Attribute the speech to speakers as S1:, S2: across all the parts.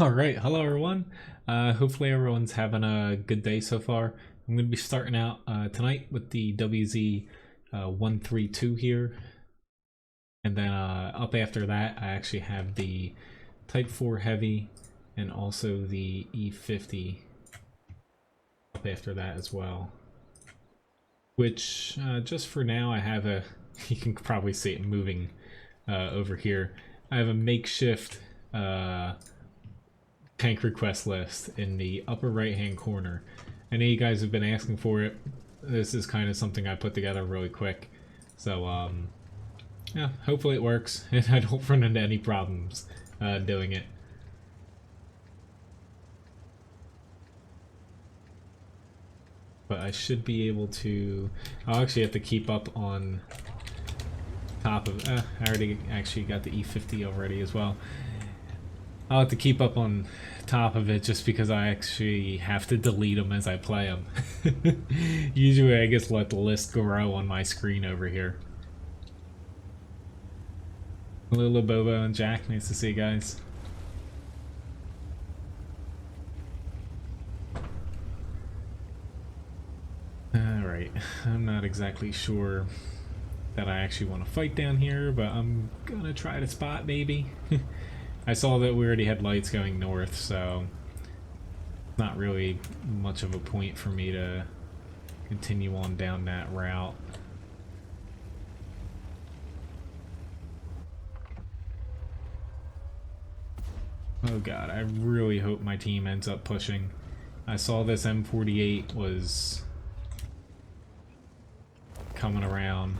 S1: Alright, hello everyone. Hopefully everyone's having a good day so far. I'm going to be starting out tonight with the WZ 132 here. And then up after that, I actually have the Type 4 Heavy and also the E50 up after that as well. Which, just for now, I have a, you can probably see it moving over here. I have a makeshift tank request list in the upper right hand corner. I know you guys have been asking for it. This is kind of something I put together really quick. So, yeah, hopefully it works and I don't run into any problems doing it. But I should be able to... I'll actually have to keep up on top of... I already actually got the E50 already as well. I'll have to keep up on top of it just because I actually have to delete them as I play them. Usually I just let the list grow on my screen over here. Hello Bobo and Jack, nice to see you guys. Alright, I'm not exactly sure that I actually want to fight down here, but I'm gonna try to spot maybe. I saw that we already had lights going north, so not really much of a point for me to continue on down that route. Oh god, I really hope my team ends up pushing. I saw this M48 was coming around.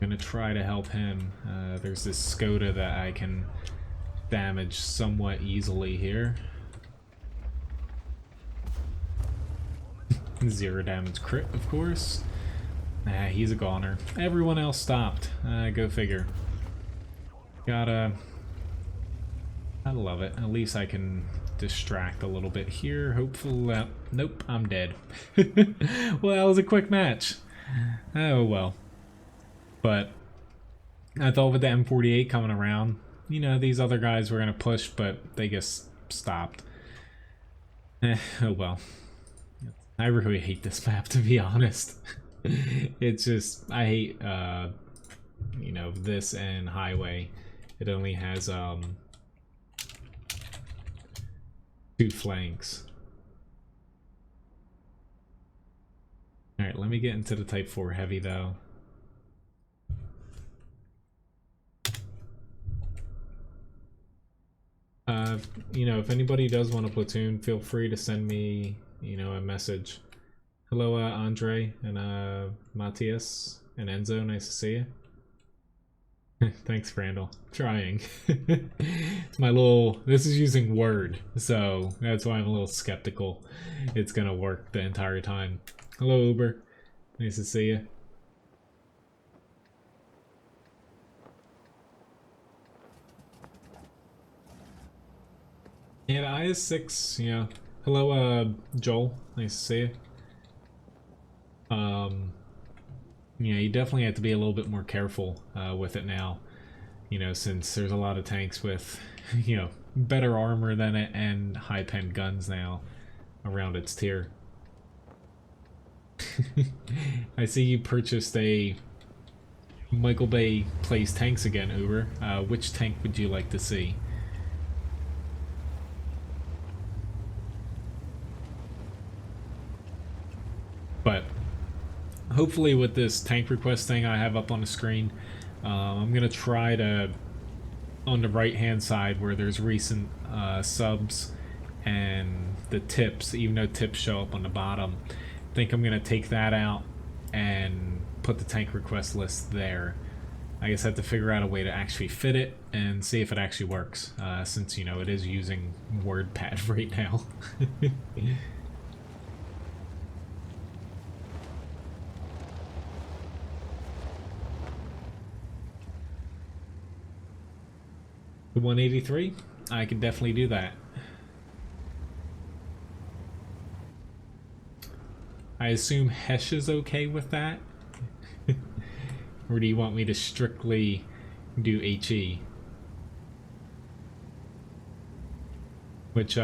S1: I'm gonna try to help him. There's this Skoda that I can damage somewhat easily here. 0 damage crit, of course. He's a goner. Everyone else stopped. Go figure. I love it. At least I can distract a little bit here. Hopefully, nope, I'm dead. Well, that was a quick match. Oh well. But I thought with the M48 coming around, you know, these other guys were going to push, but they just stopped. Oh well. I really hate this map, to be honest. It's just, I hate, you know, this and Highway. It only has, 2 flanks. Alright, let me get into the Type 4 Heavy, though. You know, if anybody does want a platoon, feel free to send me, you know, a message. Hello, Andre and Matthias and Enzo, nice to see you. Thanks, Randall. Trying. It's my little... This is using Word, so that's why I'm a little skeptical it's gonna work the entire time. Hello, Uber. Nice to see you. Yeah, the IS-6, yeah. Hello, Joel. Nice to see you. Yeah, you definitely have to be a little bit more careful with it now. You know, since there's a lot of tanks with, you know, better armor than it and high-pen guns now around its tier. I see you purchased a Michael Bay Plays Tanks again, Uber. Which tank would you like to see? But hopefully with this tank request thing I have up on the screen, I'm going to try to, on the right hand side where there's recent subs and the tips, even though tips show up on the bottom, I think I'm going to take that out and put the tank request list there. I guess I have to figure out a way to actually fit it and see if it actually works, since, you know, it is using WordPad right now. The 183? I can definitely do that. I assume Hesh is okay with that? Or do you want me to strictly do HE? Which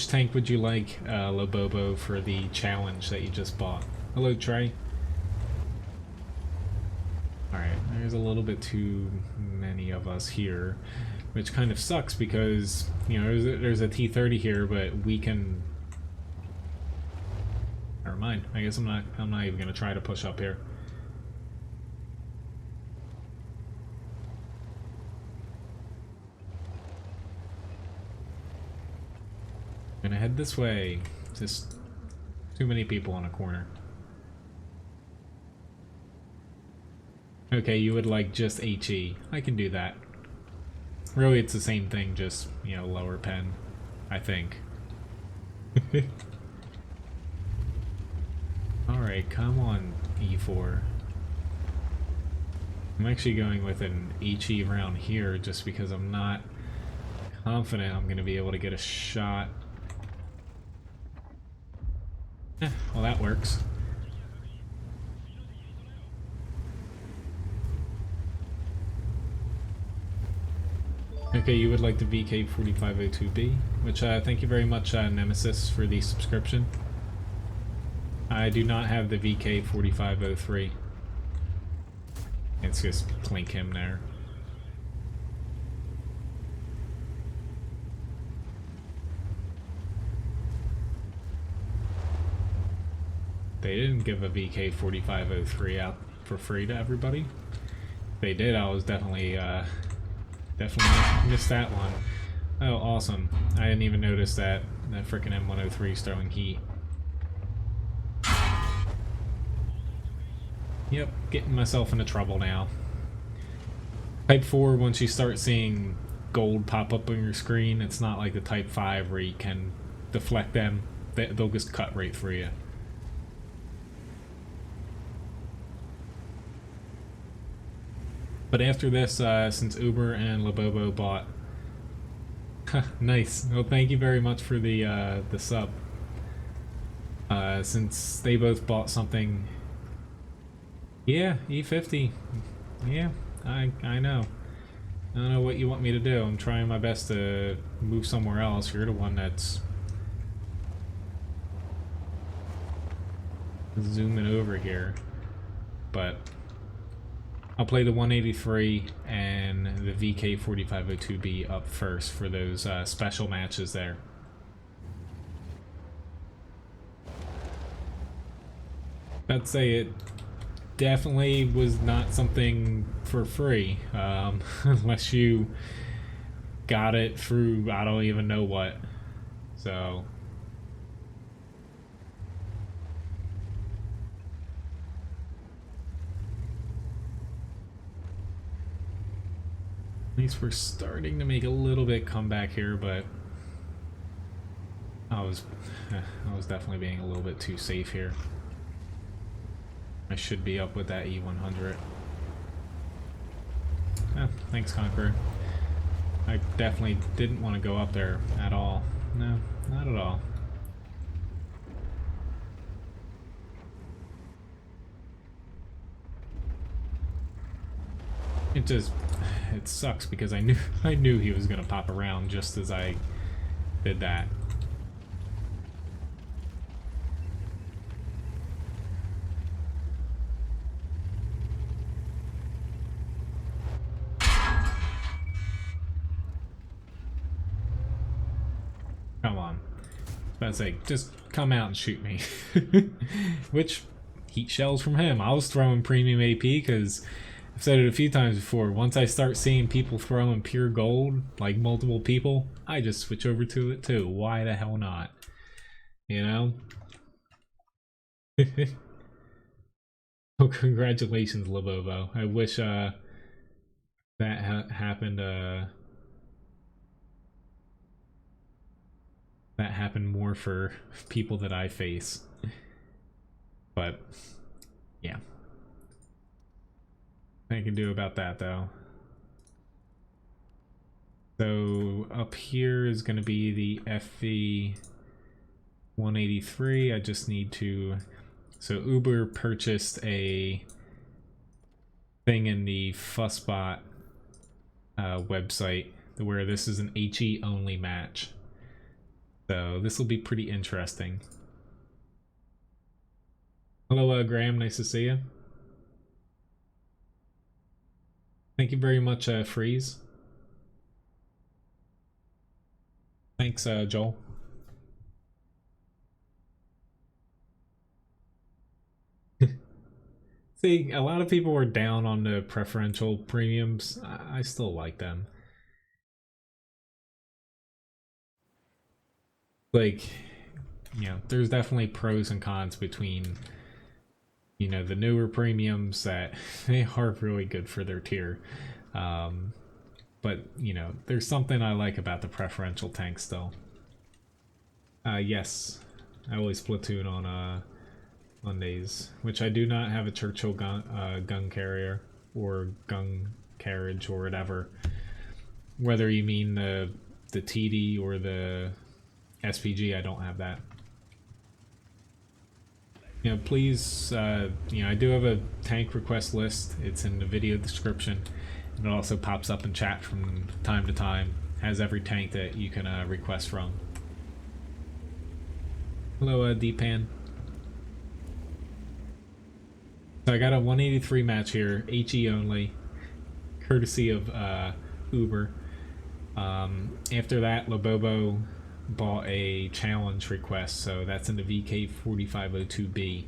S1: tank would you like, Lobobo, for the challenge that you just bought? Hello, Trey. Alright, there's a little bit too many of us here, which kind of sucks because, you know, there's a T-30 here, but we can... Never mind. I guess I'm not even gonna try to push up here. Gonna head this way. Just too many people in a corner. Okay, you would like just HE. I can do that. Really, it's the same thing, just, you know, lower pen, I think. Alright, come on, E4. I'm actually going with an HE round here just because I'm not confident I'm going to be able to get a shot. Well, that works. Okay, you would like the VK4502B, which thank you very much, Nemesis, for the subscription. I do not have the VK4503. Let's just clink him there. They didn't give a VK4503 out for free to everybody. If they did, I was definitely missed that one. Oh, awesome. I didn't even notice that frickin' M103 is throwing heat. Yep, getting myself into trouble now. Type 4, once you start seeing gold pop up on your screen, it's not like the Type 5 where you can deflect them. They'll just cut right through you. But after this, since Uber and Lobobo bought... Nice. Well, thank you very much for the sub. Since they both bought something... Yeah, E50. Yeah, I know. I don't know what you want me to do. I'm trying my best to move somewhere else. You're the one that's... zooming over here. But... I'll play the 183 and the VK4502B up first for those special matches there. I'd say it definitely was not something for free, unless you got it through I don't even know what. So... At least we're starting to make a little bit comeback here, but I was definitely being a little bit too safe here. I should be up with that E100. Thanks, Conqueror. I definitely didn't want to go up there at all. No, not at all. It sucks because I knew he was gonna pop around just as I did that. Come on. I was about to say, just come out and shoot me. Which, heat shells from him. I was throwing premium AP because I've said it a few times before, once I start seeing people throwing pure gold, like multiple people, I just switch over to it too. Why the hell not? You know? Oh, congratulations, Lobobo. I wish that happened that happened more for people that I face. But yeah. I can do about that though. So up here is going to be the FV 183. I just need to... So Uber purchased a thing in the Fussbot website where this is an HE only match. So this will be pretty interesting. Hello, Graham. Nice to see you. Thank you very much, Freeze. Thanks, Joel. See, a lot of people were down on the preferential premiums. I still like them. Like, you know, there's definitely pros and cons between, you know, the newer premiums that they are really good for their tier. But, you know, there's something I like about the preferential tank still. Yes, I always platoon on Mondays, which I do not have a Churchill gun carrier or gun carriage or whatever. Whether you mean the TD or the SPG, I don't have that. You know, please, you know, I do have a tank request list. It's in the video description. It also pops up in chat from time to time. Has every tank that you can request from. Hello, D-Pan. So I got a 183 match here, HE only, courtesy of Uber. After that, Lobobo bought a challenge request, so that's in the VK4502B.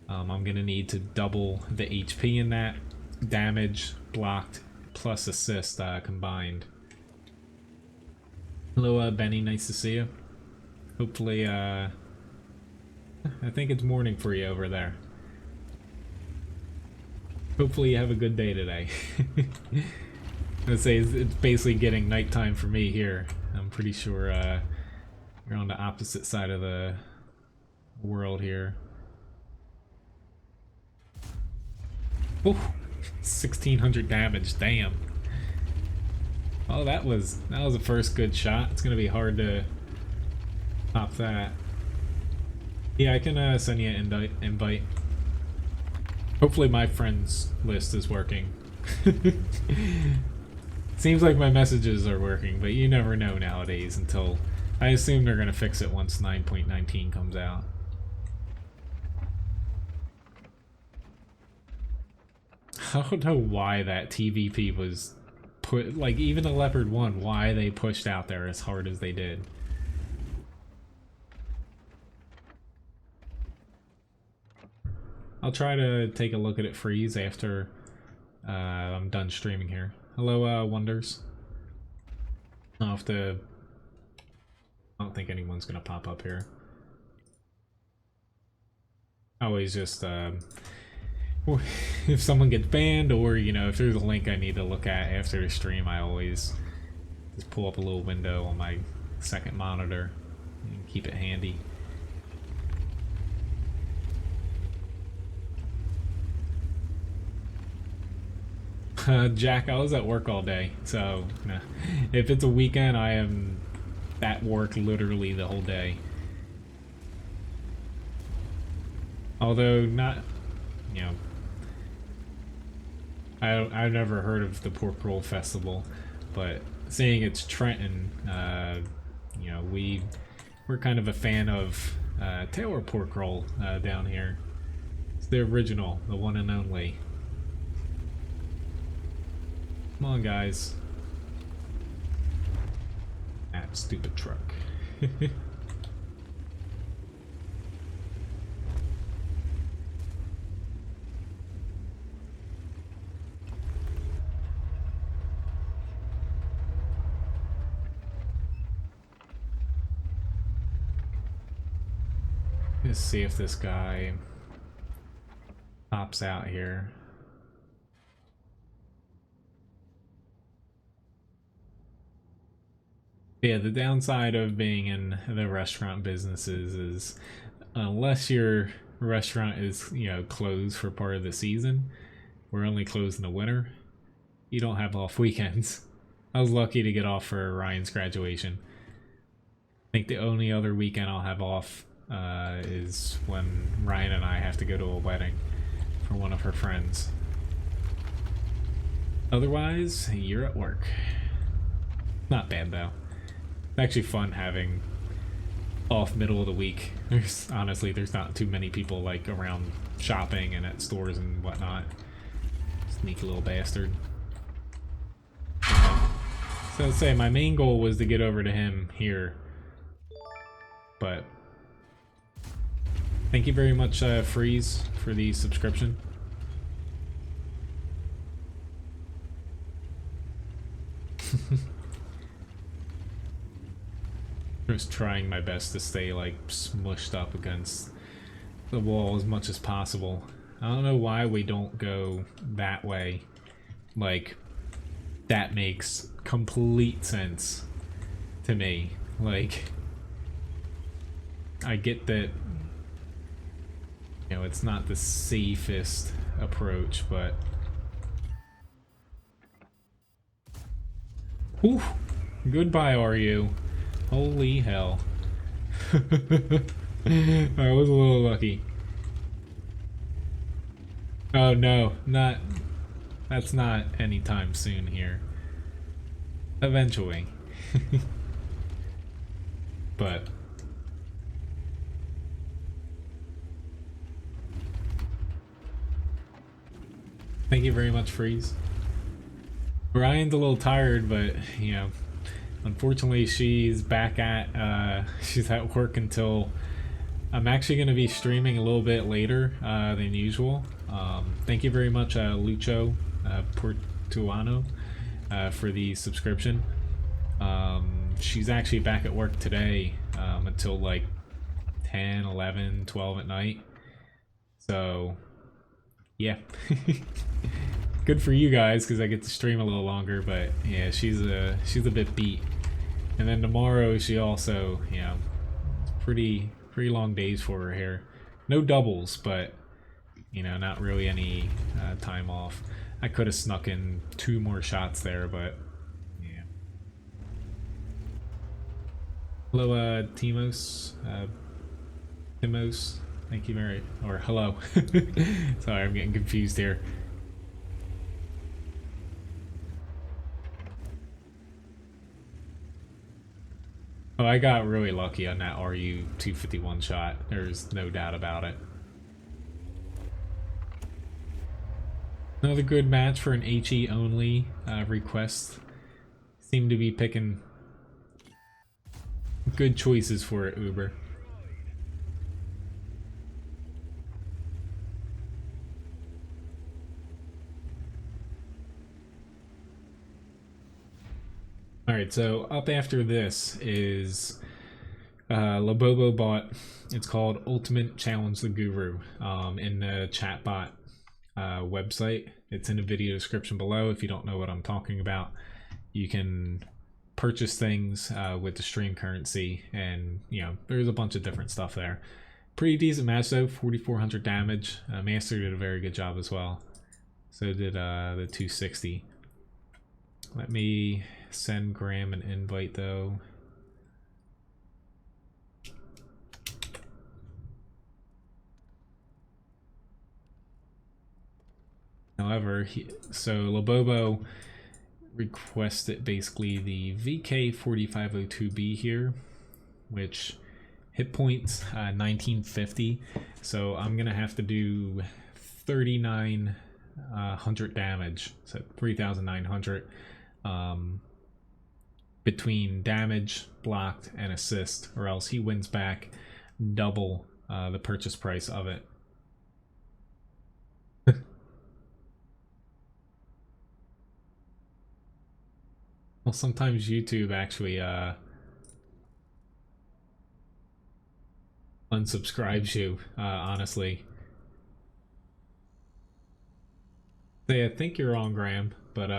S1: I'm gonna need to double the HP in that, damage, blocked, plus assist combined. Hello, Benny, nice to see you. Hopefully, I think it's morning for you over there. Hopefully you have a good day today. I'd say it's basically getting nighttime for me here. I'm pretty sure you're on the opposite side of the world here. Oh, 1600 damage, damn. Oh, that was the first good shot. It's gonna be hard to top that. Yeah, I can send you an invite. Hopefully my friends list is working. Seems like my messages are working, but you never know nowadays until... I assume they're gonna fix it once 9.19 comes out. I don't know why that TVP was put... Like, even the Leopard 1, why they pushed out there as hard as they did. I'll try to take a look at it freeze after I'm done streaming here. Hello, Wonders. I'll have to... I don't think anyone's gonna pop up here. I always just, if someone gets banned, or, you know, if there's a link I need to look at after the stream, I always just pull up a little window on my second monitor and keep it handy. Jack, I was at work all day, so nah. If it's a weekend, I am at work literally the whole day. Although not, you know, I've never heard of the Pork Roll Festival, but seeing it's Trenton, you know, we're kind of a fan of Taylor Pork Roll down here. It's the original, the one and only. Come on, guys. That stupid truck. Let's see if this guy pops out here. Yeah, the downside of being in the restaurant businesses is unless your restaurant is, you know, closed for part of the season, we're only closed in the winter, you don't have off weekends. I was lucky to get off for Ryan's graduation. I think the only other weekend I'll have off is when Ryan and I have to go to a wedding for one of her friends. Otherwise, you're at work. Not bad though. It's actually fun having off middle of the week. There's not too many people like around shopping and at stores and whatnot. Sneaky little bastard. So let's say my main goal was to get over to him here, but thank you very much, Freeze, for the subscription. Just trying my best to stay like smushed up against the wall as much as possible. I don't know why we don't go that way. Like, that makes complete sense to me. Like, I get that, you know, it's not the safest approach, but whew, goodbye, RU. Holy hell. I was a little lucky. Oh no, that's not anytime soon here. Eventually. But thank you very much, Freeze. Ryan's a little tired, but you know, unfortunately she's back at she's at work until I'm actually going to be streaming a little bit later than usual. Thank you very much, Lucho Portuano, for the subscription. She's actually back at work today until like 10, 11, 12 at night. So, yeah. Good for you guys, because I get to stream a little longer, but yeah, she's a bit beat. And then tomorrow she also, you know, pretty long days for her here. No doubles, but you know, not really any time off. I could have snuck in 2 more shots there, but yeah. Hello, Timos. Timos. Thank you very, or hello. Sorry, I'm getting confused here. Oh, I got really lucky on that RU 251 shot. There's no doubt about it. Another good match for an HE only request. Seem to be picking good choices for it, Uber. Alright, so up after this is Labobo bot. It's called Ultimate Challenge the Guru in the chatbot website. It's in the video description below. If you don't know what I'm talking about, you can purchase things with the stream currency, and you know, there's a bunch of different stuff there. Pretty decent match though, 4,400 damage. Master did a very good job as well. So did the 260. Let me send Graham an invite though. However, so Labobo requested basically the VK4502B here, which hit points 1950. So I'm gonna have to do 3,900 damage, so 3,900 between damage, blocked, and assist, or else he wins back double the purchase price of it. Well, sometimes YouTube actually unsubscribes you, honestly. Say, I think you're on, Graham, but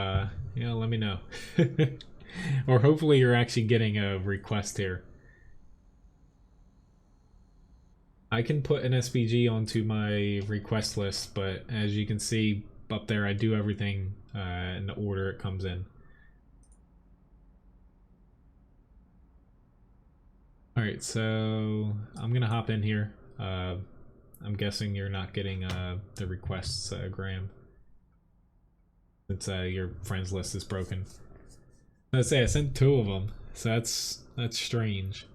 S1: you know, let me know. Or hopefully you're actually getting a request here. I can put an SPG onto my request list, but as you can see up there, I do everything in the order it comes in. Alright, so I'm gonna hop in here. I'm guessing you're not getting the requests, Graham. Since your friends list is broken. Let's say I sent 2 of them, so that's strange.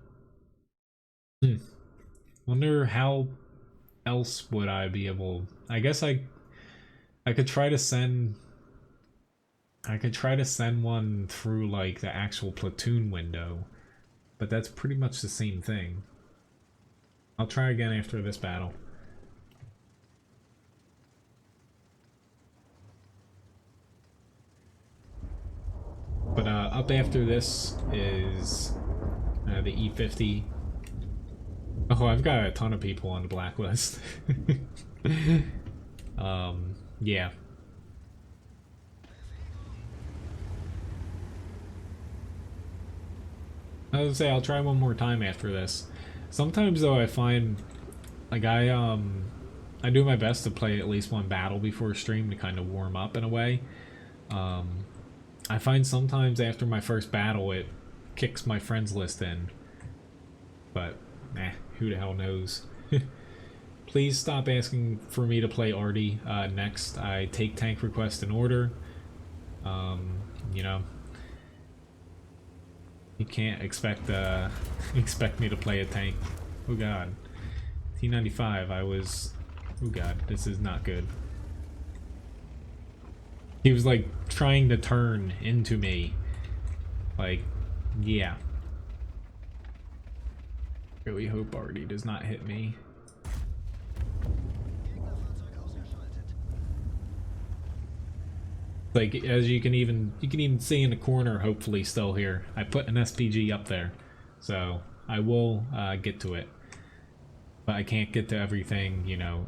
S1: Wonder how else would I be able... I guess I could try to send... I could try to send one through, like, the actual platoon window. But that's pretty much the same thing. I'll try again after this battle. But up after this is the E50. Oh, I've got a ton of people on the blacklist. Yeah. I was gonna say I'll try one more time after this. Sometimes though I find like I do my best to play at least one battle before stream to kind of warm up in a way. I find sometimes after my first battle it kicks my friends list in. But who the hell knows. Please stop asking for me to play Artie next. I take tank requests in order. You know, you can't expect expect me to play a tank. Oh god. T95, I was... Oh god, this is not good. He was like trying to turn into me. Like, yeah. Really hope Artie does not hit me. Like, as you can even see in the corner, hopefully still here. I put an SPG up there, so I will get to it. But I can't get to everything, you know,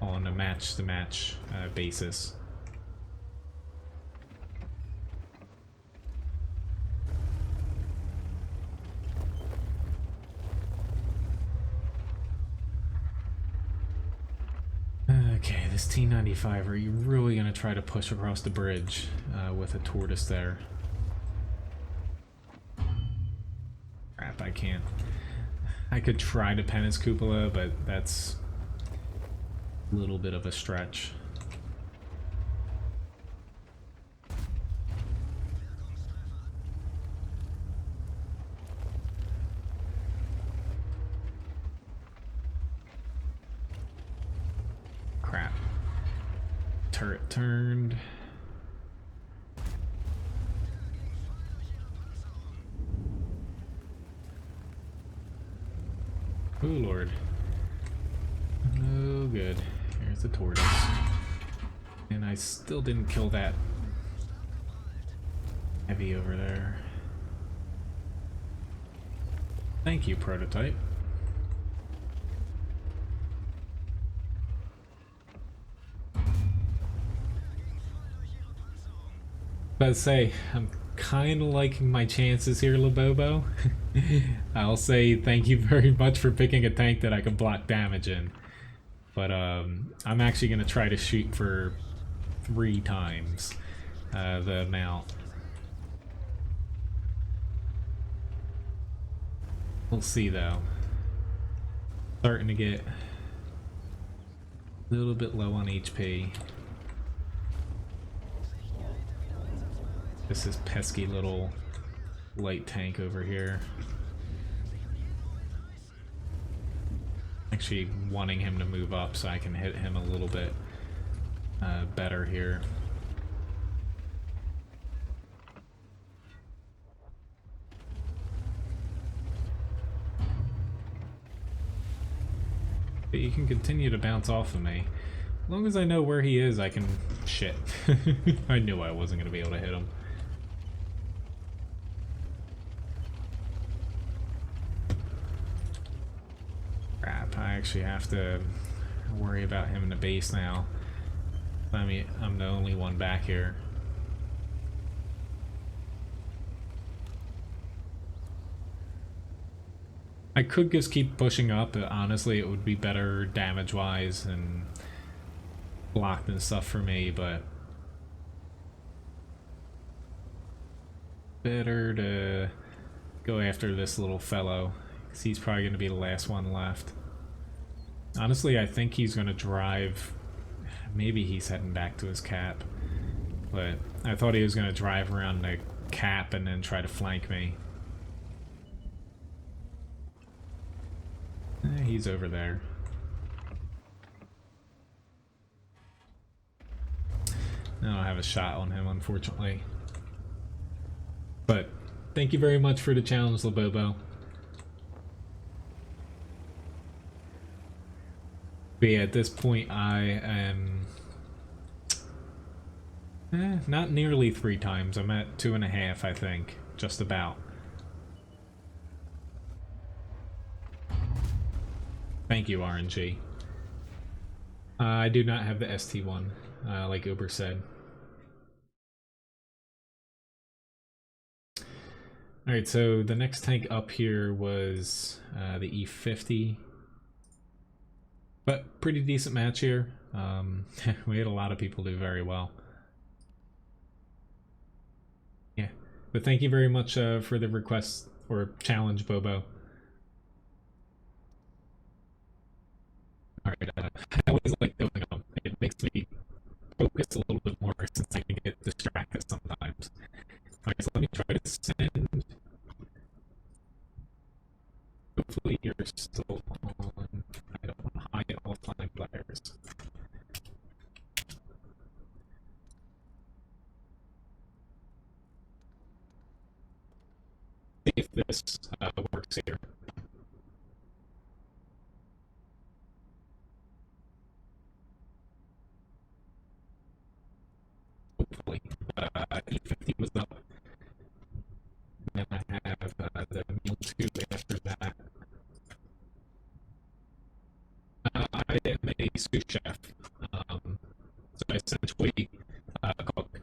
S1: on a match-to-match basis. Okay, this T95, are you really going to try to push across the bridge with a tortoise there? Crap, I can't. I could try to pen his cupola, but that's a little bit of a stretch. Crap. Turret turned. Oh lord. Oh good. Here's the tortoise. And I still didn't kill that heavy over there. Thank you, prototype. But say, I'm kind of liking my chances here, Labobo. I'll say thank you very much for picking a tank that I can block damage in. But I'm actually going to try to shoot for 3 times the amount. We'll see though. Starting to get a little bit low on HP. This is pesky little light tank over here. Actually wanting him to move up so I can hit him a little bit better here. But you can continue to bounce off of me. As long as I know where he is, I can... Shit. I knew I wasn't going to be able to hit him. Crap, I actually have to worry about him in the base now. I mean, I'm the only one back here. I could just keep pushing up, but honestly it would be better damage-wise and blocked and stuff for me, but better to go after this little fellow, because he's probably going to be the last one left. Honestly, I think he's going to drive... Maybe he's heading back to his cap, but I thought he was going to drive around the cap and then try to flank me. He's over there. I don't have a shot on him, unfortunately. But thank you very much for the challenge, Labobo. But yeah, at this point I am not nearly 3 times. I'm at 2.5, I think. Just about. Thank you, RNG. I do not have the ST1, like Uber said. Alright, so the next tank up here was the E50. But pretty decent match here. We had a lot of people do very well. Yeah, but thank you very much for the request or challenge, Bobo. Alright, I always like doing them. It makes me focus a little bit more since I can get distracted sometimes. Alright, so let me try to send. Hopefully you're still on. I don't want to hide all time players. See if this works here. Hopefully. E50 was up. And then I have the meal 2 after that. I am a sous chef, so I essentially cook.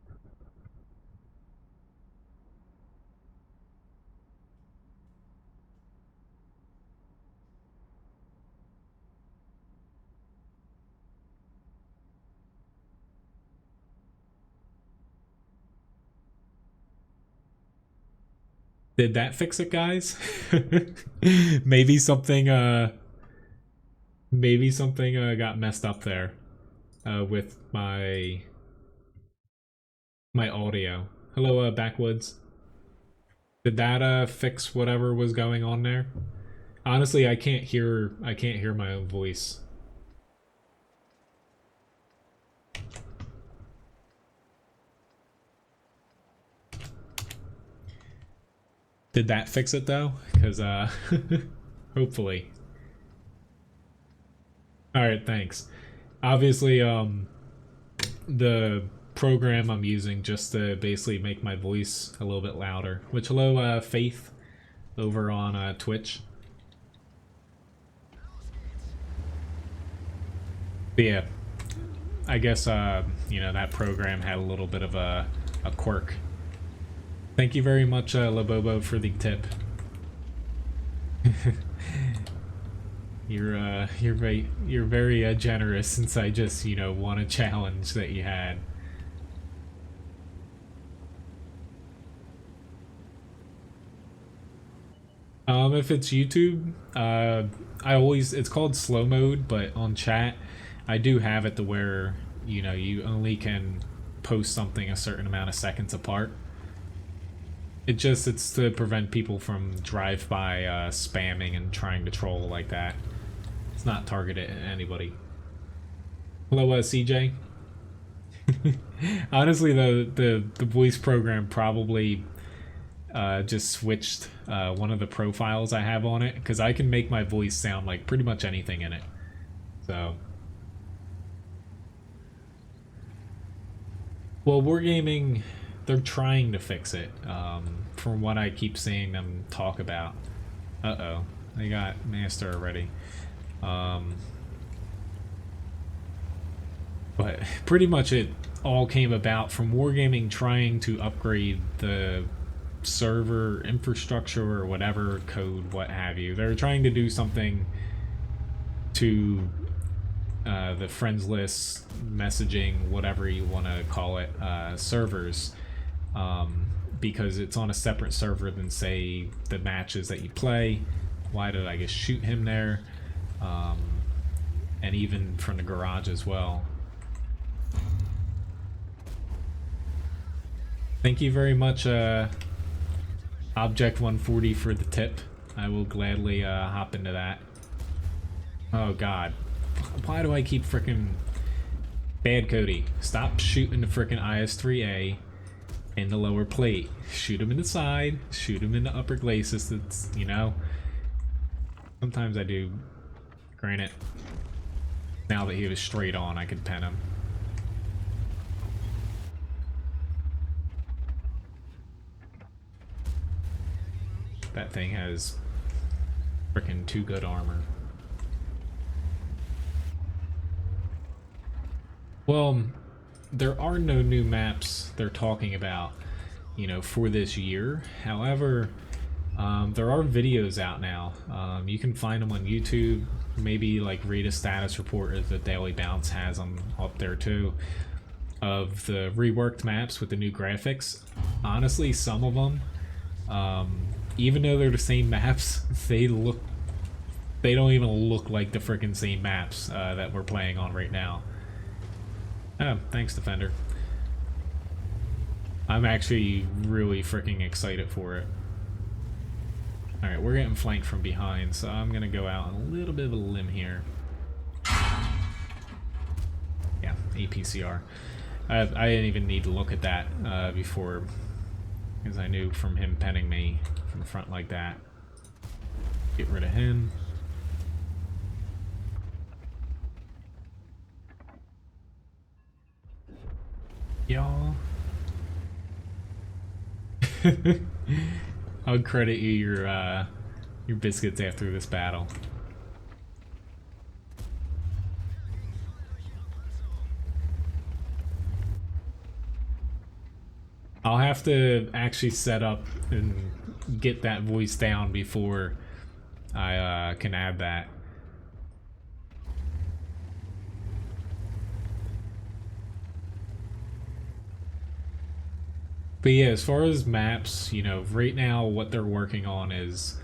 S1: Did that fix it, guys? Maybe something got messed up there with my audio. Hello, Backwoods. Did that fix whatever was going on there? Honestly, I can't hear my own voice. Did that fix it though? Because hopefully. Alright, thanks. Obviously, the program I'm using just to basically make my voice a little bit louder. Which, hello, Faith, over on Twitch. But yeah, I guess, you know, that program had a little bit of a quirk. Thank you very much, Labobo, for the tip. You're very generous since I just, you know, won a challenge that you had. If it's YouTube, it's called slow mode, but on chat, I do have it to where, you know, you only can post something a certain amount of seconds apart. It's to prevent people from drive-by spamming and trying to troll like that. It's not targeted at anybody. Hello, CJ. Honestly, the voice program probably just switched one of the profiles I have on it, because I can make my voice sound like pretty much anything in it. So, well, Wargaming, they're trying to fix it, from what I keep seeing them talk about. Uh-oh, they got Master already. But pretty much it all came about from Wargaming trying to upgrade the server infrastructure or whatever, code, what have you. They're trying to do something to the friends list, messaging, whatever you want to call it, servers, because it's on a separate server than, say, the matches that you play. Why did I just shoot him there? And even from the garage as well. Thank you very much, Object 140, for the tip. I will gladly hop into that. Oh god. Why do I keep frickin' bad Cody? Stop shooting the frickin' IS-3A in the lower plate. Shoot him in the side, shoot him in the upper glacis. That's, you know. Sometimes I do. Granted, now that he was straight on, I could pen him. That thing has frickin' too good armor. Well, there are no new maps they're talking about, you know, for this year. However, there are videos out now. You can find them on YouTube. Maybe like read a status report as the Daily Bounce has them up there too, of the reworked maps with the new graphics. Honestly, some of them, even though they're the same maps, they don't even look like the freaking same maps that we're playing on right now. Oh, thanks, Defender. I'm actually really freaking excited for it. Alright, we're getting flanked from behind, so I'm gonna go out on a little bit of a limb here. Yeah, APCR. I didn't even need to look at that before, because I knew from him penning me from the front like that. Get rid of him. Y'all. I'll credit you your biscuits after this battle. I'll have to actually set up and get that voice down before I can add that. But yeah, as far as maps, you know, right now what they're working on is,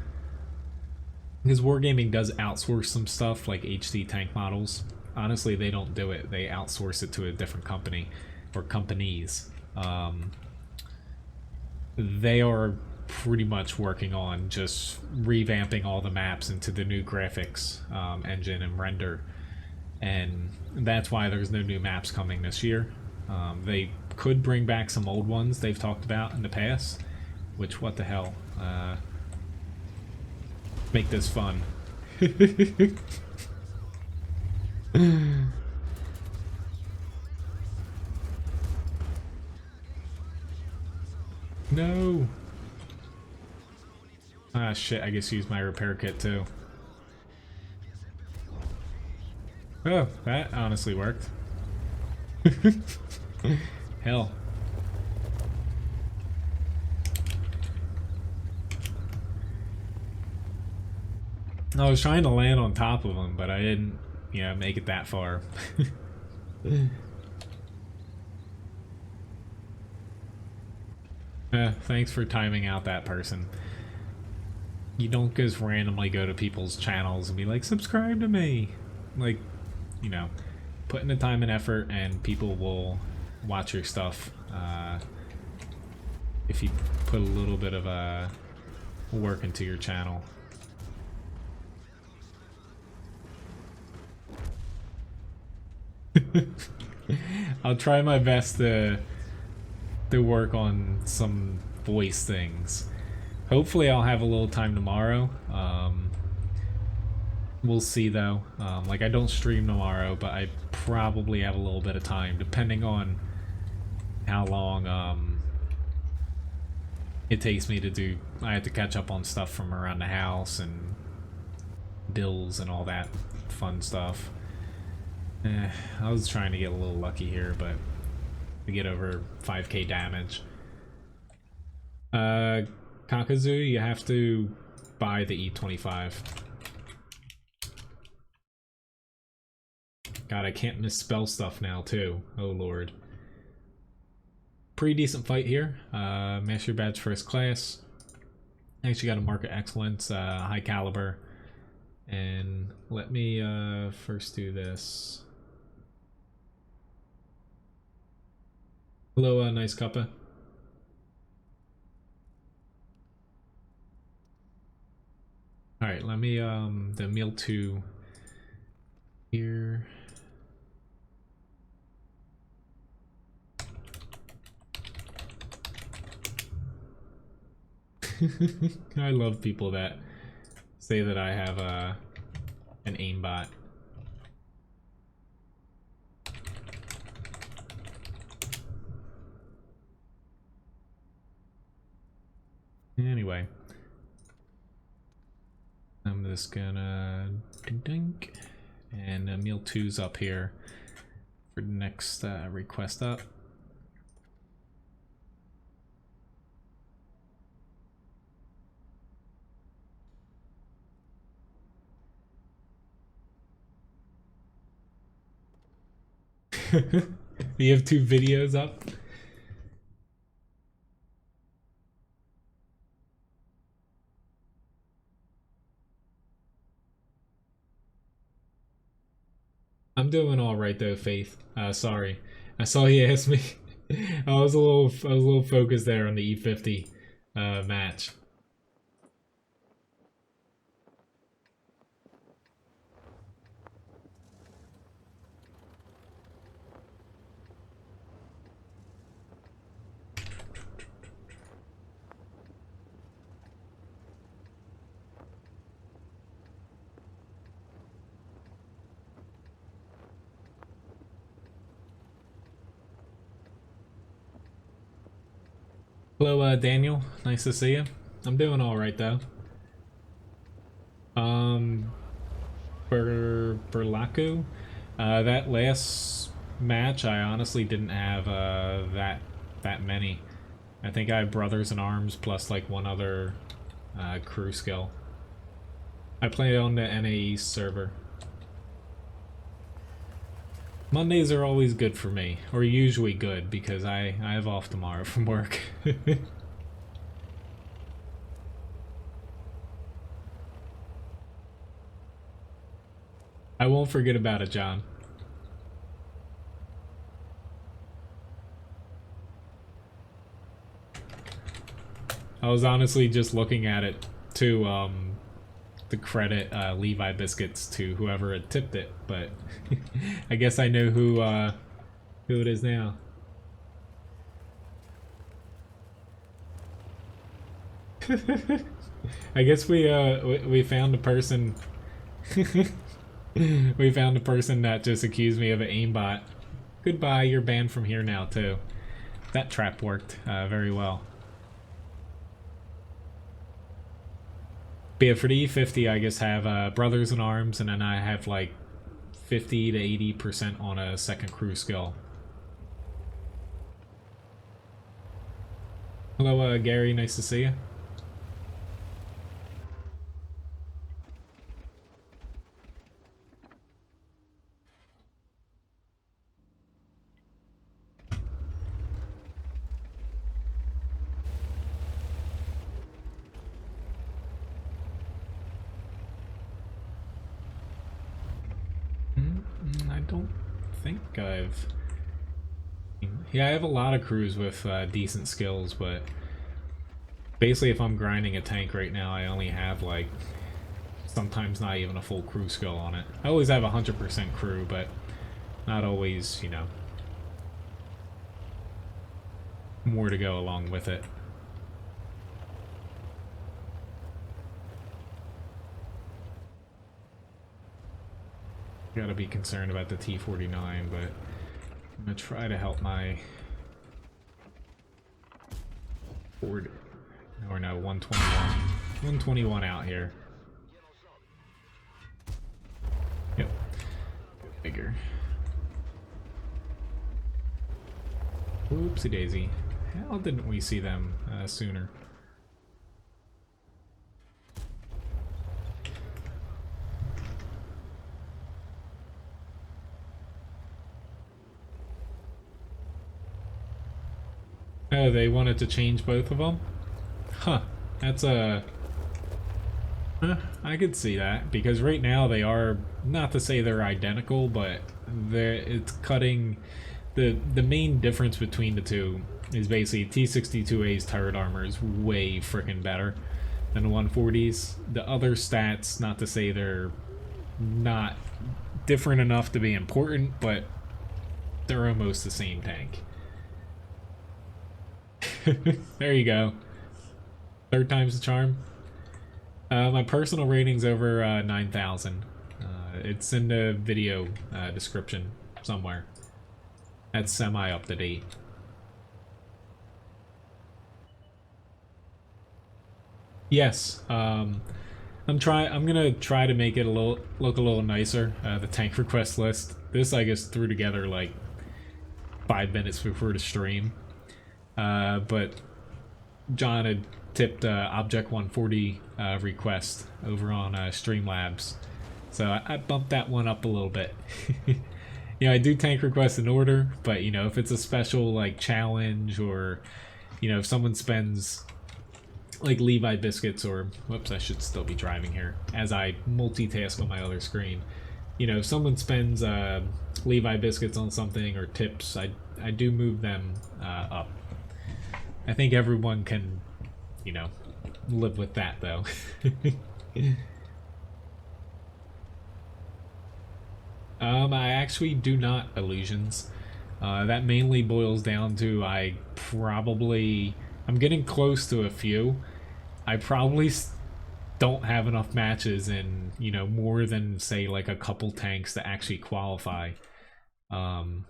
S1: because Wargaming does outsource some stuff like HD tank models. Honestly, they don't do it. They outsource it to a different company or companies. They are pretty much working on just revamping all the maps into the new graphics engine and render. And that's why there's no new maps coming this year. They could bring back some old ones they've talked about in the past, which, what the hell, make this fun. No. Ah shit, I guess use my repair kit too. Oh, that honestly worked. Hell. I was trying to land on top of him, but I didn't, you know, make it that far. Thanks for timing out that person. You don't just randomly go to people's channels and be like, subscribe to me. Like, you know, put in the time and effort and people will watch your stuff if you put a little bit of work into your channel. I'll try my best to work on some voice things. Hopefully I'll have a little time tomorrow. We'll see though. Like, I don't stream tomorrow, but I probably have a little bit of time depending on how long it takes me to do. I have to catch up on stuff from around the house and bills and all that fun stuff. I was trying to get a little lucky here, but we get over 5k damage. Kakazu, you have to buy the E25. God, I can't misspell stuff now too. Oh lord. Pretty decent fight here. Master badge first class. Actually got a mark of excellence, high caliber. And let me first do this. Hello, nice cuppa. Alright, let me, the meal 2 Here. I love people that say that I have an aimbot. Anyway, I'm just gonna dink dink, and meal 2's up here for the next request up. You have 2 videos up? I'm doing all right though, Faith. Sorry, I saw you asked me. I was a little focused there on the E50 match. Hello, Daniel. Nice to see you. I'm doing all right though. Berlaku, that last match, I honestly didn't have that many. I think I have Brothers in Arms plus like one other crew skill. I play on the NAE server. Mondays are always good for me, or usually good, because I have off tomorrow from work. I won't forget about it, John. I was honestly just looking at it to credit Levi Biscuits to whoever had tipped it, but I guess I know who it is now. I guess we found a person. We found a person that just accused me of an aimbot. Goodbye, you're banned from here now too. That trap worked very well. But yeah, for the E50, I just have Brothers in Arms, and then I have like 50 to 80% on a second crew skill. Hello, Gary. Nice to see you. Yeah, I have a lot of crews with decent skills, but basically if I'm grinding a tank right now, I only have like sometimes not even a full crew skill on it. I always have 100% crew, but not always, you know, more to go along with it. Gotta be concerned about the T-49, but I'm gonna try to help my Ford, or no, 121 out here. Yep, bigger. Oopsie daisy. How didn't we see them sooner? Oh, they wanted to change both of them? Huh. That's a... I could see that, because right now they are, not to say they're identical, but it's cutting... The main difference between the two is basically T-62A's turret armor is way freaking better than the 140's. The other stats, not to say they're not different enough to be important, but they're almost the same tank. There you go. Third time's the charm. My personal rating's over 9,000. It's in the video description somewhere. That's semi up to date. Yes, I'm gonna try to make it look a little nicer. The tank request list. This I guess threw together like 5 minutes before the stream. But John had tipped Object 140 request over on Streamlabs, so I bumped that one up a little bit. You know, I do tank requests in order, but you know, if it's a special like challenge, or you know, if someone spends like Levi Biscuits, or whoops, I should still be driving here as I multitask on my other screen. You know, if someone spends Levi Biscuits on something or tips, I do move them up. I think everyone can, you know, live with that though. I actually do not illusions. That mainly boils down to I'm getting close to a few. I probably don't have enough matches in, you know, more than say like a couple tanks to actually qualify. Hello,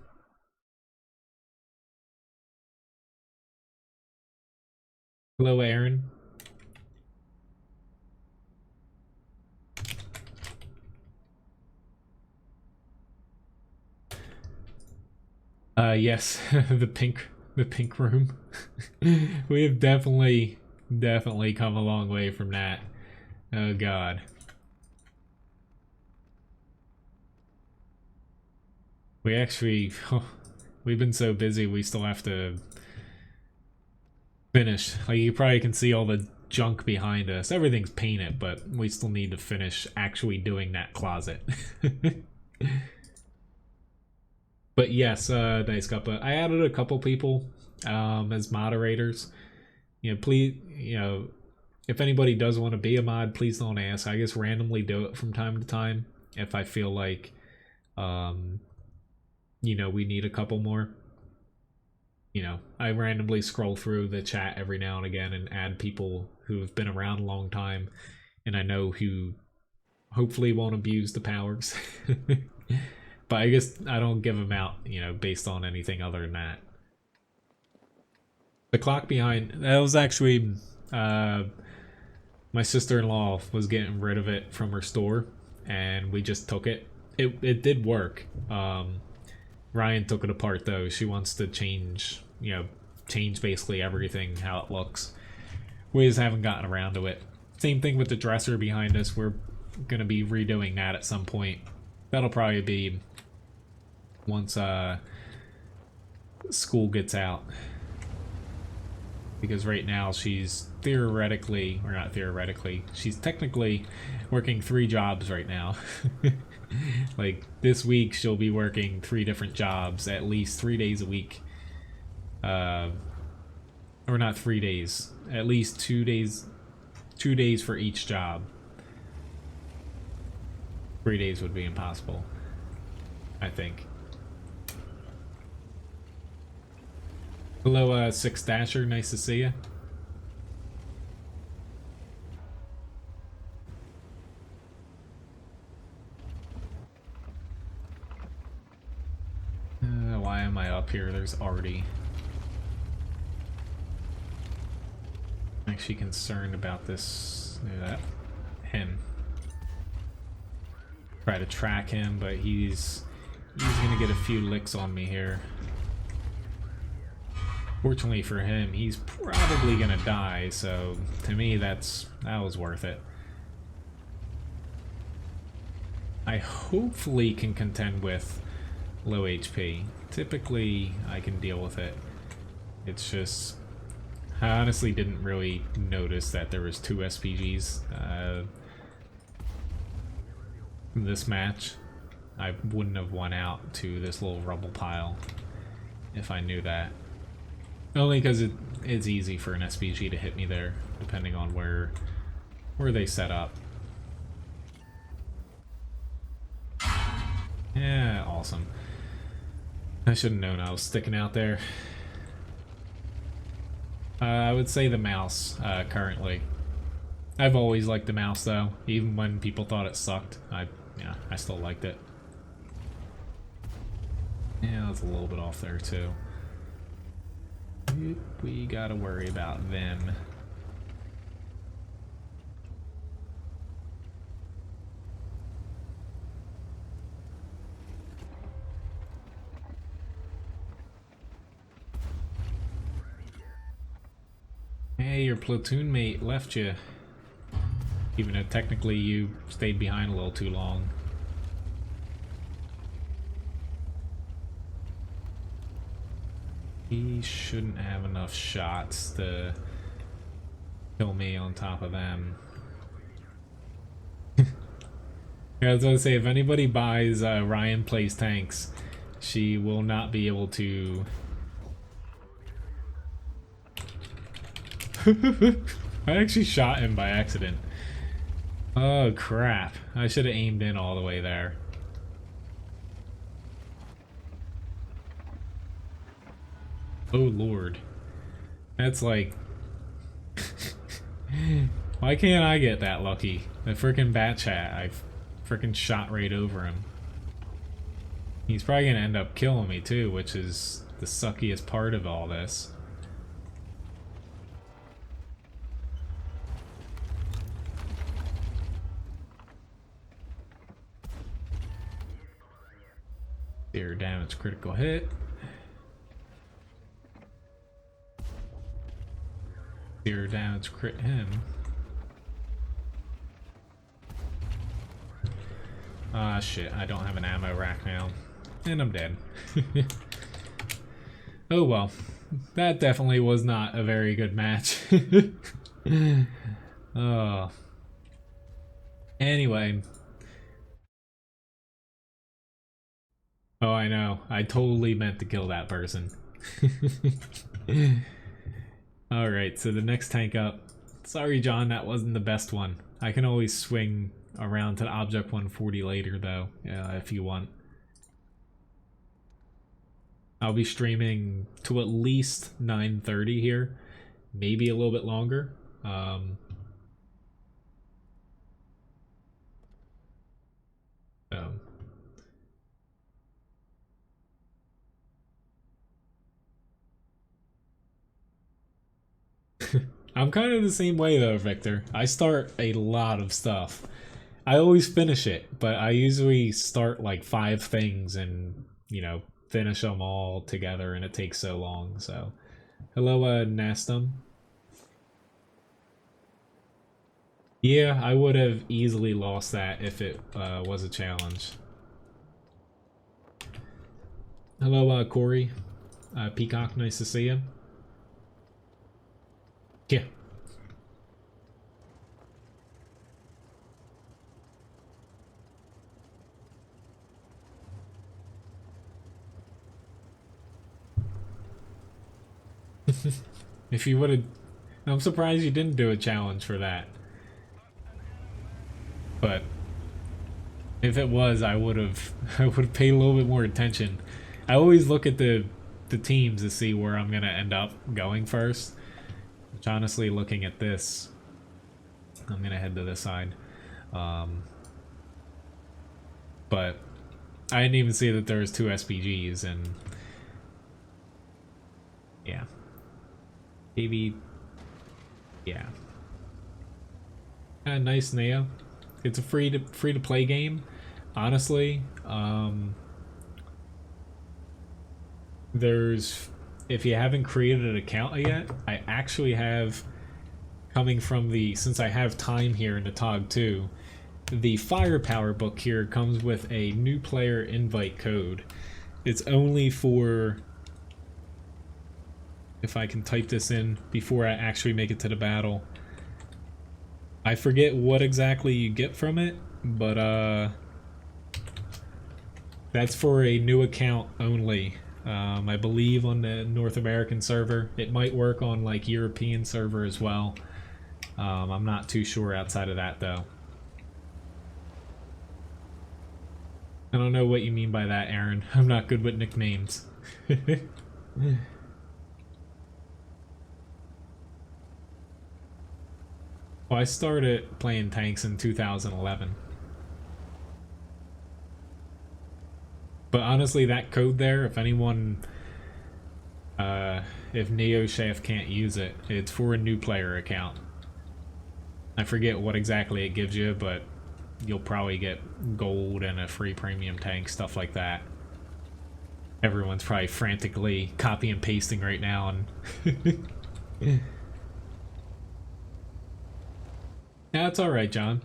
S1: Aaron. Yes, the pink room. We have definitely come a long way from that. Oh God. We actually, we've been so busy we still have to finish. Like, you probably can see all the junk behind us. Everything's painted, but we still need to finish actually doing that closet. But yes, Dice Cuppa, I added a couple people as moderators. You know, please, you know, if anybody does want to be a mod, please don't ask. I just randomly do it from time to time if I feel like, you know, we need a couple more. You know, I randomly scroll through the chat every now and again and add people who have been around a long time and I know who hopefully won't abuse the powers. But I guess I don't give them out, you know, based on anything other than that. The clock behind, that was actually, my sister-in-law was getting rid of it from her store and we just took it. It did work. Ryan took it apart though. She wants to change, you know, change basically everything, how it looks. We just haven't gotten around to it. Same thing with the dresser behind us. We're gonna be redoing that at some point. That'll probably be once school gets out. Because right now she's theoretically, or not theoretically, she's technically working 3 jobs right now. Like this week she'll be working 3 different jobs at least 3 days a week. Or not 3 days, at least 2 days, 2 days for each job. 3 days would be impossible, I think. Hello, Six Dasher, nice to see you. Why am I up here? There's already... I'm actually concerned about this. Him. Try to track him, but he's gonna get a few licks on me here. Fortunately for him, he's probably gonna die, so to me that was worth it. I hopefully can contend with low HP. Typically I can deal with it. It's just, I honestly didn't really notice that there was 2 SPGs in this match. I wouldn't have won out to this little rubble pile if I knew that. Only because it's easy for an SPG to hit me there, depending on where they set up. Yeah, awesome. I should have known I was sticking out there. I would say the mouse, currently. I've always liked the mouse though, even when people thought it sucked. Yeah, I still liked it. Yeah, that's a little bit off there too. We gotta worry about them. Hey, your platoon mate left you. Even though technically you stayed behind a little too long. He shouldn't have enough shots to kill me on top of them. Yeah, I was gonna say, if anybody buys Ryan Plays Tanks, she will not be able to... I actually shot him by accident. Oh crap, I should have aimed in all the way there. Oh lord. That's like... Why can't I get that lucky? The frickin' bat chat, I frickin' shot right over him. He's probably gonna end up killing me too, which is the suckiest part of all this. Zero damage, critical hit. Zero damage, crit him. Ah shit, I don't have an ammo rack now. And I'm dead. Oh well. That definitely was not a very good match. Oh. Anyway. Oh, I know. I totally meant to kill that person. Alright, so the next tank up. Sorry, John, that wasn't the best one. I can always swing around to the Object 140 later, though, if you want. I'll be streaming to at least 9:30 here. Maybe a little bit longer. I'm kind of the same way though, Victor. I start a lot of stuff. I always finish it, but I usually start like 5 things and, you know, finish them all together, and it takes so long. So, hello, Nastum. Yeah, I would have easily lost that if it was a challenge. Hello, Corey. Peacock, nice to see you. Yeah. If you would have... I'm surprised you didn't do a challenge for that. But if it was, I would have paid a little bit more attention. I always look at the teams to see where I'm gonna end up going first. Which honestly, looking at this, I'm gonna head to this side. But I didn't even see that there was 2 SPGs, and yeah. Maybe, yeah. Nice, Neo. It's a free to play game. Honestly, there's, if you haven't created an account yet, I actually have, coming from the, since I have time here in the TOG 2, the Firepower book here comes with a new player invite code. It's only for, if I can type this in before I actually make it to the battle. I forget what exactly you get from it, but that's for a new account only. I believe on the North American server. It might work on like European server as well. I'm not too sure outside of that though. I don't know what you mean by that, Aaron. I'm not good with nicknames. Well, I started playing tanks in 2011. But honestly, that code there, if anyone, if Neo Chef can't use it, it's for a new player account. I forget what exactly it gives you, but you'll probably get gold and a free premium tank, stuff like that. Everyone's probably frantically copy and pasting right now, and that's alright, John.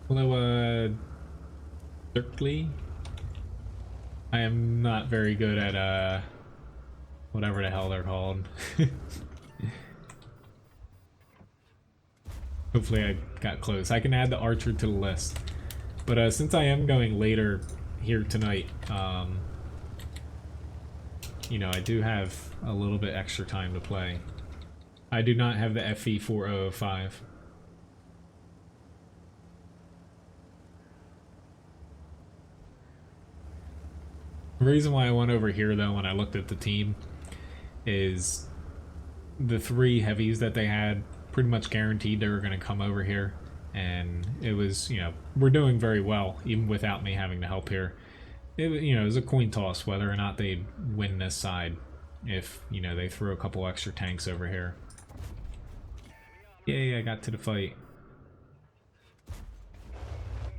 S1: Hello, Dirkly. I am not very good at, whatever the hell they're called. Hopefully I got close. I can add the archer to the list. But since I am going later here tonight, you know, I do have a little bit extra time to play. I do not have the FE 4005. The reason why I went over here, though, when I looked at the team, is the 3 heavies that they had pretty much guaranteed they were going to come over here, and it was, you know, we're doing very well even without me having to help here. It, you know, it was a coin toss whether or not they'd win this side if, you know, they threw a couple extra tanks over here. Yay, I got to the fight.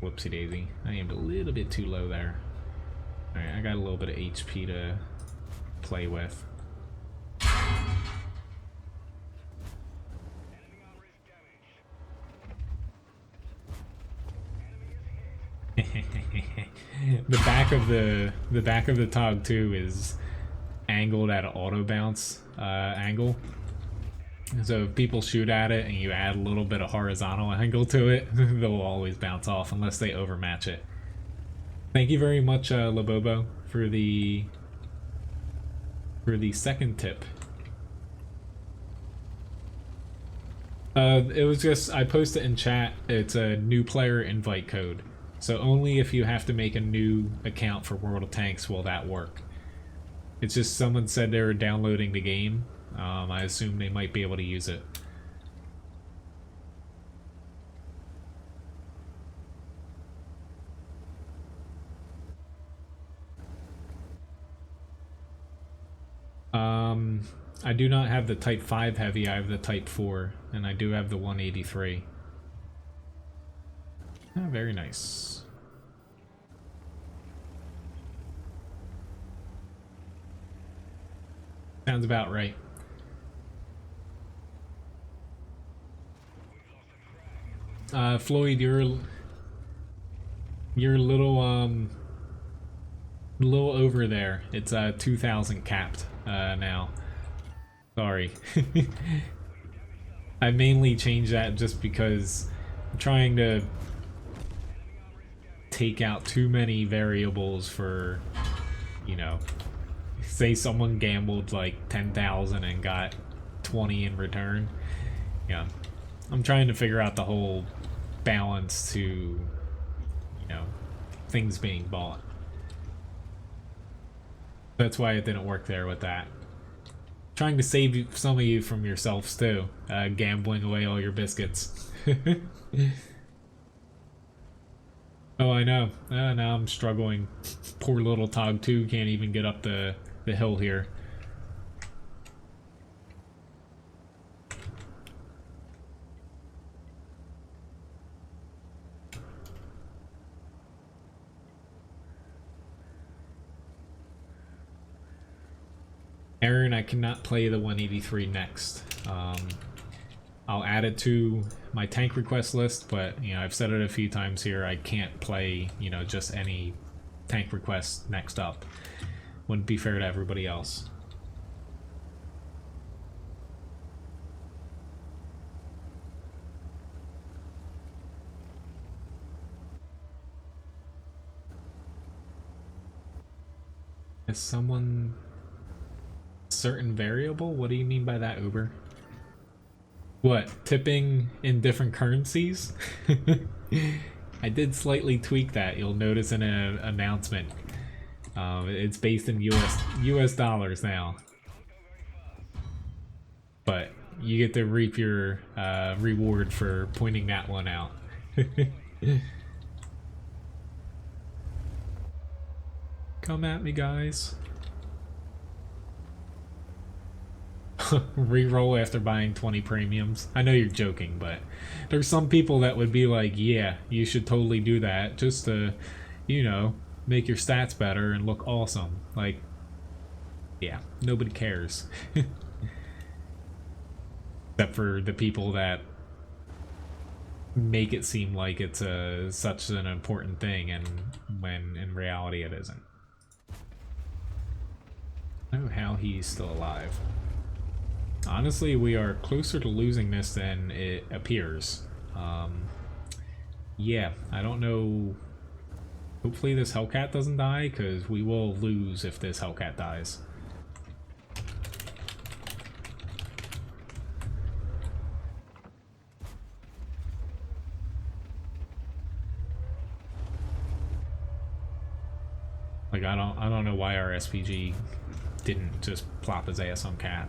S1: Whoopsie daisy. I aimed a little bit too low there. Alright, I got a little bit of HP to play with. the back of the Tog 2 is angled at an auto bounce angle. So if people shoot at it and you add a little bit of horizontal angle to it, they'll always bounce off unless they overmatch it. Thank you very much, Labobo, for the second tip. It was just, I posted in chat, it's a new player invite code. So only if you have to make a new account for World of Tanks will that work. It's just someone said they were downloading the game. I assume they might be able to use it. I do not have the Type 5 heavy, I have the Type 4, and I do have the 183. Oh, very nice. Sounds about right. Floyd, you're a little over there. It's 2,000 capped now. Sorry. I mainly changed that just because I'm trying to take out too many variables for, you know, say someone gambled like 10,000 and got 20 in return. Yeah, I'm trying to figure out the whole balance to, you know, things being bought. That's why it didn't work there with that. Trying to save some of you from yourselves too, gambling away all your biscuits. Oh, I know. Now I'm struggling. Poor little Tog 2 can't even get up the hill here. Aaron, I cannot play the 183 next. I'll add it to my tank request list, but, you know, I've said it a few times here, I can't play, you know, just any tank request next up. Wouldn't be fair to everybody else. Is someone... certain variable? What do you mean by that, Uber? What, tipping in different currencies? I did slightly tweak that. You'll notice in an announcement. It's based in US dollars now. But you get to reap your reward for pointing that one out. Come at me, guys. Reroll after buying 20 premiums. I know you're joking, but there's some people that would be like, yeah, you should totally do that just to, you know, make your stats better and look awesome. Like, yeah, nobody cares. Except for the people that make it seem like it's such an important thing, and when in reality it isn't. I don't know how he's still alive. Honestly, we are closer to losing this than it appears. Yeah, I don't know. Hopefully this Hellcat doesn't die, because we will lose if this Hellcat dies. Like, I don't know why our SPG didn't just plop his ass on Cat.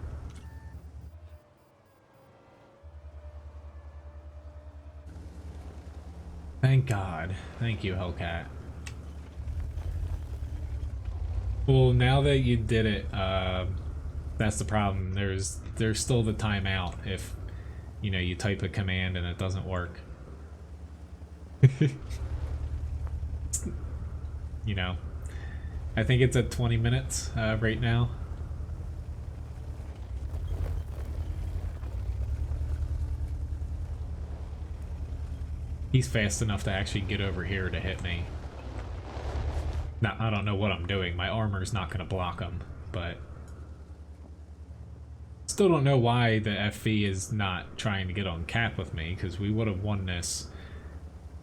S1: Thank God. Thank you, Hellcat. Well, now that you did it, that's the problem. There's still the timeout if, you know, you type a command and it doesn't work. You know, I think it's at 20 minutes right now. He's fast enough to actually get over here to hit me. Now, I don't know what I'm doing. My armor's not going to block him, but... Still don't know why the FV is not trying to get on cap with me, because we would have won this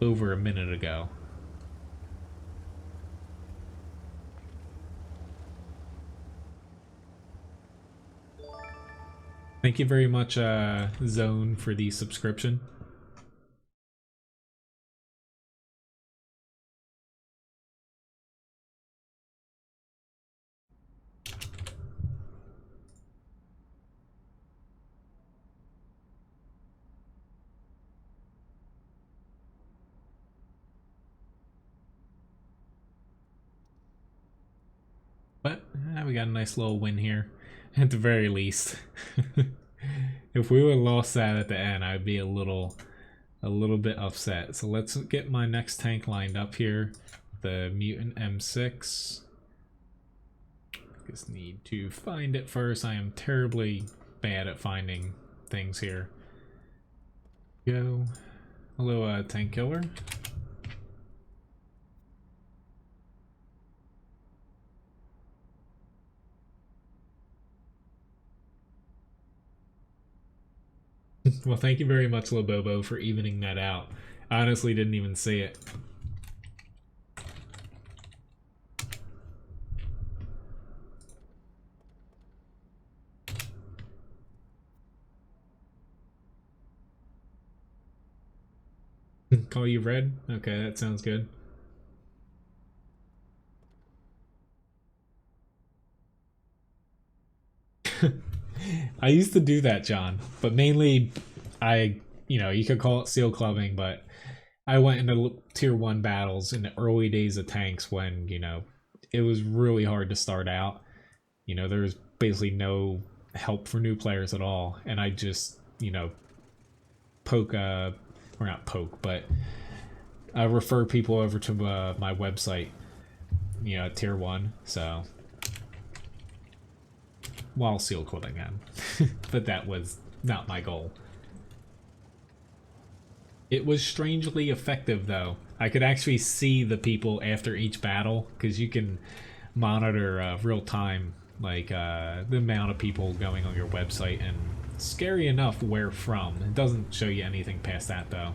S1: over a minute ago. Thank you very much, Zone, for the subscription. But we got a nice little win here, at the very least. If we would have lost that at the end, I'd be a little bit upset. So let's get my next tank lined up here. The Mutant M6. Just need to find it first. I am terribly bad at finding things here. Go. Hello, tank killer. Well, thank you very much, Lobobo, for evening that out. I honestly didn't even see it. Call you Red? Okay, that sounds good. I used to do that, John, but mainly you know, you could call it seal clubbing, but I went into tier 1 battles in the early days of tanks when, you know, it was really hard to start out. You know, there was basically no help for new players at all, and I just, you know, poke, or not poke, but I refer people over to my website, you know, tier 1, so... while seal clipping him. But that was not my goal. It was strangely effective, though. I could actually see the people after each battle, because you can monitor real time, like the amount of people going on your website, and scary enough where from. It doesn't show you anything past that, though.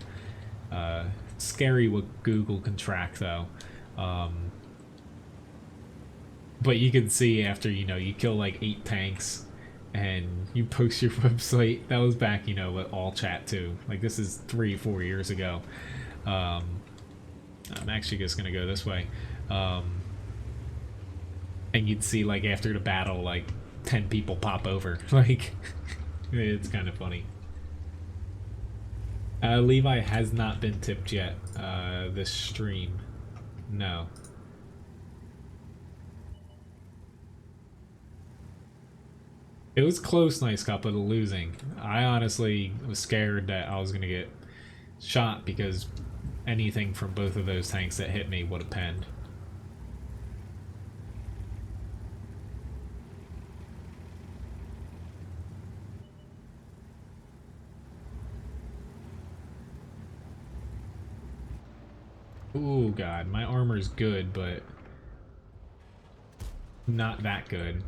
S1: Scary what Google can track, though. But you can see after, you know, you kill like 8 tanks and you post your website. That was back, you know, with all chat too. Like, this is 3-4 years ago. I'm actually just gonna go this way. And you'd see, like, after the battle, like, 10 people pop over. Like, it's kind of funny. Levi has not been tipped yet, this stream. No. It was close, Nice Cup, of the losing. I honestly was scared that I was gonna get shot because anything from both of those tanks that hit me would have penned. Ooh, God, my armor's good, but not that good.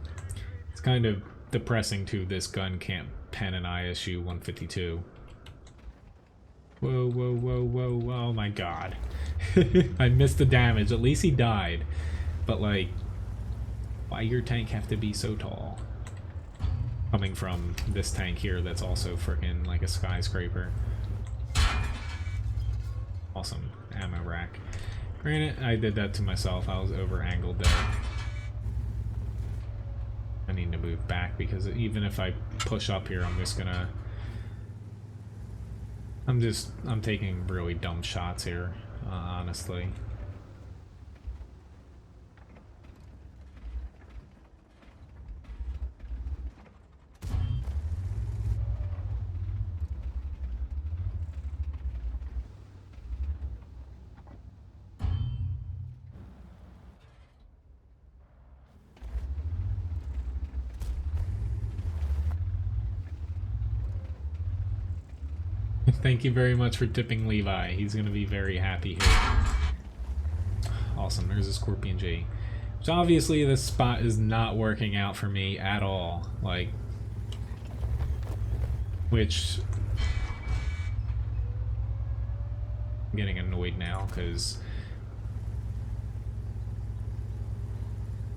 S1: It's kind of depressing too. This gun can't pen an ISU 152. Whoa, whoa, whoa, whoa, whoa, oh my God. I missed the damage. At least he died. But, like, why your tank have to be so tall? Coming from this tank here that's also freaking like a skyscraper. Awesome ammo rack. Granted, I did that to myself. I was over angled there. I need to move back because even if I push up here, I'm taking really dumb shots here, honestly. Thank you very much for tipping Levi. He's going to be very happy here. Awesome. There's a Scorpion G. So obviously this spot is not working out for me at all. Like, which I'm getting annoyed now because,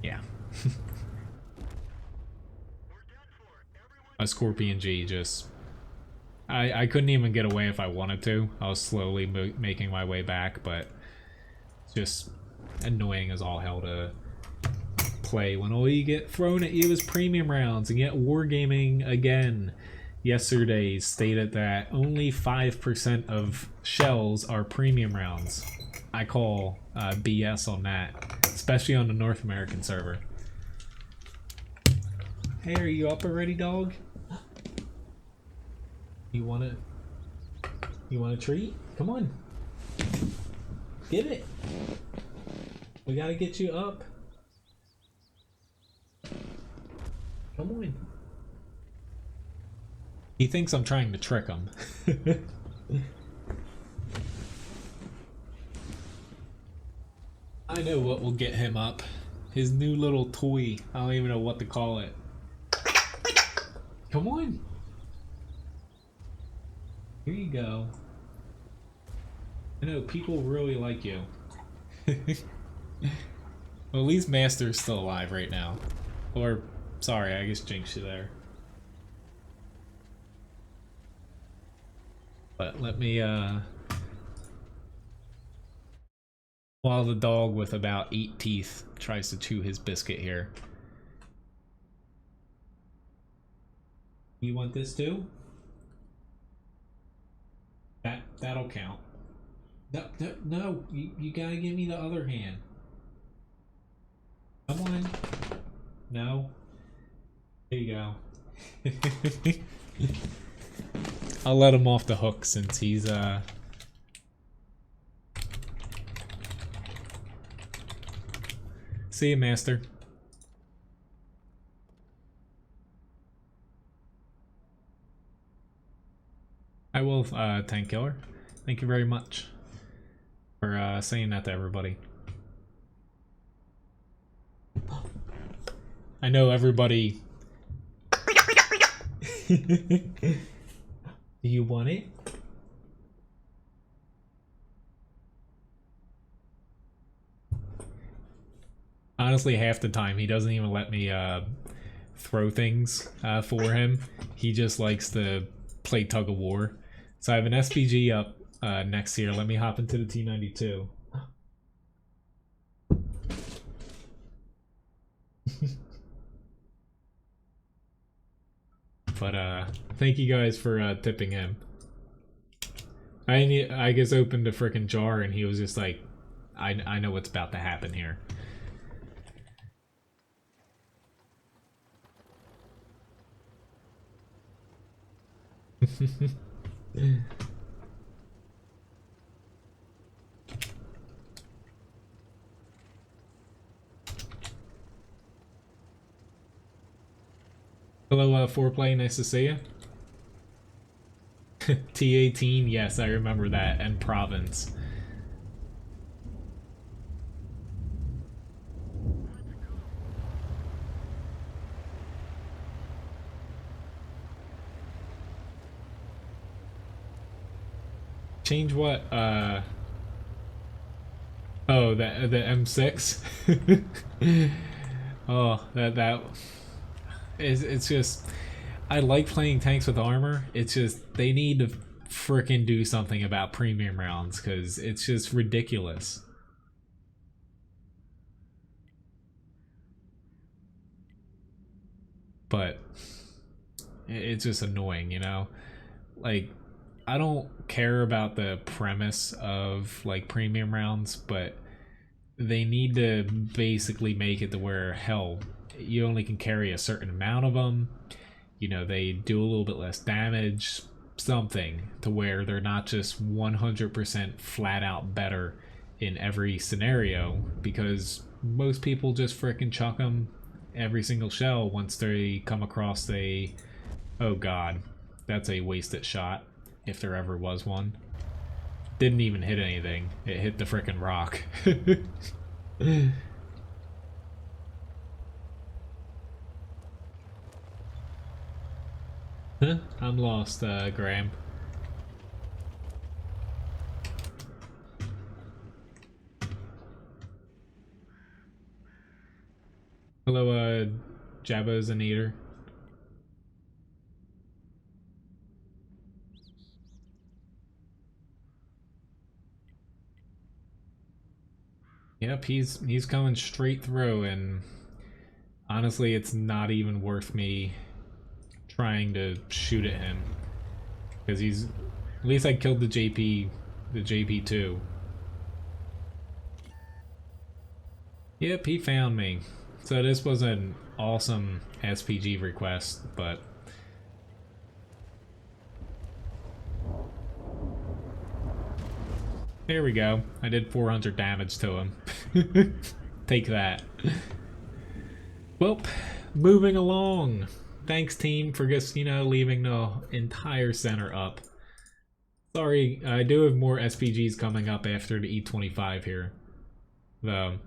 S1: yeah. A Scorpion G just... I couldn't even get away if I wanted to. I was slowly making my way back, but it's just annoying as all hell to play when all you get thrown at you is premium rounds. And yet Wargaming, again, yesterday stated that only 5% of shells are premium rounds. I call BS on that, especially on the North American server. Hey, are you up already, dog? You want a treat? Come on. Get it. We gotta get you up. Come on. He thinks I'm trying to trick him. I know what will get him up. His new little toy. I don't even know what to call it. Come on. Here you go. I know, people really like you. Well, at least Master's still alive right now. Or, sorry, I guess jinxed you there. But let me, while the dog with about 8 teeth tries to chew his biscuit here. You want this too? That'll count. No, you gotta give me the other hand. Come on. No. There you go. I'll let him off the hook since he's See you, Master. I will, Tank Killer. Thank you very much for saying that to everybody. I know everybody... Do you want it? Honestly, half the time he doesn't even let me throw things for him. He just likes to play tug of war. So I have an SPG up next here. Let me hop into the T92. But thank you guys for tipping him. I guess opened a frickin' jar and he was just like, I know what's about to happen here. Hello, Foreplay, nice to see you. T18, yes, I remember that, and Province. Change what? Oh, the M6. Oh, that is, it's just, I like playing tanks with armor. It's just they need to frickin' do something about premium rounds because it's just ridiculous. But it's just annoying, you know? Like, I don't care about the premise of like premium rounds, but they need to basically make it to where, hell, you only can carry a certain amount of them. You know, they do a little bit less damage, something to where they're not just 100% flat out better in every scenario, because most people just frickin' chuck them every single shell once they come across a, oh god, that's a wasted shot. If there ever was one. Didn't even hit anything. It hit the frickin' rock. Huh? I'm lost, Graham. Hello, Jabba's an eater. Yep, he's coming straight through, and honestly, it's not even worth me trying to shoot at him, because he's, at least I killed the JP2. Yep, he found me. So this was an awesome SPG request, but there we go. I did 400 damage to him. Take that. Well, moving along. Thanks, team, for just, you know, leaving the entire center up. Sorry, I do have more SPGs coming up after the E25 here, though.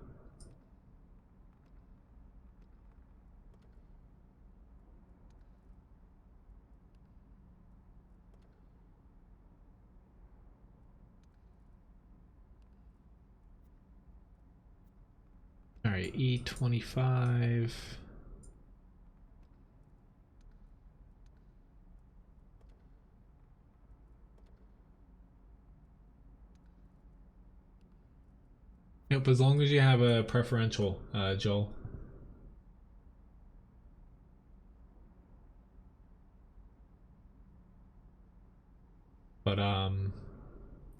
S1: Alright, E25. Yep, as long as you have a preferential, Joel. But,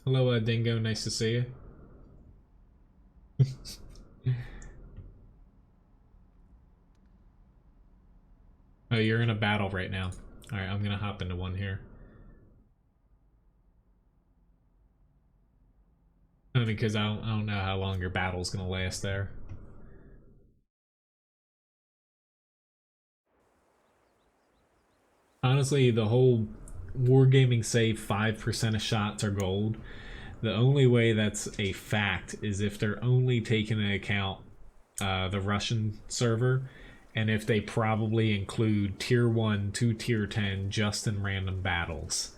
S1: hello, Dingo, nice to see you. Oh, you're in a battle right now. Alright, I'm gonna hop into one here. Only because I don't know how long your battle's gonna last there. Honestly, the whole wargaming say 5% of shots are gold. The only way that's a fact is if they're only taking into account the Russian server, and if they probably include tier 1 to tier 10 just in random battles.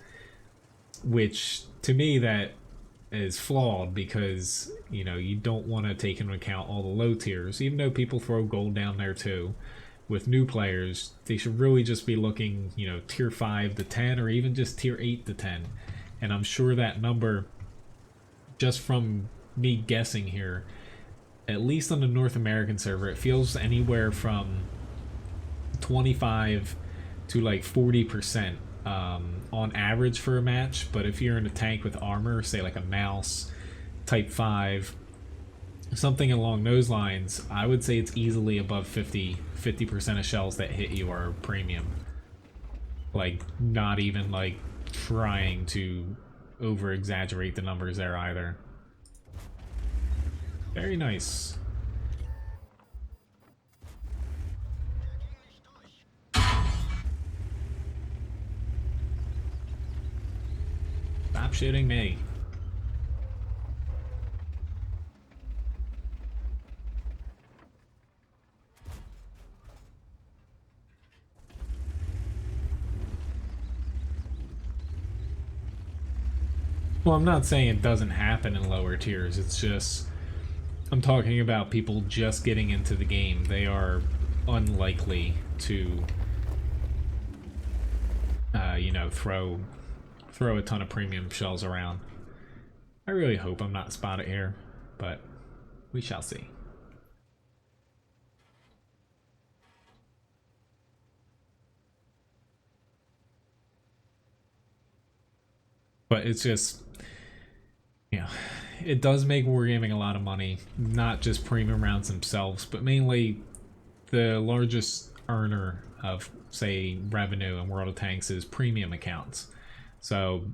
S1: Which, to me, that is flawed, because, you know, you don't want to take into account all the low tiers, even though people throw gold down there too. With new players, they should really just be looking, you know, tier 5 to 10, or even just tier 8 to 10. And I'm sure that number, just from me guessing here, at least on the North American server, it feels anywhere from 25 to like 40% on average for a match. But if you're in a tank with armor, say like a mouse, type 5, something along those lines, I would say it's easily above 50% of shells that hit you are premium. Like, not even like trying to over exaggerate the numbers there either. Very nice. Stop shooting me. Well, I'm not saying it doesn't happen in lower tiers, it's just I'm talking about people just getting into the game. They are unlikely to you know, throw a ton of premium shells around. I really hope I'm not spotted here, but we shall see. But it's just, you know, it does make wargaming a lot of money, not just premium rounds themselves, but mainly the largest earner of, say, revenue in World of Tanks is premium accounts. So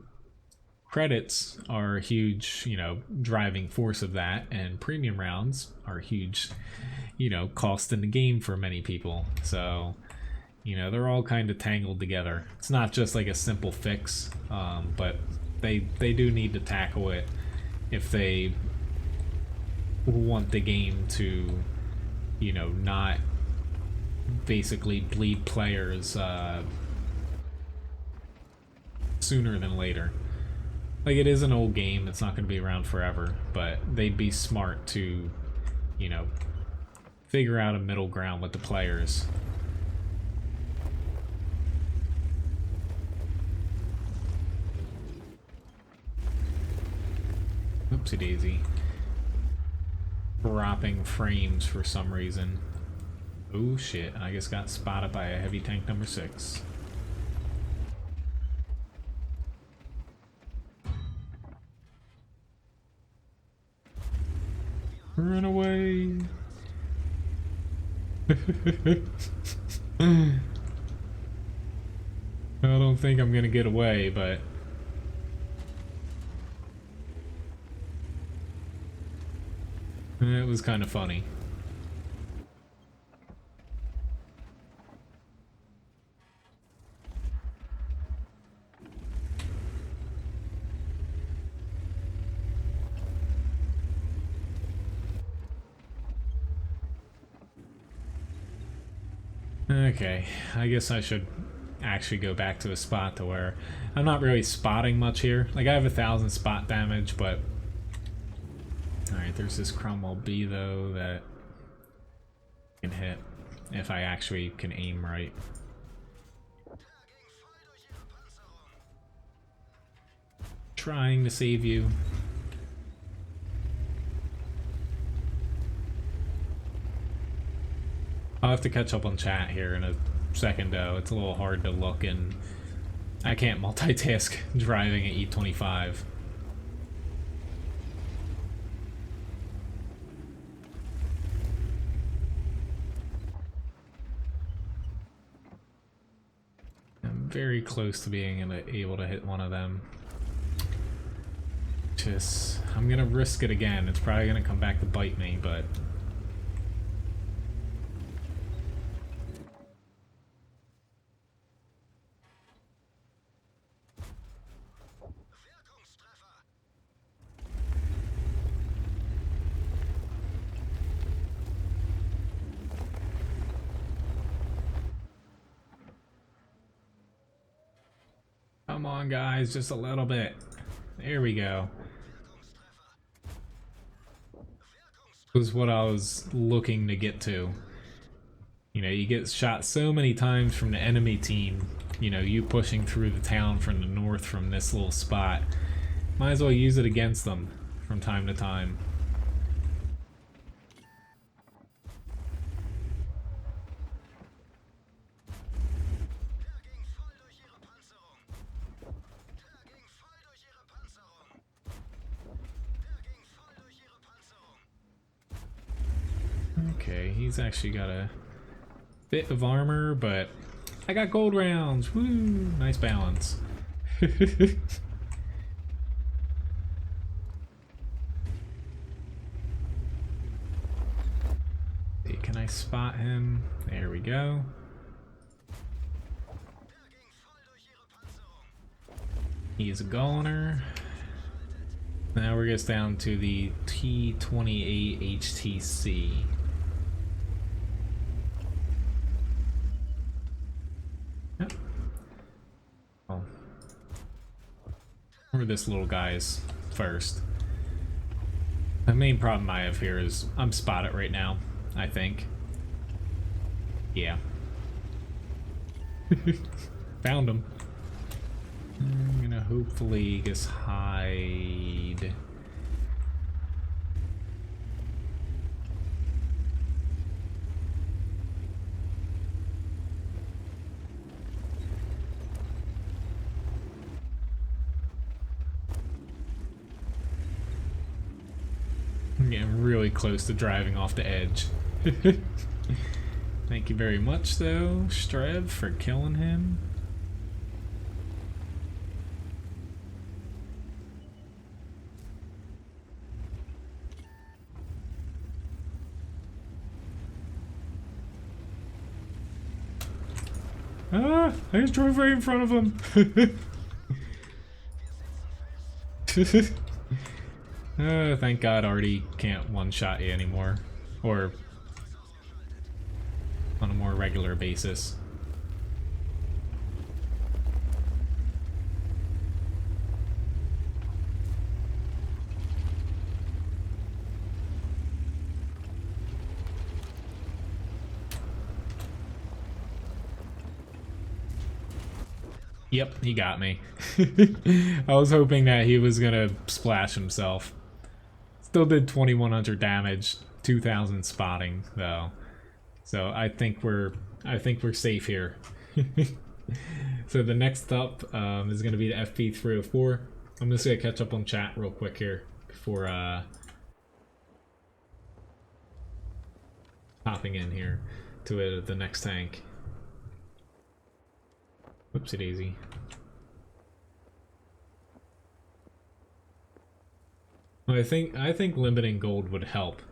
S1: credits are a huge, you know, driving force of that, and premium rounds are a huge, you know, cost in the game for many people. So, you know, they're all kind of tangled together. It's not just like a simple fix, but they do need to tackle it if they want the game to, you know, not basically bleed players sooner than later. Like, it is an old game, it's not going to be around forever, but they'd be smart to, you know, figure out a middle ground with the players. Oopsie daisy. Dropping frames for some reason. Oh shit, I just got spotted by a heavy tank number 6. Run away! I don't think I'm gonna get away, but it was kind of funny. Okay, I guess I should actually go back to a spot to where I'm not really spotting much here. Like, I have 1,000 spot damage, but alright, there's this Cromwell B though that can hit if I actually can aim right. Trying to save you. I'll have to catch up on chat here in a second though. It's a little hard to look, and I can't multitask driving at E25. I'm very close to being able to hit one of them. Just, I'm gonna risk it again. It's probably gonna come back to bite me, but come on, guys, just a little bit. There we go. Was what I was looking to get to. You know, you get shot so many times from the enemy team, you know, you pushing through the town from the north from this little spot. Might as well use it against them from time to time. Okay, he's actually got a bit of armor, but I got gold rounds. Woo! Nice balance. Can I spot him? There we go. He's a goner. Now we're just down to the T28 HTC. Yep. Oh. Where this little guy is first. The main problem I have here is I'm spotted right now, I think. Yeah. Found him. I'm gonna hopefully just hide. I'm getting really close to driving off the edge. Thank you very much, though, Strev, for killing him. Ah! I just drove right in front of him! Thank God Artie can't one-shot you anymore. Or on a more regular basis. Yep, he got me. I was hoping that he was gonna splash himself. Still did 2100 damage, 2000 spotting though. So I think we're safe here. So the next up is gonna be the FP304. I'm just gonna catch up on chat real quick here before hopping in here to the next tank. Whoopsie daisy. Well, I think limiting gold would help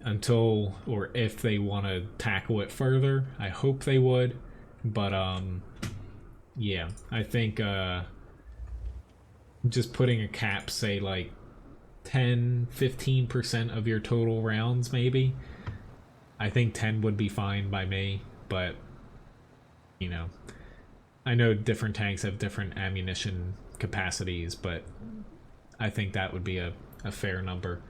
S1: until or if they want to tackle it further. I hope they would, but yeah, I think just putting a cap, say like 10-15% of your total rounds, maybe. I think 10 would be fine by me, but you know, I know different tanks have different ammunition capacities, but I think that would be a fair number.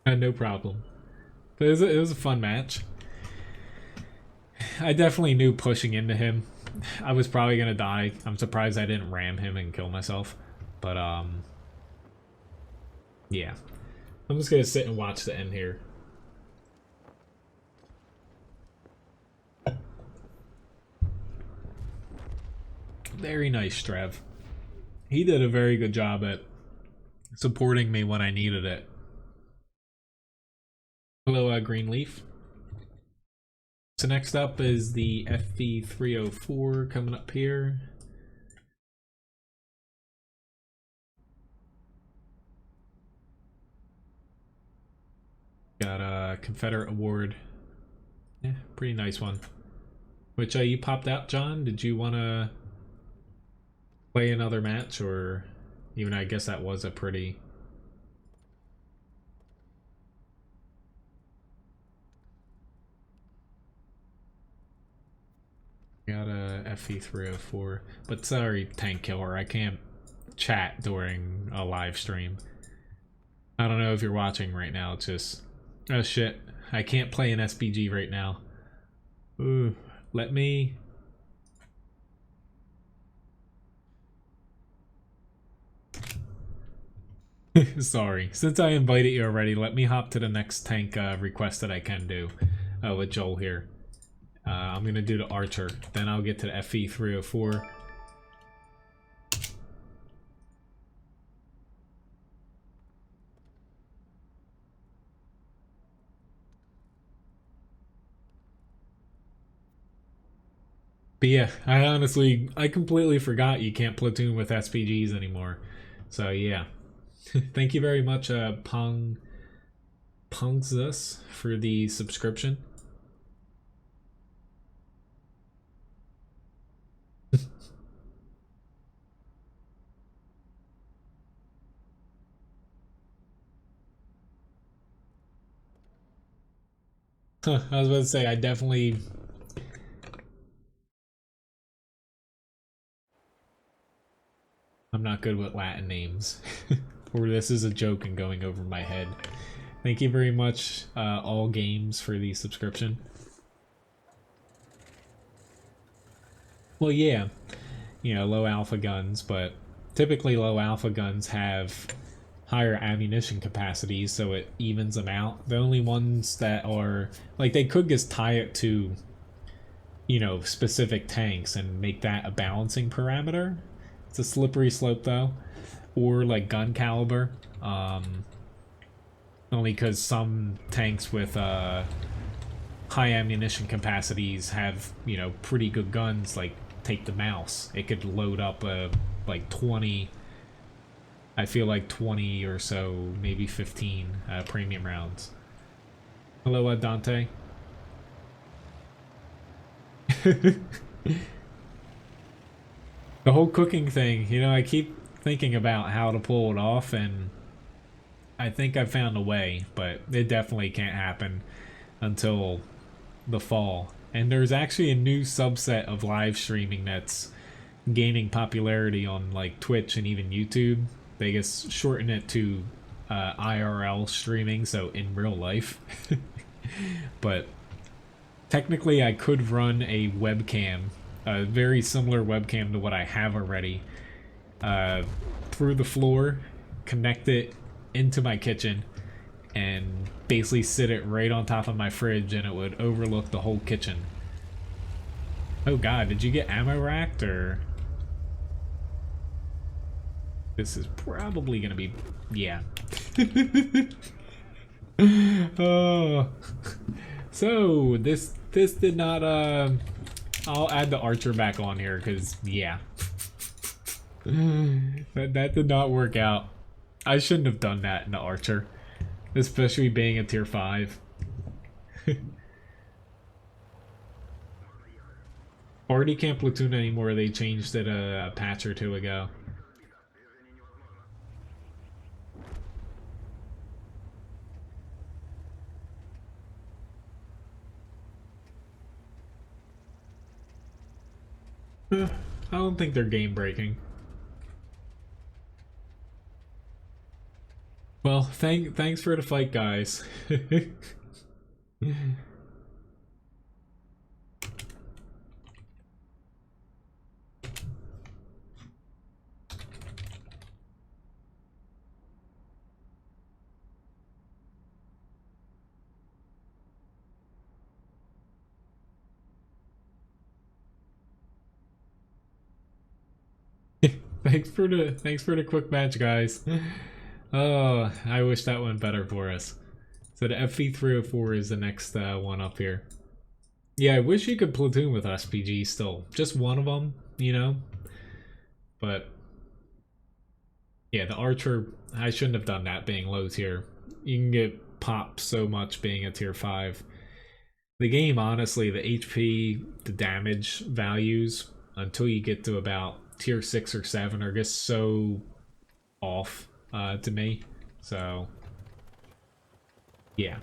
S1: No problem. But it was a fun match. I definitely knew pushing into him I was probably gonna die. I'm surprised I didn't ram him and kill myself. But yeah. I'm just gonna sit and watch the end here. Very nice, Trev. He did a very good job at supporting me when I needed it. Hello, Greenleaf. So next up is the FV304 coming up here. Got a Confederate Award. Yeah, pretty nice one. Which you popped out, John. Did you want to play another match, or even I guess that was a pretty... Got a FV304, but sorry, Tank Killer, I can't chat during a live stream. I don't know if you're watching right now, it's just... Oh shit, I can't play an SPG right now. Ooh, let me... Sorry, since I invited you already, let me hop to the next tank request that I can do with Joel here. I'm gonna do the Archer, then I'll get to the FV304. But yeah, I completely forgot you can't platoon with SPGs anymore. So yeah. Thank you very much, Pungsus, for the subscription. I was about to say, I definitely... I'm not good with Latin names. Or this is a joke and going over my head. Thank you very much, All Games, for the subscription. Well, yeah, you know, low alpha guns, but typically low alpha guns have higher ammunition capacities, so it evens them out. The only ones that are, like, they could just tie it to, you know, specific tanks and make that a balancing parameter. It's a slippery slope, though. Or, like, gun caliber. Only because some tanks with high ammunition capacities have, you know, pretty good guns, like, take the mouse. It could load up, like, 20... I feel like 20 or so, maybe 15 premium rounds. Hello, Dante. The whole cooking thing, you know, I keep thinking about how to pull it off, and I think I've found a way, but it definitely can't happen until the fall. And there's actually a new subset of live streaming that's gaining popularity on, like, Twitch and even YouTube. They just shorten it to IRL streaming, so in real life. But technically I could run a webcam, a very similar webcam to what I have already, through the floor, connect it into my kitchen, and basically sit it right on top of my fridge, and it would overlook the whole kitchen. Oh god, did you get ammo racked, or... This is probably gonna be... yeah. Oh. So, this did not, I'll add the archer back on here, because, yeah. That did not work out. I shouldn't have done that in the archer. Especially being a tier 5. Already can't platoon anymore, they changed it a patch or two ago. I don't think they're game breaking. Well, thanks for the fight, guys. Thanks for the quick match, guys. Oh, I wish that went better for us. So the FV304 is the next one up here. Yeah, I wish you could platoon with SPG still. Just one of them, you know? But yeah, the archer, I shouldn't have done that being low tier. You can get popped so much being a tier 5. The game, honestly, the HP, the damage values, until you get to about tier 6 or 7 are just so off to me. So, yeah.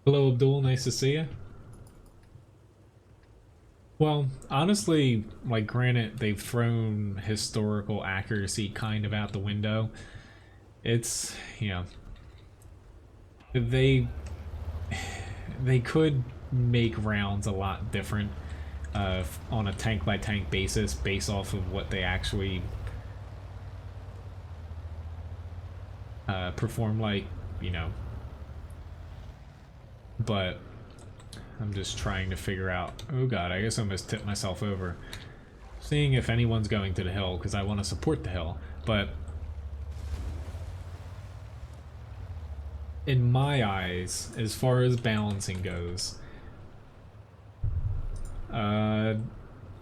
S1: Hello, Abdul. Nice to see you. Well, honestly, like, granted, they've thrown historical accuracy kind of out the window. It's, you know, they could make rounds a lot different on a tank by tank basis based off of what they actually perform like, you know. But I'm just trying to figure out... Oh god, I guess I almost tipped myself over. Seeing if anyone's going to the hill, because I want to support the hill. But in my eyes, as far as balancing goes, I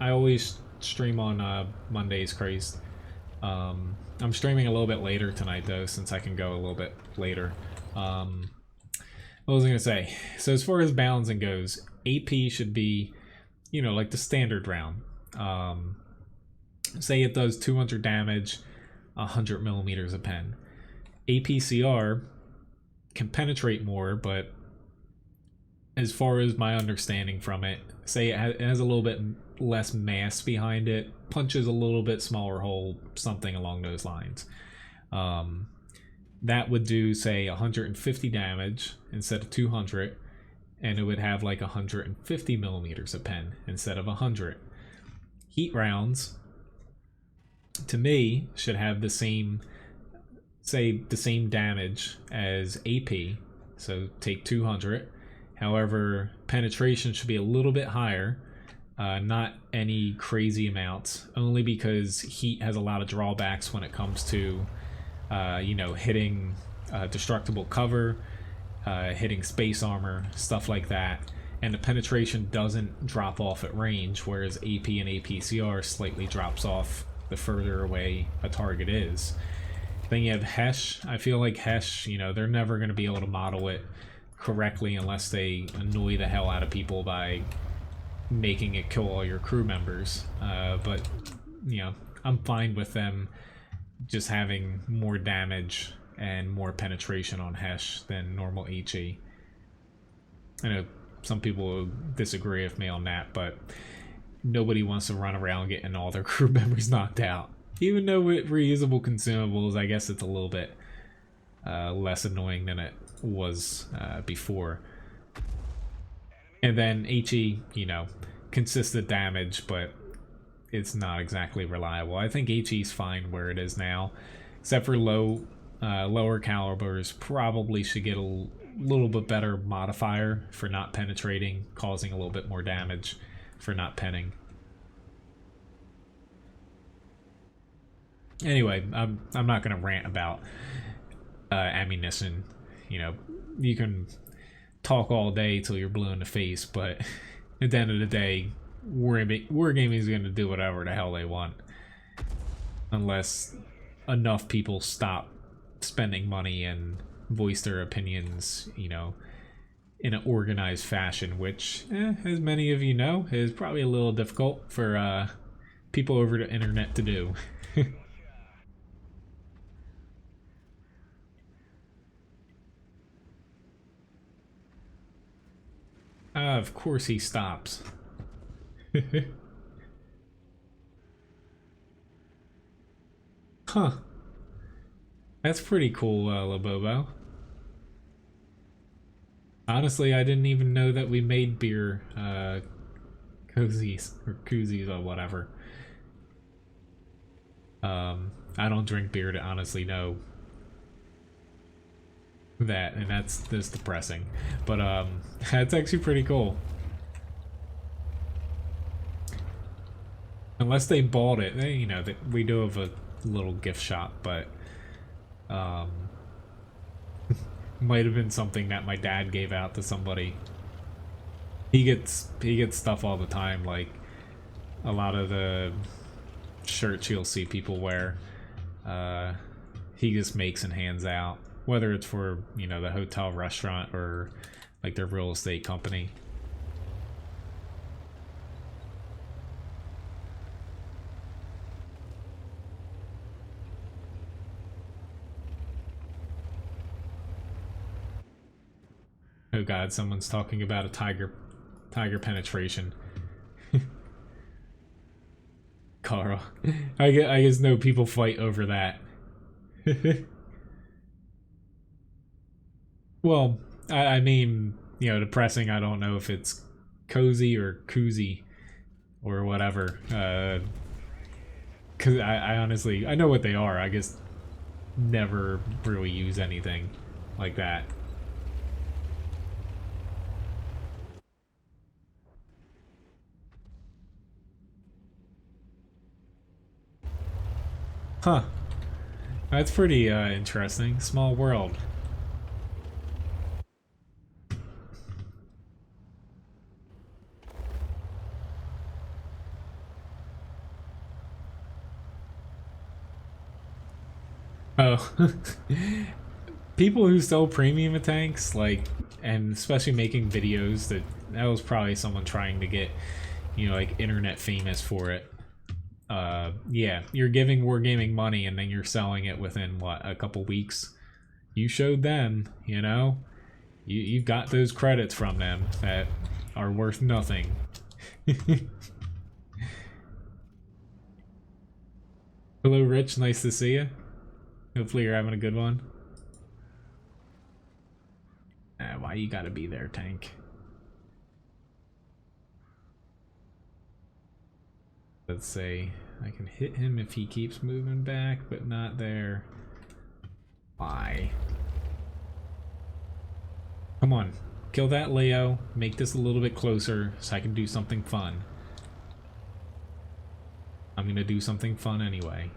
S1: always stream on Mondays, crazed. I'm streaming a little bit later tonight though, since I can go a little bit later. What was I gonna say? So as far as balancing goes, AP should be, you know, like the standard round. Say it does 200 damage, 100 millimeters a pen. APCR can penetrate more, but as far as my understanding from it, say it has a little bit less mass behind it, punches a little bit smaller hole, something along those lines. That would do, say, 150 damage instead of 200, and it would have like 150 millimeters a pen instead of 100. Heat rounds, to me, should have the same, say, the same damage as AP, so take 200. However, penetration should be a little bit higher, not any crazy amounts, only because heat has a lot of drawbacks when it comes to, you know, hitting destructible cover, hitting space armor, stuff like that. And the penetration doesn't drop off at range, whereas AP and APCR slightly drops off the further away a target is. Then you have Hesh. I feel like Hesh, you know, they're never going to be able to model it correctly unless they annoy the hell out of people by making it kill all your crew members. But, you know, I'm fine with them just having more damage and more penetration on Hesh than normal HE. I know some people will disagree with me on that, but nobody wants to run around getting all their crew members knocked out. Even though with reusable consumables, I guess it's a little bit less annoying than it was before. And then HE, you know, consistent damage, but it's not exactly reliable. I think HE's fine where it is now, except for lower calibers probably should get a little bit better modifier for not penetrating, causing a little bit more damage for not penning. Anyway, I'm not gonna rant about ammunition. You know, you can talk all day till you're blue in the face, but at the end of the day, Wargaming is going to do whatever the hell they want, unless enough people stop spending money and voice their opinions, you know, in an organized fashion, which, as many of you know, is probably a little difficult for people over the internet to do. Of course he stops. Huh. That's pretty cool, Labobo. Honestly, I didn't even know that we made beer, cozies, or koozies, or whatever. I don't drink beer to honestly know that, and that's depressing. But, that's actually pretty cool. Unless they bought it, you know, we do have a little gift shop, but, might have been something that my dad gave out to somebody. He gets stuff all the time, like a lot of the shirts you'll see people wear, he just makes and hands out, whether it's for, you know, the hotel, restaurant, or like their real estate company. Oh god, someone's talking about a tiger penetration. Carl. I guess no, people fight over that. Well, I mean, you know, depressing, I don't know if it's cozy or koozie or whatever. Cause I honestly, I know what they are, I just never really use anything like that. Huh. That's pretty interesting. Small world. Oh. People who sell premium tanks, like, and especially making videos, that was probably someone trying to get, you know, like, internet famous for it. Yeah, you're giving Wargaming money and then you're selling it within, what, a couple weeks? You showed them, you know? You got those credits from them that are worth nothing. Hello, Rich. Nice to see you. Hopefully you're having a good one. Why you gotta be there, tank? Let's say I can hit him if he keeps moving back, but not there. Why? Come on, kill that Leo. Make this a little bit closer so I can do something fun. I'm gonna do something fun anyway.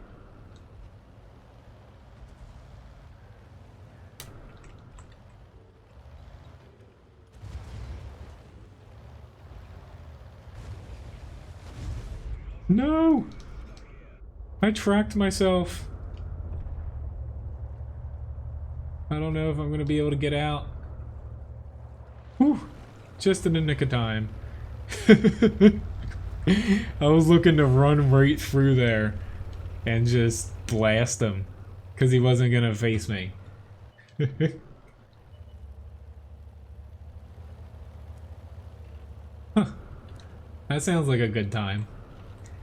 S1: No! I tracked myself. I don't know if I'm gonna be able to get out. Whew! Just in the nick of time. I was looking to run right through there and just blast him because he wasn't gonna face me. Huh. That sounds like a good time.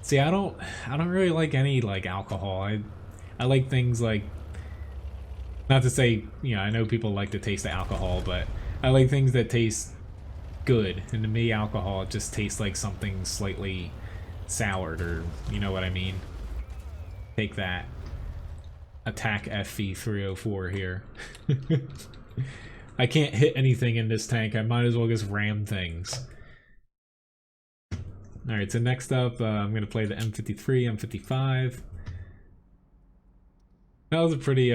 S1: See, I don't really like any like alcohol. I like things like, not to say, you know, I know people like to taste the alcohol, but I like things that taste good. And to me, alcohol just tastes like something slightly soured, or you know what I mean. Take that. Attack FV304 here. I can't hit anything in this tank. I might as well just ram things. Alright, so next up, I'm going to play the M53, M55. That was a pretty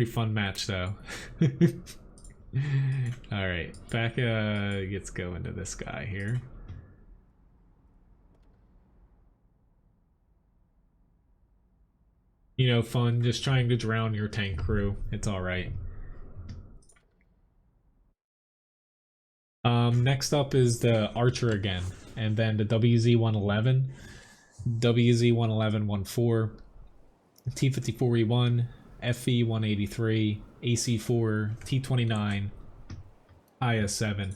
S1: fun match, though. Alright, back, let's go into this guy here. You know, fun, just trying to drown your tank crew. It's alright. Next up is the Archer again, and then the WZ-111, WZ-111-14, T-54E1, FE-183, AC-4, T-29, IS-7,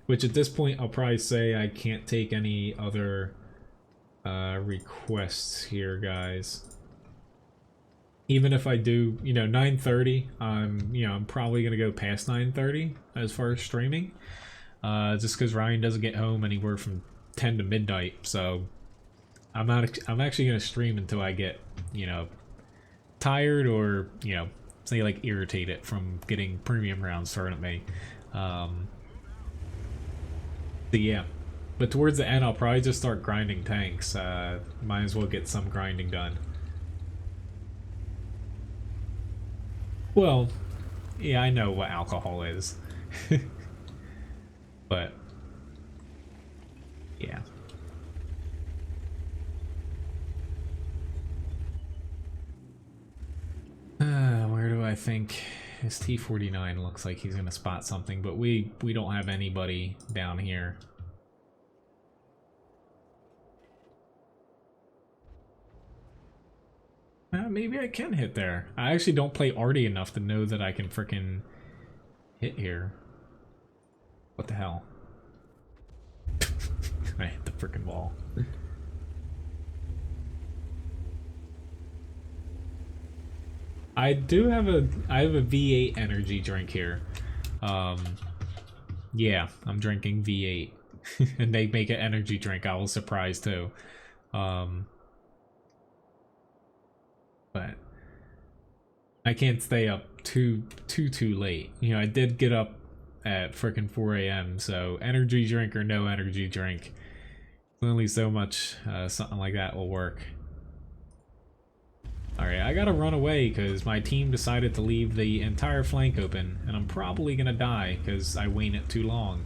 S1: which at this point I'll probably say I can't take any other requests here, guys. Even if I do, you know, 9:30, you know, I'm probably gonna go past 9:30 as far as streaming. Just because Ryan doesn't get home anywhere from 10 to midnight, so I'm actually gonna stream until I get, you know, tired or, you know, say like irritated from getting premium rounds thrown at me. So yeah, but towards the end I'll probably just start grinding tanks. Might as well get some grinding done. Well, yeah, I know what alcohol is. But yeah. Where do I think his T-49 looks like he's gonna spot something, but we don't have anybody down here. Maybe I can hit there. I actually don't play arty enough to know that I can frickin' hit here. What the hell? I hit the frickin' wall. I have a V8 energy drink here. Yeah, I'm drinking V8. And they make an energy drink. I was surprised too. But I can't stay up too late. You know, I did get up at frickin' 4 a.m. so energy drink or no energy drink, only so much something like that will work. Alright, I gotta run away because my team decided to leave the entire flank open, and I'm probably gonna die because I waited too long.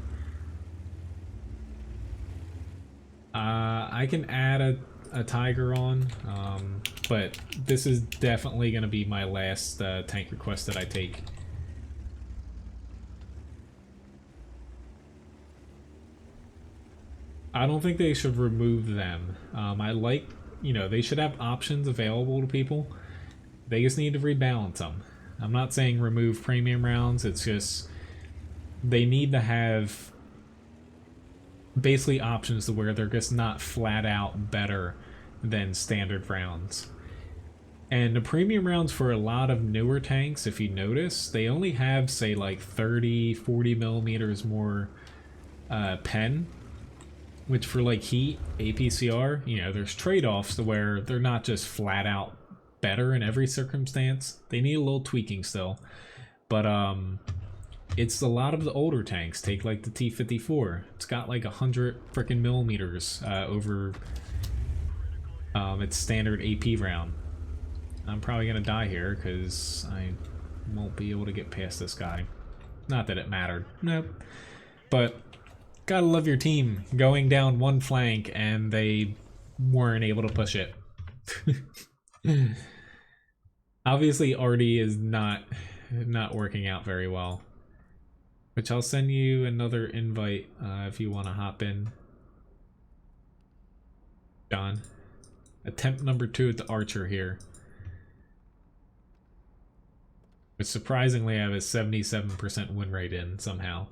S1: I can add a Tiger on, but this is definitely going to be my last tank request that I take. I don't think they should remove them. I like, you know, they should have options available to people. They just need to rebalance them. I'm not saying remove premium rounds, it's just they need to have basically options to where they're just not flat out better than standard rounds. And the premium rounds for a lot of newer tanks, if you notice, they only have, say, like 30, 40 millimeters more pen, which for like heat, APCR, you know, there's trade-offs to where they're not just flat out better in every circumstance. They need a little tweaking still. But it's a lot of the older tanks. Take like the T-54. It's got like 100 freaking millimeters over its standard AP round. I'm probably gonna die here because I won't be able to get past this guy. Not that it mattered. Nope. But gotta love your team going down one flank and they weren't able to push it. Obviously Artie is not working out very well. Which I'll send you another invite if you want to hop in. John. Attempt number 2 at the Archer here. Which surprisingly I have a 77% win rate in somehow.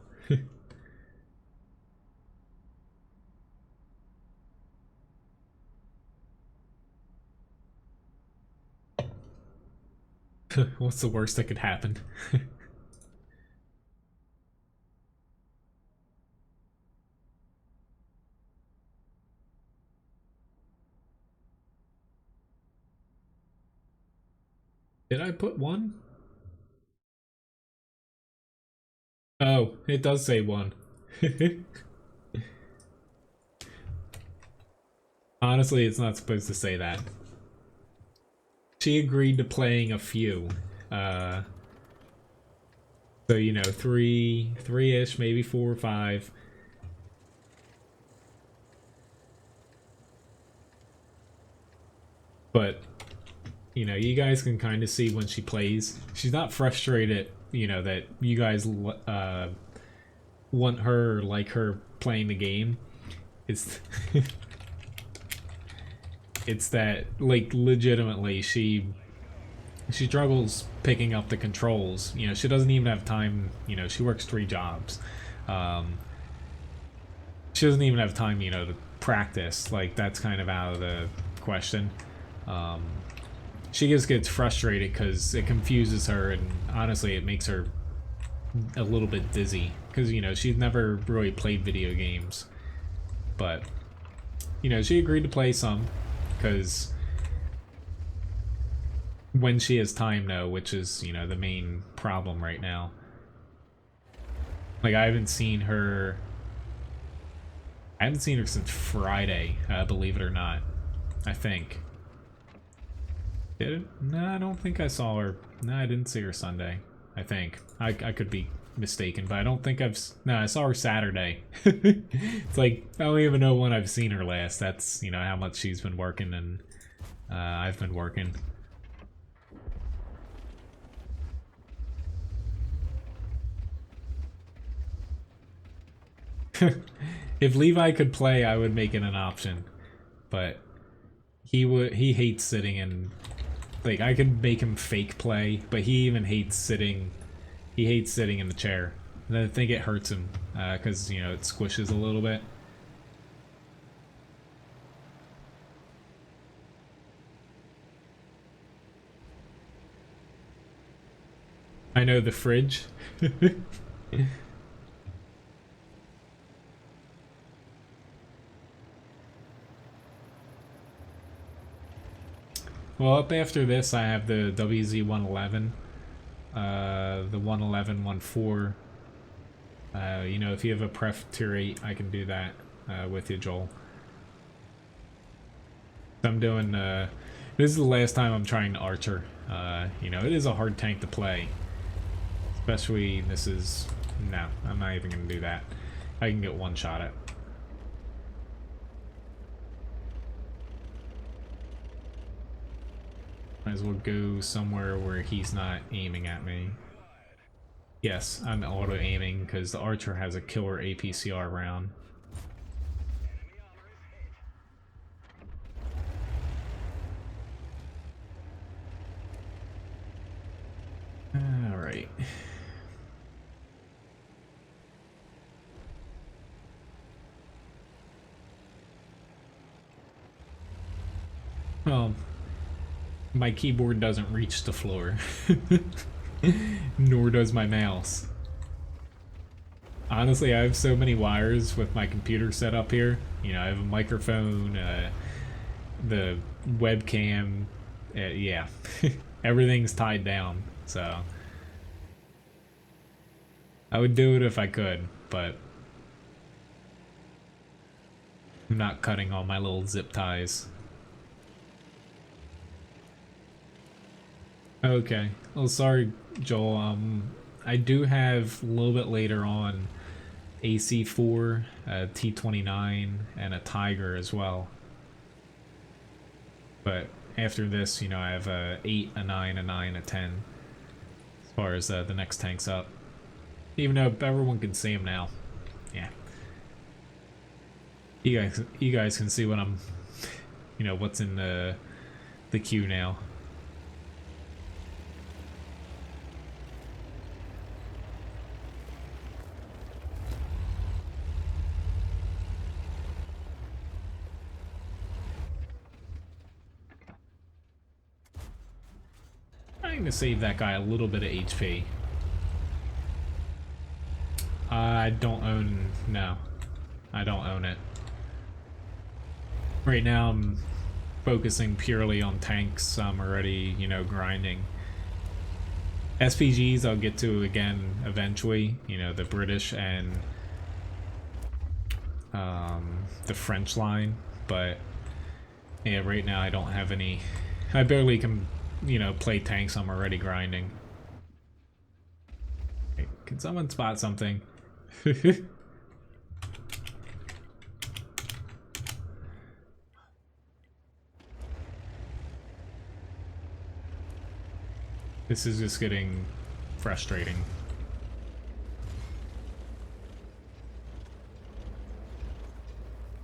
S1: What's the worst that could happen? Did I put 1? Oh, it does say 1. Honestly, it's not supposed to say that. She agreed to playing a few. So, you know, 3-ish, maybe 4 or 5. But, you know, you guys can kind of see when she plays. She's not frustrated, you know, that you guys want her, like her playing the game. It's it's that, like, legitimately she struggles picking up the controls. You know, she doesn't even have time. You know, she works 3 jobs. She doesn't even have time, you know, to practice. Like, that's kind of out of the question. She just gets frustrated because it confuses her, and honestly it makes her a little bit dizzy because, you know, she's never really played video games. But, you know, she agreed to play some because when she has time, though, which is, you know, the main problem right now. Like, I haven't seen her since Friday, believe it or not. I think. Did it? No, I don't think I saw her. No, I didn't see her Sunday. I think. I could be mistaken, but I don't think no, I saw her Saturday. It's like, I don't even know when I've seen her last. That's, you know, how much she's been working and I've been working. If Levi could play, I would make it an option, but he hates sitting in, like, I could make him fake play, but he even hates sitting. He hates sitting in the chair. And I think it hurts him because, you know, it squishes a little bit. I know, the fridge. Well, up after this, I have the WZ-111, the 111-14. You know, if you have a pref tier 8, I can do that with you, Joel. I'm doing, this is the last time I'm trying to Archer. You know, it is a hard tank to play. Especially, this is, no, I'm not even going to do that. I can get one shot at. Might as well go somewhere where he's not aiming at me. Yes, I'm auto-aiming because the Archer has a killer APCR round. Alright. Well, my keyboard doesn't reach the floor. Nor does my mouse. Honestly, I have so many wires with my computer set up here. You know, I have a microphone, the webcam, yeah. Everything's tied down, so... I would do it if I could, but... I'm not cutting all my little zip ties. Okay. Well, sorry, Joel. I do have a little bit later on AC4, a T29, and a Tiger as well. But after this, you know, I have a 8, a 9, a 9, a 10. As far as the next tanks up. Even though everyone can see them now. Yeah. You guys can see what I'm, you know, what's in the queue now. Trying to save that guy a little bit of HP. I don't own... no. I don't own it. Right now I'm focusing purely on tanks. I'm already, you know, grinding. SPGs I'll get to again eventually. You know, the British and the French line. But yeah, right now I don't have any... I barely can, you know, play tanks. I'm already grinding. Hey, can someone spot something? This is just getting frustrating.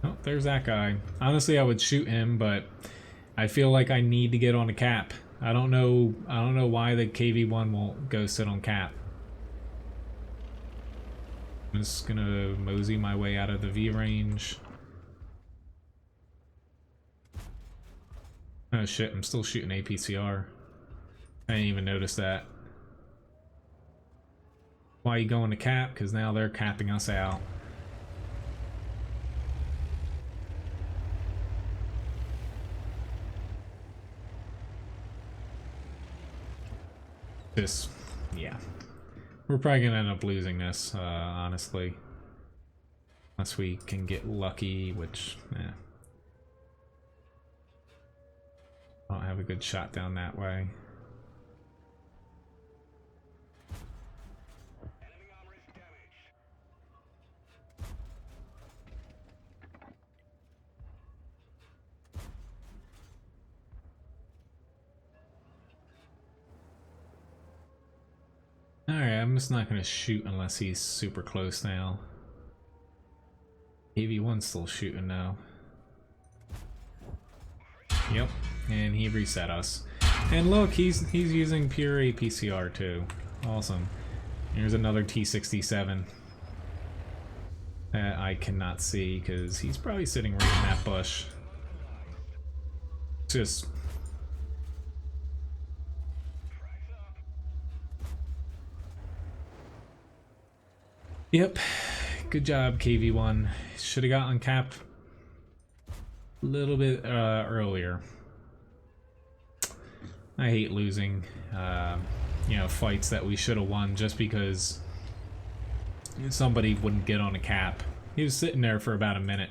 S1: Oh, there's that guy. Honestly, I would shoot him, but I feel like I need to get on a cap. I don't know why the KV-1 won't go sit on cap. I'm just gonna mosey my way out of the V range. Oh shit, I'm still shooting APCR. I didn't even notice that. Why are you going to cap? Because now they're capping us out. This, yeah. We're probably gonna end up losing this, honestly. Unless we can get lucky, which, eh. I don't have a good shot down that way. Alright, I'm just not gonna shoot unless he's super close now. AV1's still shooting now. Yep, and he reset us. And look, he's using pure APCR too. Awesome. Here's another T67 that I cannot see because he's probably sitting right in that bush. Just... Yep, good job KV1. Should have got on cap a little bit earlier. I hate losing, you know, fights that we should have won just because somebody wouldn't get on a cap. He was sitting there for about a minute.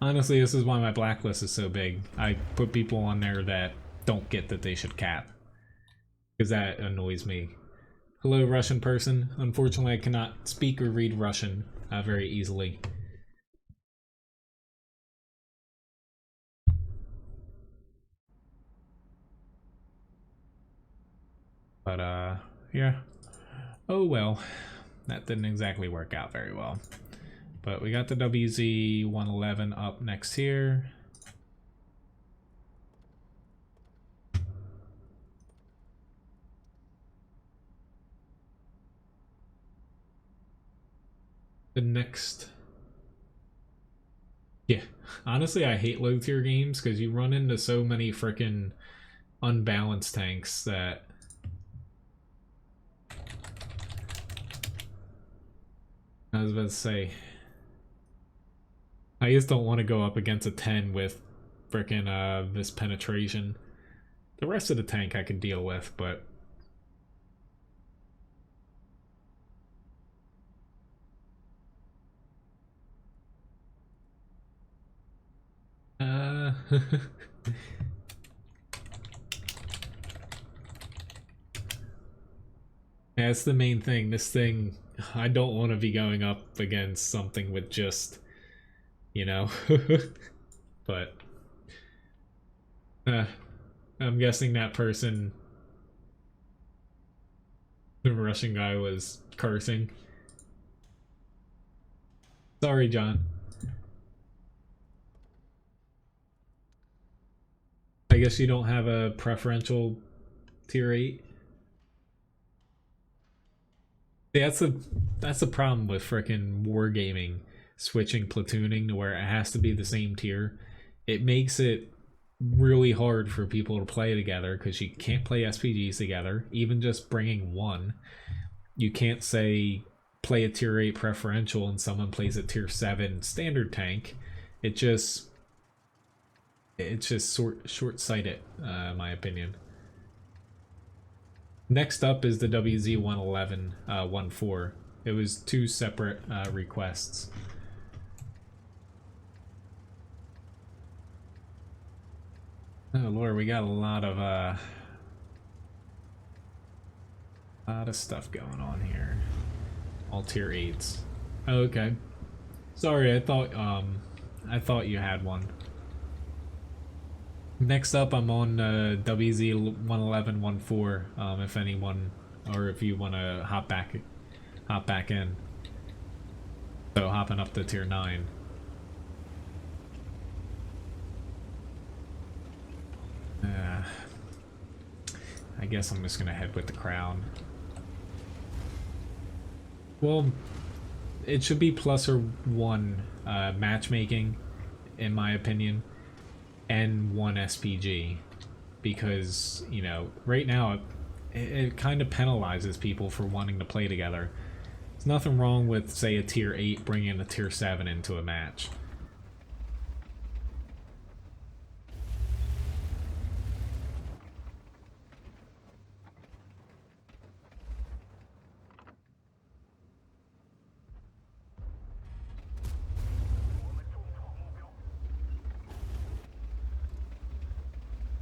S1: Honestly, this is why my blacklist is so big. I put people on there that don't get that they should cap, because that annoys me. Hello, Russian person. Unfortunately, I cannot speak or read Russian very easily. But yeah. Oh well. That didn't exactly work out very well. But we got the WZ-111 up next here. The next... Yeah, honestly I hate low tier games because you run into so many freaking unbalanced tanks that... I was about to say... I just don't want to go up against a 10 with frickin' this penetration. The rest of the tank I can deal with, but... Yeah, that's the main thing. This thing, I don't want to be going up against something with just, you know, but I'm guessing that person, the Russian guy, was cursing. Sorry, John. I guess you don't have a preferential tier 8. Yeah, that's the problem with frickin' wargaming, switching platooning to where it has to be the same tier. It makes it really hard for people to play together because you can't play SPGs together. Even just bringing one, you can't say play a tier 8 preferential and someone plays a tier 7 standard tank. It's just short-sighted, in my opinion. Next up is the WZ-111 1.4. It was 2 separate requests. Oh lord, we got a lot of stuff going on here. All tier 8s. Oh, okay. Sorry, I thought you had one. Next up, I'm on WZ-111 1.4. If anyone, or if you want to hop back in. So hopping up to tier 9. I guess I'm just gonna head with the crown. Well, it should be +1 matchmaking, in my opinion, and 1 SPG, because, you know, right now it kind of penalizes people for wanting to play together. There's nothing wrong with, say, a tier 8 bringing a tier 7 into a match.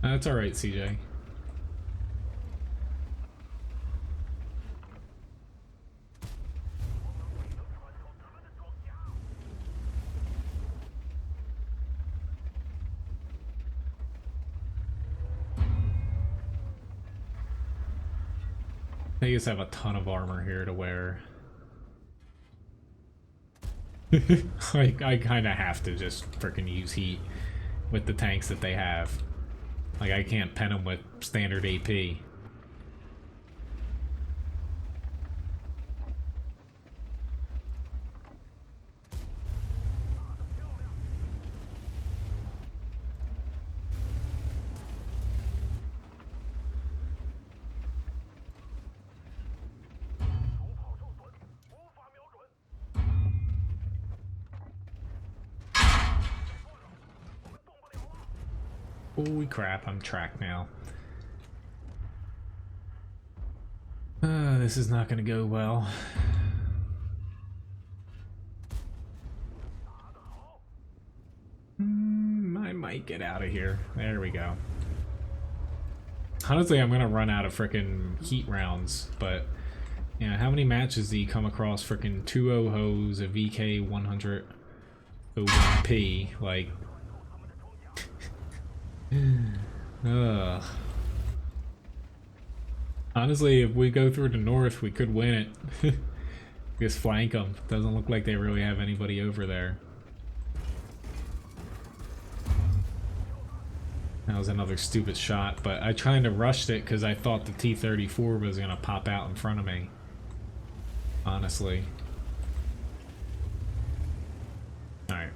S1: That's alright, CJ. I just have a ton of armor here to wear. I kind of have to just freaking use heat with the tanks that they have. Like, I can't pen them with standard AP. Holy crap, I'm tracked now. This is not gonna go well. I might get out of here. There we go. Honestly, I'm gonna run out of frickin' heat rounds, but you know, how many matches do you come across frickin' 2-0 hose, a VK 100 OP? Like, ugh. Honestly, if we go through the north, we could win it. Just flank them. Doesn't look like they really have anybody over there. That was another stupid shot, but I kind of rushed it because I thought the T-34 was going to pop out in front of me. Honestly. Alright.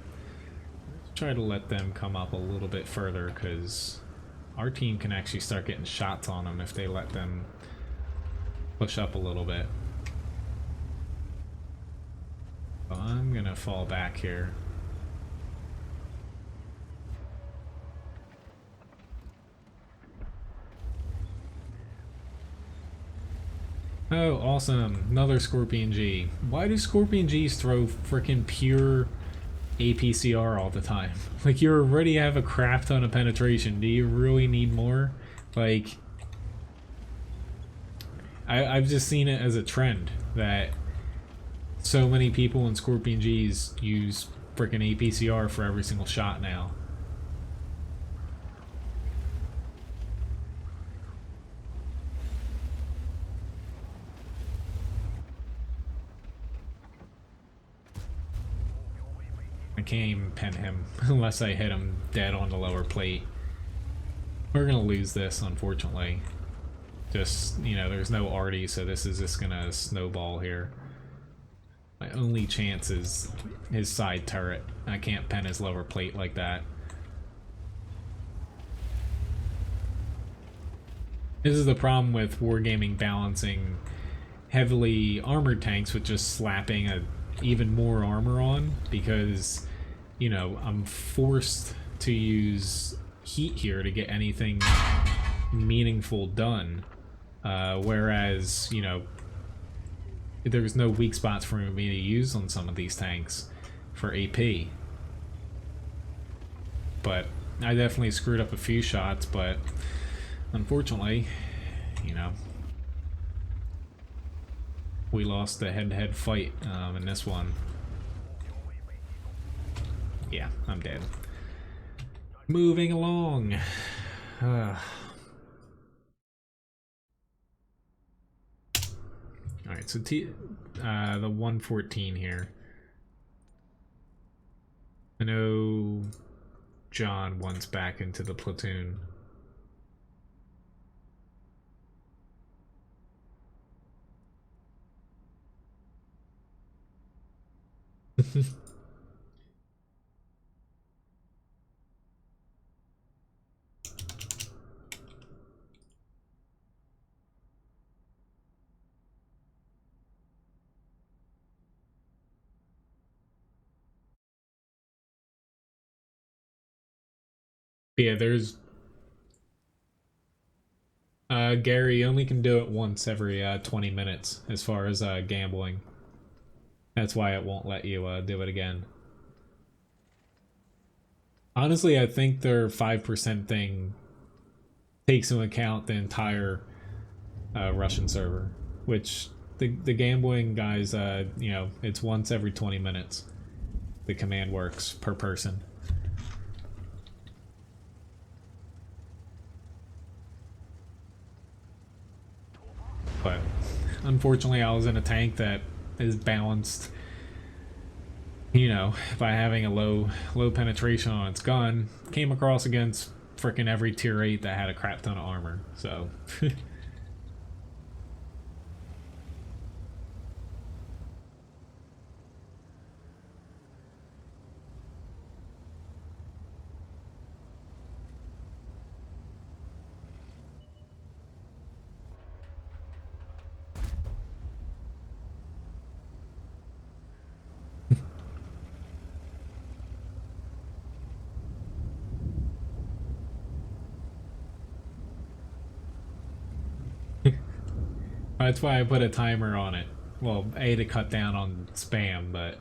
S1: Let's try to let them come up a little bit further because our team can actually start getting shots on them if they let them push up a little bit. So I'm going to fall back here. Oh, awesome. Another Scorpion G. Why do Scorpion Gs throw freaking pure APCR all the time? Like, you already have a crap ton of penetration. Do you really need more? Like, I've just seen it as a trend that so many people in Scorpion Gs use freaking APCR for every single shot now. I can't even pin him unless I hit him dead on the lower plate. We're gonna lose this, unfortunately. Just, you know, there's no arty, so this is just gonna snowball here. My only chance is his side turret. I can't pin his lower plate like that. This is the problem with wargaming balancing heavily armored tanks with just slapping even more armor on, because, you know, I'm forced to use heat here to get anything meaningful done, whereas, you know, there's no weak spots for me to use on some of these tanks for AP. But I definitely screwed up a few shots, but unfortunately, you know, we lost the head-to-head fight in this one. Yeah, I'm dead. Moving along. Alright, so the 114 here. I know John wants back into the platoon. Yeah, there's Gary only can do it once every 20 minutes as far as gambling. That's why it won't let you do it again. Honestly, I think their 5% thing takes into account the entire Russian server, which the gambling guys, you know, it's once every 20 minutes. The command works per person. But unfortunately, I was in a tank that is balanced, you know, by having a low penetration on its gun. Came across against frickin' every tier 8 that had a crap ton of armor, so that's why I put a timer on it. Well, A, to cut down on spam, but...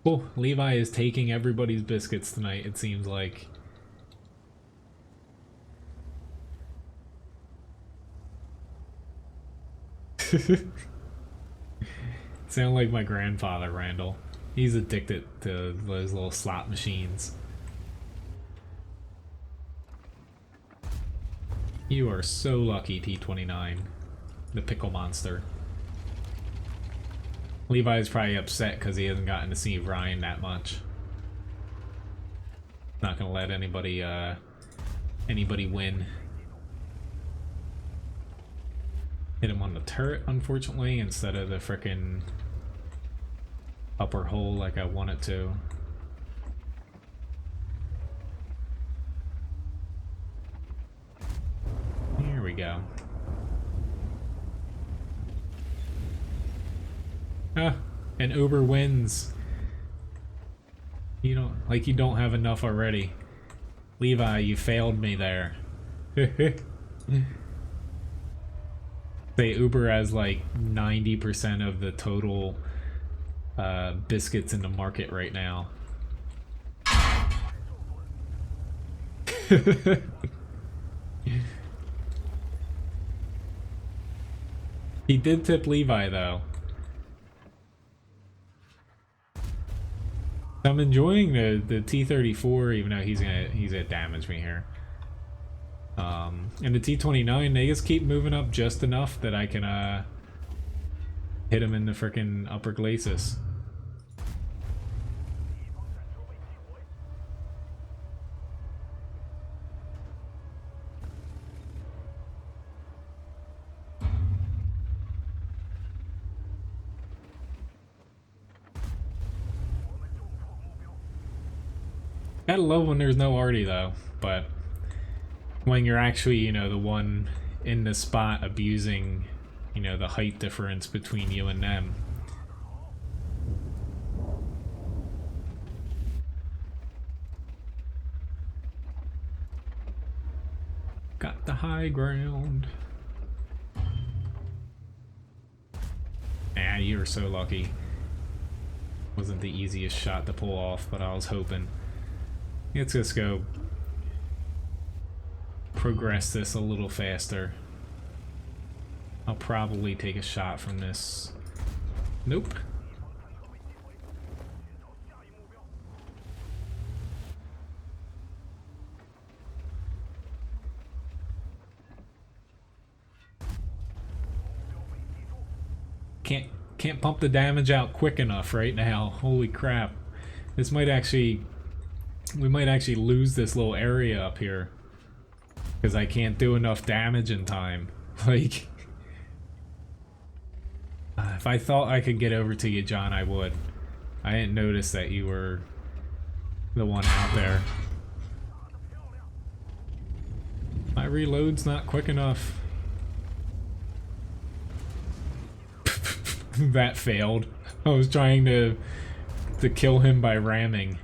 S1: Oh, Levi is taking everybody's biscuits tonight, it seems like. Sound like my grandfather, Randall. He's addicted to those little slot machines. You are so lucky, T29. The pickle monster. Levi's probably upset because he hasn't gotten to see Ryan that much. Not gonna let anybody win. Hit him on the turret, unfortunately, instead of the frickin' upper hole like I wanted to. Here we go. Ah, and Uber wins. You don't have enough already. Levi, you failed me there. Say Uber has like 90% of the total biscuits in the market right now. He did tip Levi though. I'm enjoying the T-34, even though he's gonna damage me here. And the T-29, they just keep moving up just enough that I can hit him in the frickin' upper glacis. Gotta love when there's no arty though, but when you're actually, you know, the one in the spot abusing, you know, the height difference between you and them. Got the high ground. Ah, you were so lucky. Wasn't the easiest shot to pull off, but I was hoping. Let's just go progress this a little faster. I'll probably take a shot from this. Nope. Can't pump the damage out quick enough right now. Holy crap. This might actually... We might actually lose this little area up here. Because I can't do enough damage in time. Like... if I thought I could get over to you, John, I would. I didn't notice that you were the one out there. My reload's not quick enough. That failed. I was trying to kill him by ramming.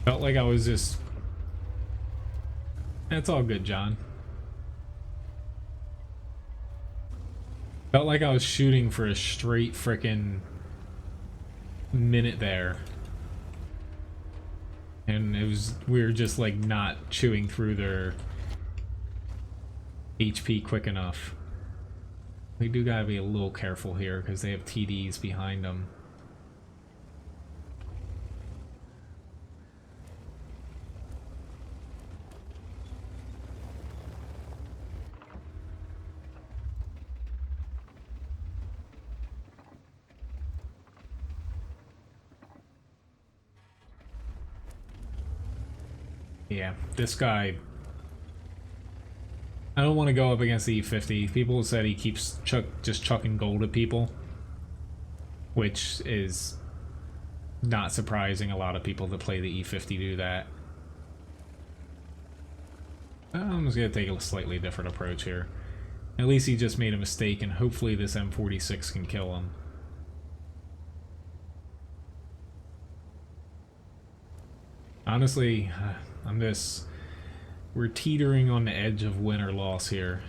S1: Felt like I was just... That's all good, John. Felt like I was shooting for a straight frickin' minute there. And it was... We were just like not chewing through their HP quick enough. We do gotta be a little careful here because they have TDs behind them. Yeah, this guy... I don't want to go up against the E50. People said he keeps just chucking gold at people. Which is not surprising. A lot of people that play the E50 do that. I'm just going to take a slightly different approach here. At least he just made a mistake, and hopefully this M46 can kill him. Honestly, we're teetering on the edge of win or loss here.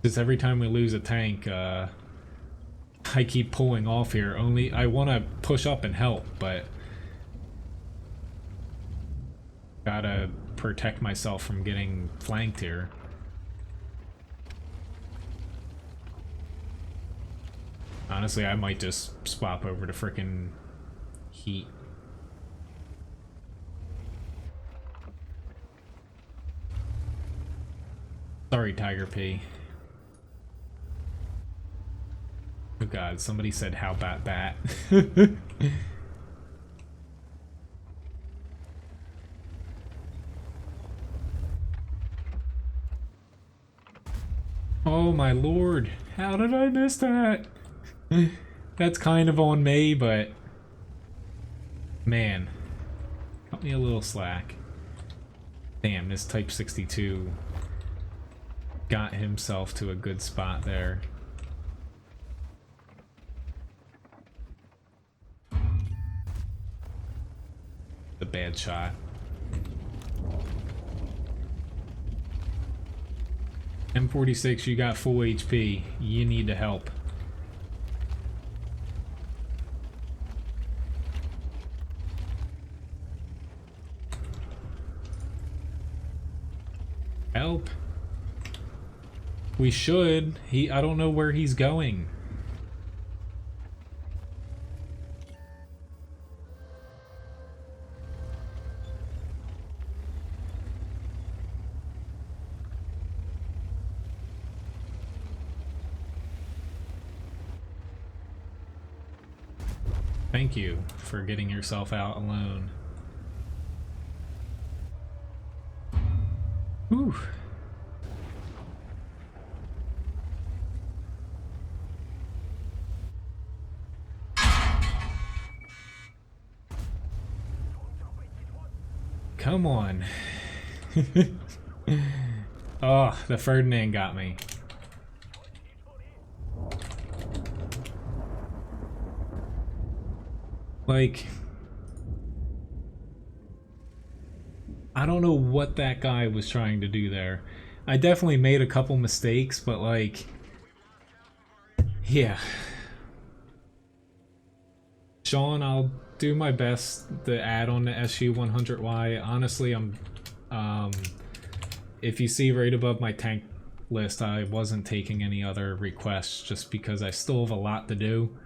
S1: Because every time we lose a tank, I keep pulling off here. Only I want to push up and help, but gotta protect myself from getting flanked here. Honestly, I might just swap over to frickin' heat. Sorry, Tiger P. Oh god, somebody said how about that? Oh my lord, how did I miss that? That's kind of on me, but man, cut me a little slack. Damn, this Type 62 got himself to a good spot there. A bad shot. M46, you got full HP. You need to help. Help. We should. I don't know where he's going. Thank you for getting yourself out alone. Whew. Come on. Oh, the Ferdinand got me. Like, I don't know what that guy was trying to do there. I definitely made a couple mistakes, but like, yeah. Sean, I'll do my best to add on the SU-100Y. Honestly, if you see right above my tank list, I wasn't taking any other requests just because I still have a lot to do.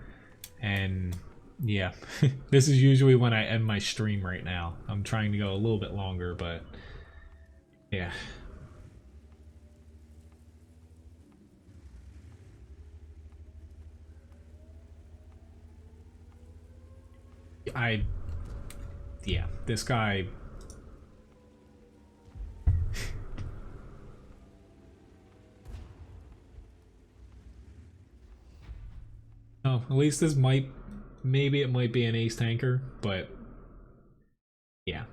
S1: And yeah, this is usually when I end my stream right now. I'm trying to go a little bit longer, but yeah. Yeah, this guy. Oh, at least this maybe it might be an ace tanker, but yeah.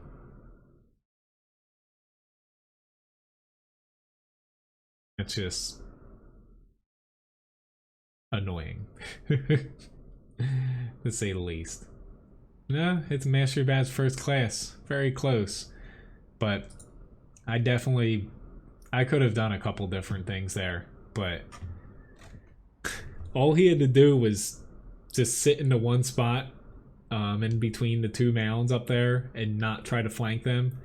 S1: It's just annoying, to say the least. No, it's Mastery Badge First Class. Very close. But I could have done a couple different things there, but all he had to do was just sit into one spot in between the two mounds up there and not try to flank them,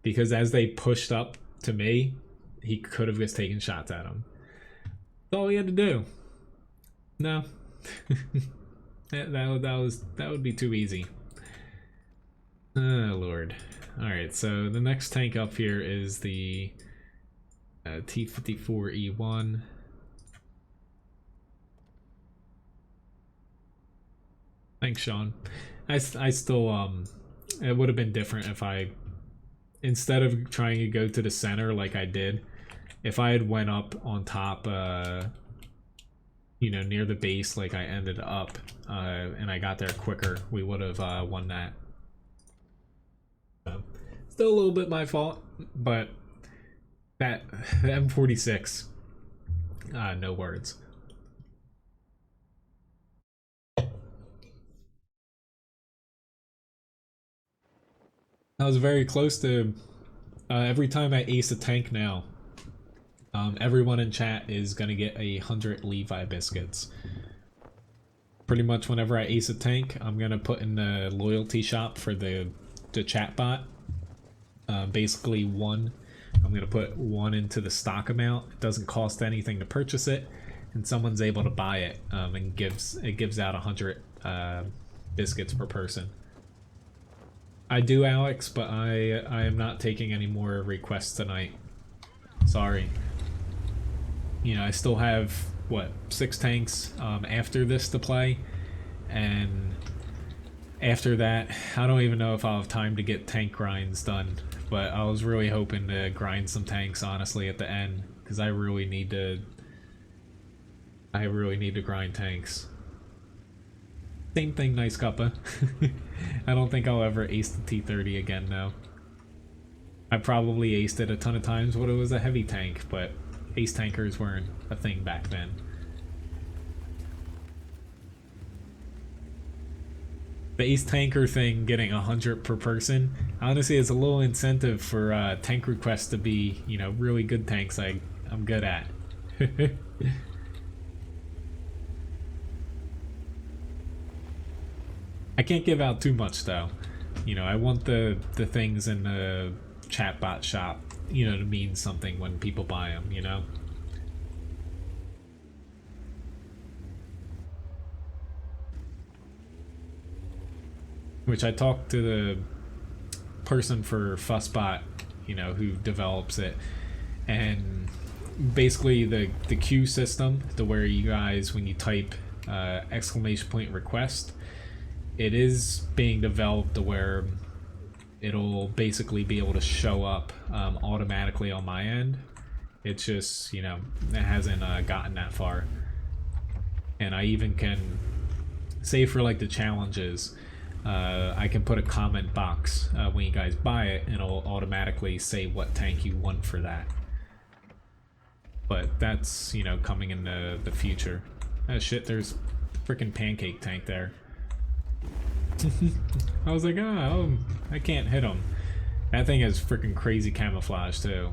S1: because as they pushed up to me, he could have just taken shots at them. That's all he had to do. No. that would be too easy. Oh lord. Alright, so the next tank up here is the T-54E1. Thanks, Sean. I still, it would have been different if I, instead of trying to go to the center like I did, if I had went up on top, you know, near the base like I ended up, and I got there quicker, we would have won that. So, still a little bit my fault, but the M46, no words. I was very close to, every time I ace a tank now, Everyone in chat is gonna get 100 Levi biscuits. Pretty much whenever I ace a tank, I'm gonna put in the loyalty shop for the chat bot. Basically one. I'm gonna put one into the stock amount. It doesn't cost anything to purchase it, and someone's able to buy it, and gives out 100 biscuits per person. I do, Alex, but I am not taking any more requests tonight. Sorry. You know, I still have what, 6 tanks after this to play, and after that I don't even know if I'll have time to get tank grinds done, but I was really hoping to grind some tanks honestly at the end, because I really need to grind tanks. Same thing, Nice Cuppa. I don't think I'll ever ace the T30 again though. I probably aced it a ton of times when it was a heavy tank, but ace tankers weren't a thing back then. The ace tanker thing, getting 100 per person, honestly is a little incentive for tank requests to be, you know, really good tanks I'm good at. I can't give out too much though. You know, I want the things in the chatbot shop, you know, to mean something when people buy them, you know? Which I talked to the person for Fussbot, you know, who develops it, and basically the queue system, to where you guys, when you type exclamation point request, it is being developed to where it'll basically be able to show up automatically on my end. It's just, you know, it hasn't gotten that far. And I even can say for like the challenges, I can put a comment box when you guys buy it, and it'll automatically say what tank you want for that. But that's, you know, coming in the future. Oh shit, there's a freaking pancake tank there. I was like, oh, I can't hit him. That thing has freaking crazy camouflage too.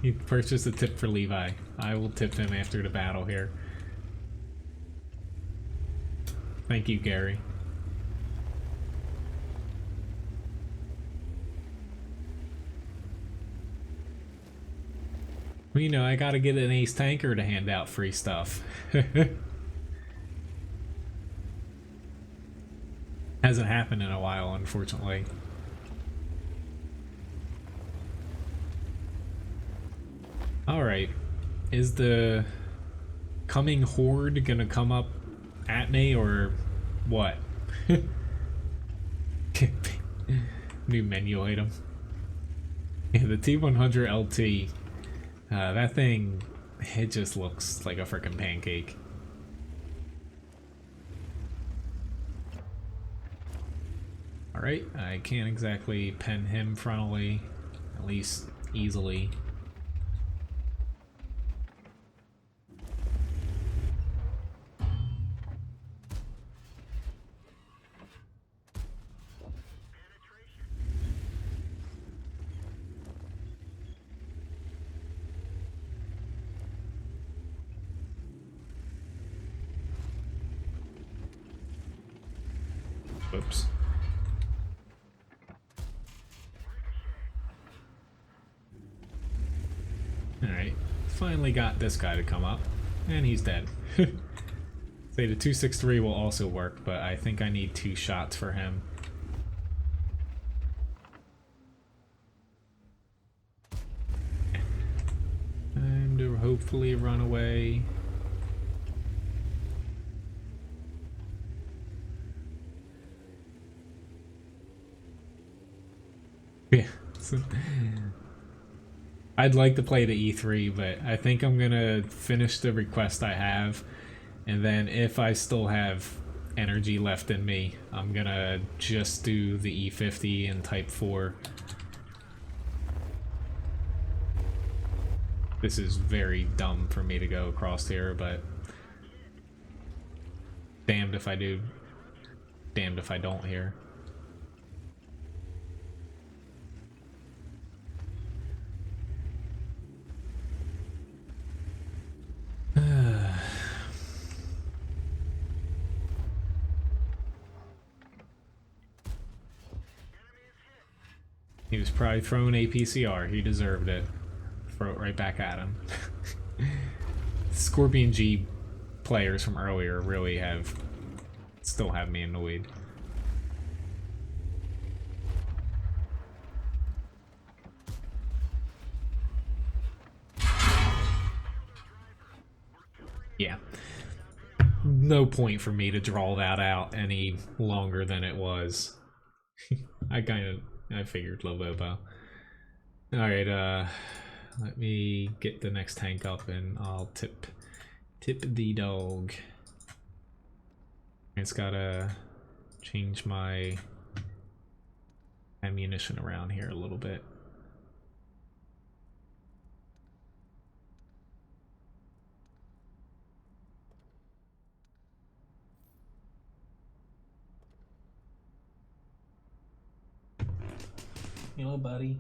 S1: He purchased a tip for Levi. I will tip him after the battle here. Thank you, Gary. Well, you know, I gotta get an ace tanker to hand out free stuff. Hasn't happened in a while, unfortunately. Alright, is the coming horde gonna come up at me, or what? New menu item. Yeah, the T100 LT, that thing, it just looks like a freaking pancake. Alright, I can't exactly pen him frontally, at least easily. Whoops. Alright, finally got this guy to come up, and he's dead. Say the 263 will also work, but I think I need 2 shots for him. Time to hopefully run away. Yeah. I'd like to play the E3, but I think I'm gonna finish the request I have And then if I still have energy left in me, I'm gonna just do the E50 and Type 4. This is very dumb for me to go across here, but damned if I do, damned if I don't here. He was probably throwing APCR. He deserved it. Throw it right back at him. Scorpion G players from earlier really still have me annoyed. Yeah. No point for me to draw that out any longer than it was. I figured low bobo. Alright, let me get the next tank up and I'll tip the dog. It's gotta change my ammunition around here a little bit. Hello, buddy.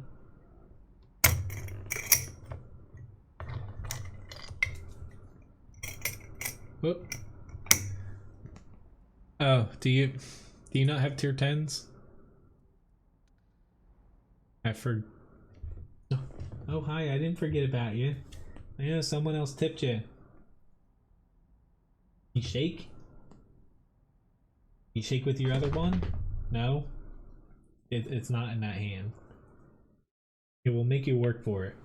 S1: Whoop. Oh, do you not have tier 10s? Oh, hi, I didn't forget about you. I know someone else tipped you. You shake? You shake with your other one? No? It's not in that hand. It will make you work for it.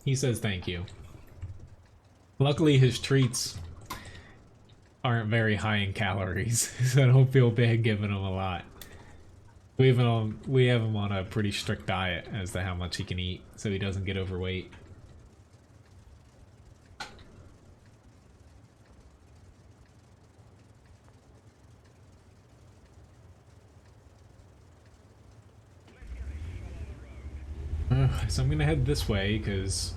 S1: He says thank you. Luckily his treats aren't very high in calories, so I don't feel bad giving him a lot. We have him on a pretty strict diet as to how much he can eat, so he doesn't get overweight. So I'm gonna head this way because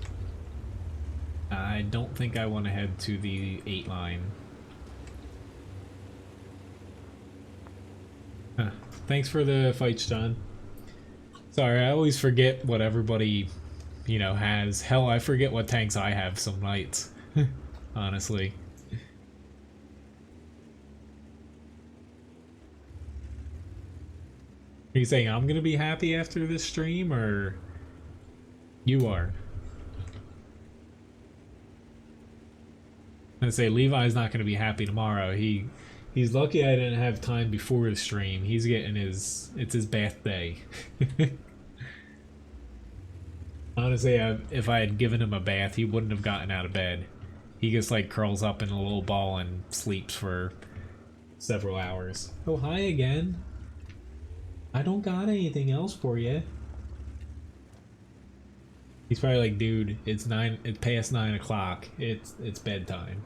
S1: I don't think I want to head to the 8 line. Thanks for the fights, John. Sorry, I always forget what everybody, has. Hell, I forget what tanks I have some nights. Honestly. Are you saying I'm gonna be happy after this stream, or you are? I say Levi's not gonna be happy tomorrow. He's lucky I didn't have time before the stream. He's getting it's his birthday. Honestly, if I had given him a bath, he wouldn't have gotten out of bed. He just like curls up in a little ball and sleeps for several hours. Oh, hi again. I don't got anything else for you. He's probably like, dude, it's past 9 o'clock. It's bedtime.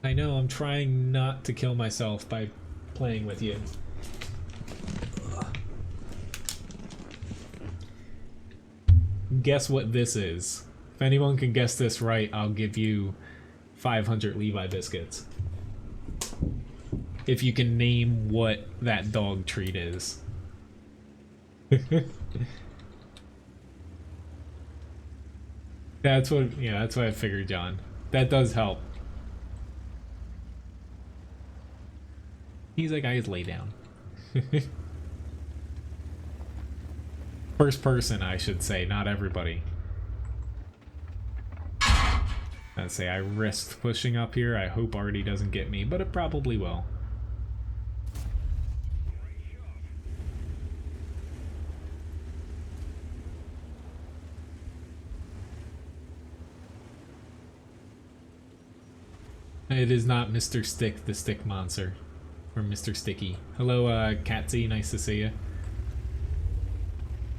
S1: I know, I'm trying not to kill myself by playing with you. Guess what this is. If anyone can guess this right, I'll give you 500 Levi biscuits. If you can name what that dog treat is. That's what I figured, John. That does help. He's like, I just lay down. First person, I should say, not everybody. Let's say I risked pushing up here. I hope Artie doesn't get me, but it probably will. It is not Mr. Stick, the stick monster. Or Mr. Sticky. Hello, Catsy. Nice to see you.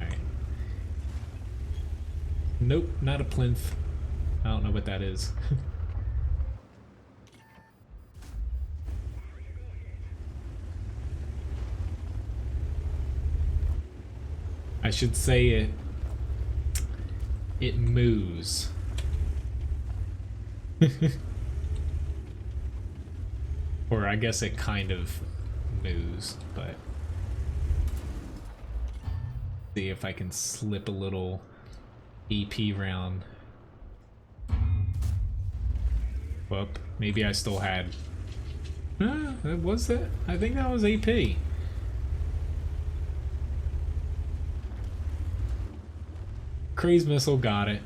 S1: Alright. Nope, not a plinth. I don't know what that is. I should say it moves. Or I guess it kind of moves, but see if I can slip a little EP round. Whoop, maybe I still had. Was that? I think that was AP. Craze Missile got it.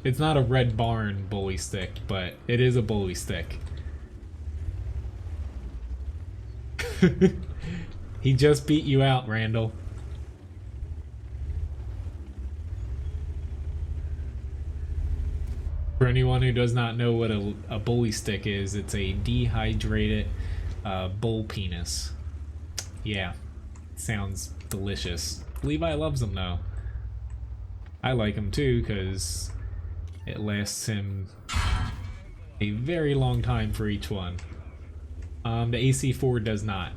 S1: It's not a Red Barn bully stick, but it is a bully stick. He just beat you out, Randall. For anyone who does not know what a bully stick is, it's a dehydrated bull penis. Yeah, sounds delicious. Levi loves them though. I like them too because it lasts him a very long time for each one. The AC4 does not.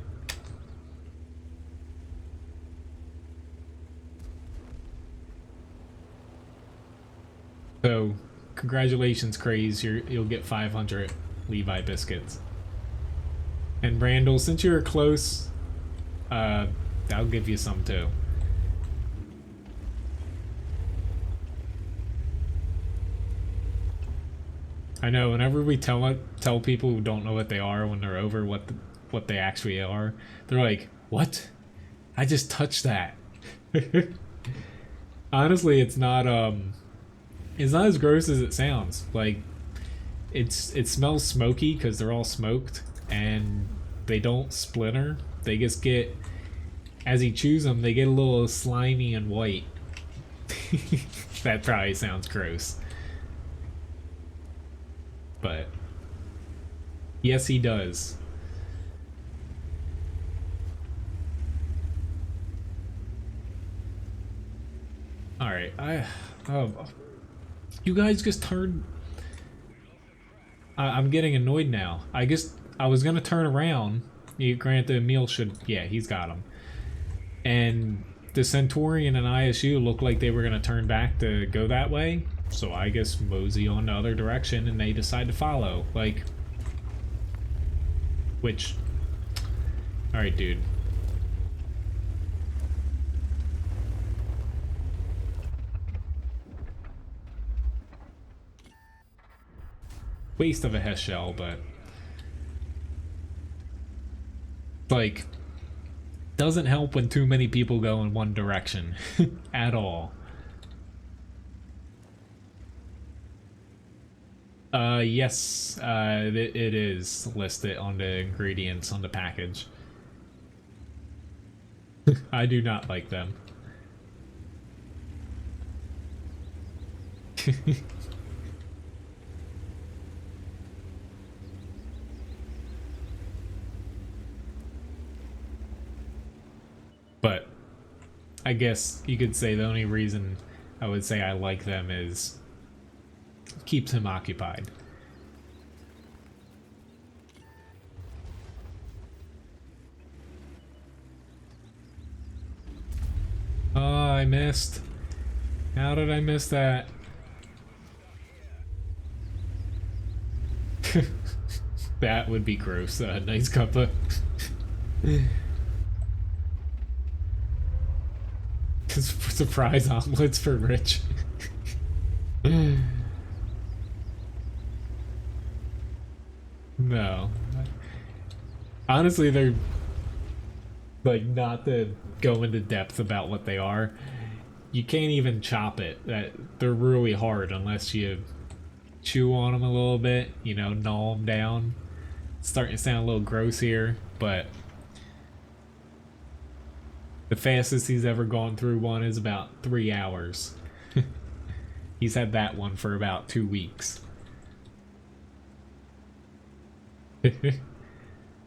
S1: So, congratulations, Craze. You'll get 500 Levi biscuits. And Randall, since you were close, I'll give you some too. I know, whenever we tell people who don't know what they are when they're over what they actually are, they're like, "What? I just touched that." Honestly, it's not as gross as it sounds. Like, it smells smoky because they're all smoked and they don't splinter. They just get, as he chews them, they get a little slimy and white. That probably sounds gross. But yes, he does. All right, you guys just turned. I'm getting annoyed now. I was gonna turn around. Granted, Emil should. Yeah, he's got him. And the Centaurian and ISU looked like they were gonna turn back to go that way. So I guess mosey on the other direction and they decide to follow. Like, which, alright, dude. Waste of a Hess shell, but like, doesn't help when too many people go in one direction at all. Yes, it is listed on the ingredients on the package. I do not like them. But I guess you could say the only reason I would say I like them is keeps him occupied. Oh, I missed. How did I miss that? That would be gross. Nice cuppa. Surprise omelets for Rich. No. Honestly, they're like, not to go into depth about what they are. You can't even chop it. They're really hard unless you chew on them a little bit, you know, gnaw them down. It's starting to sound a little gross here, but the fastest he's ever gone through one is about 3 hours. He's had that one for about 2 weeks.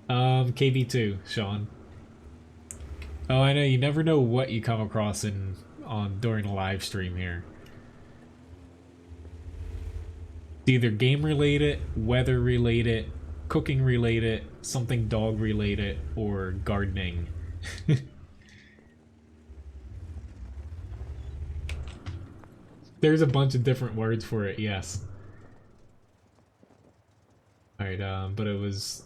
S1: KB2, Sean. Oh, I know, you never know what you come across during a live stream here. It's either game related, weather related, cooking related, something dog related, or gardening. There's a bunch of different words for it, yes. Alright, but it was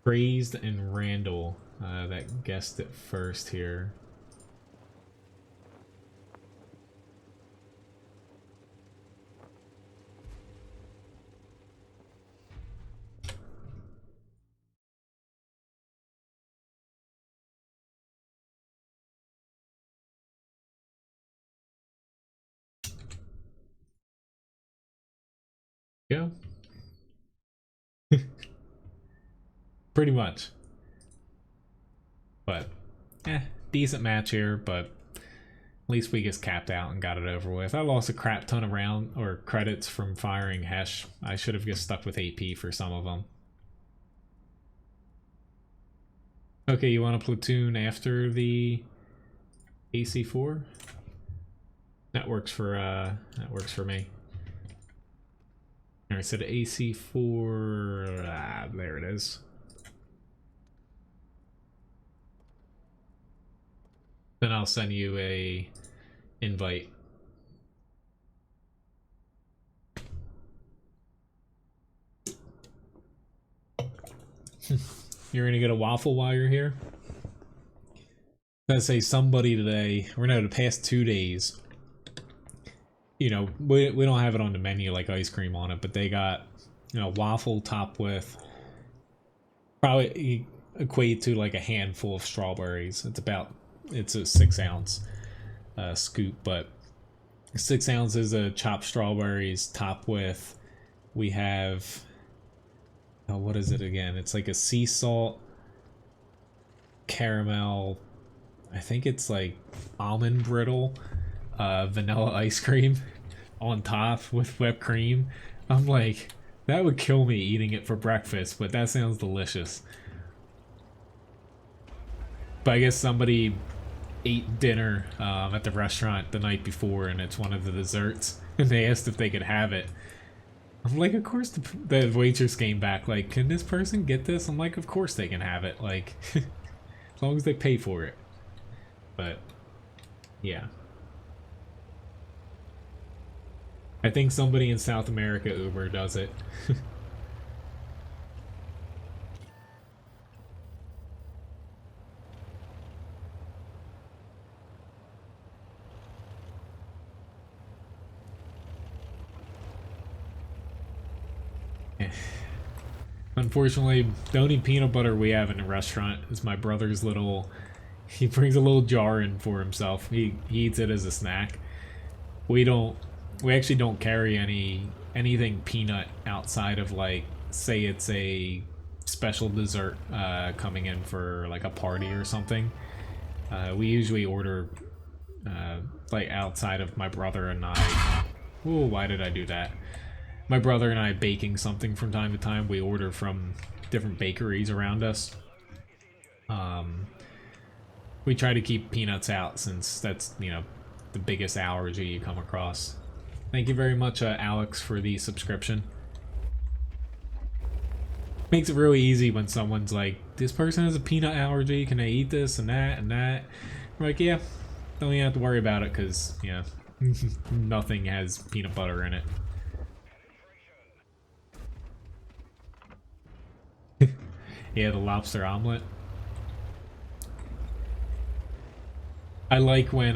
S1: Praised and Randall that guessed it first here. Yeah. Pretty much. But, decent match here, but at least we just capped out and got it over with. I lost a crap ton of credits from firing Hesh. I should have just stuck with AP for some of them. Okay, you want a platoon after the AC4? That works for me. Alright, so the AC4, there it is. Then I'll send you a invite. You're gonna get a waffle while you're here? I'm gonna say somebody today, or no, the past 2 days, you know, we don't have it on the menu like ice cream on it, but they got, you know, waffle topped with, probably equate to like a handful of strawberries. It's a 6-ounce scoop, but 6 ounces of chopped strawberries topped with, we have, oh, what is it again? It's like a sea salt caramel, I think it's like almond brittle vanilla ice cream on top with whipped cream. I'm like, that would kill me eating it for breakfast, but that sounds delicious. But I guess somebody ate dinner at the restaurant the night before, and it's one of the desserts, and they asked if they could have it. I'm like, of course. The waitress came back like, can this person get this? I'm like, of course they can have it, like as long as they pay for it. But yeah, I think somebody in South America Uber does it. Unfortunately, the only peanut butter we have in the restaurant is my brother's little, he brings a little jar in for himself. He eats it as a snack. We actually don't carry anything peanut outside of, like, say it's a special dessert coming in for like a party or something. We usually order like outside of my brother and I. Ooh, why did I do that? My brother and I baking something from time to time. We order from different bakeries around us. We try to keep peanuts out since that's, you know, the biggest allergy you come across. Thank you very much, Alex, for the subscription. Makes it really easy when someone's like, this person has a peanut allergy, can they eat this and that and that? We're like, yeah, don't even have to worry about it because, yeah, nothing has peanut butter in it. Yeah, the lobster omelet. I like when,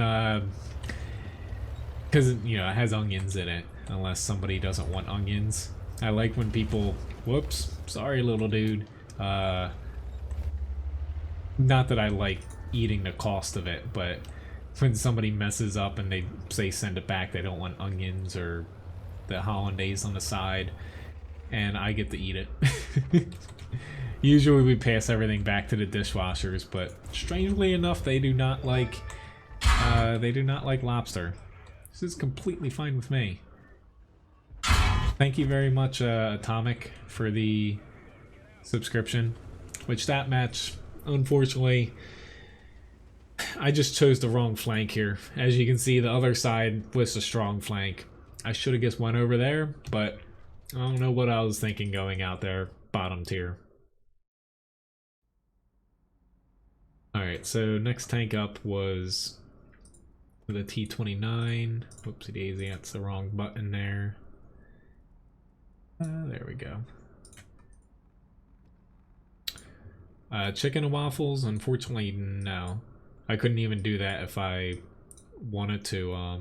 S1: because, you know, it has onions in it, unless somebody doesn't want onions. I like when people, whoops, sorry little dude. Not that I like eating the cost of it, but when somebody messes up and they say send it back, they don't want onions or the hollandaise on the side, and I get to eat it. Usually we pass everything back to the dishwashers, but strangely enough, they do not like lobster. This is completely fine with me. Thank you very much, Atomic, for the subscription, which that match, unfortunately, I just chose the wrong flank here. As you can see, the other side was a strong flank. I should have just went over there, but I don't know what I was thinking going out there, bottom tier. Alright, so next tank up was the T-29. Whoopsie daisy, that's the wrong button there. There we go. Chicken and waffles, unfortunately, no. I couldn't even do that if I wanted to.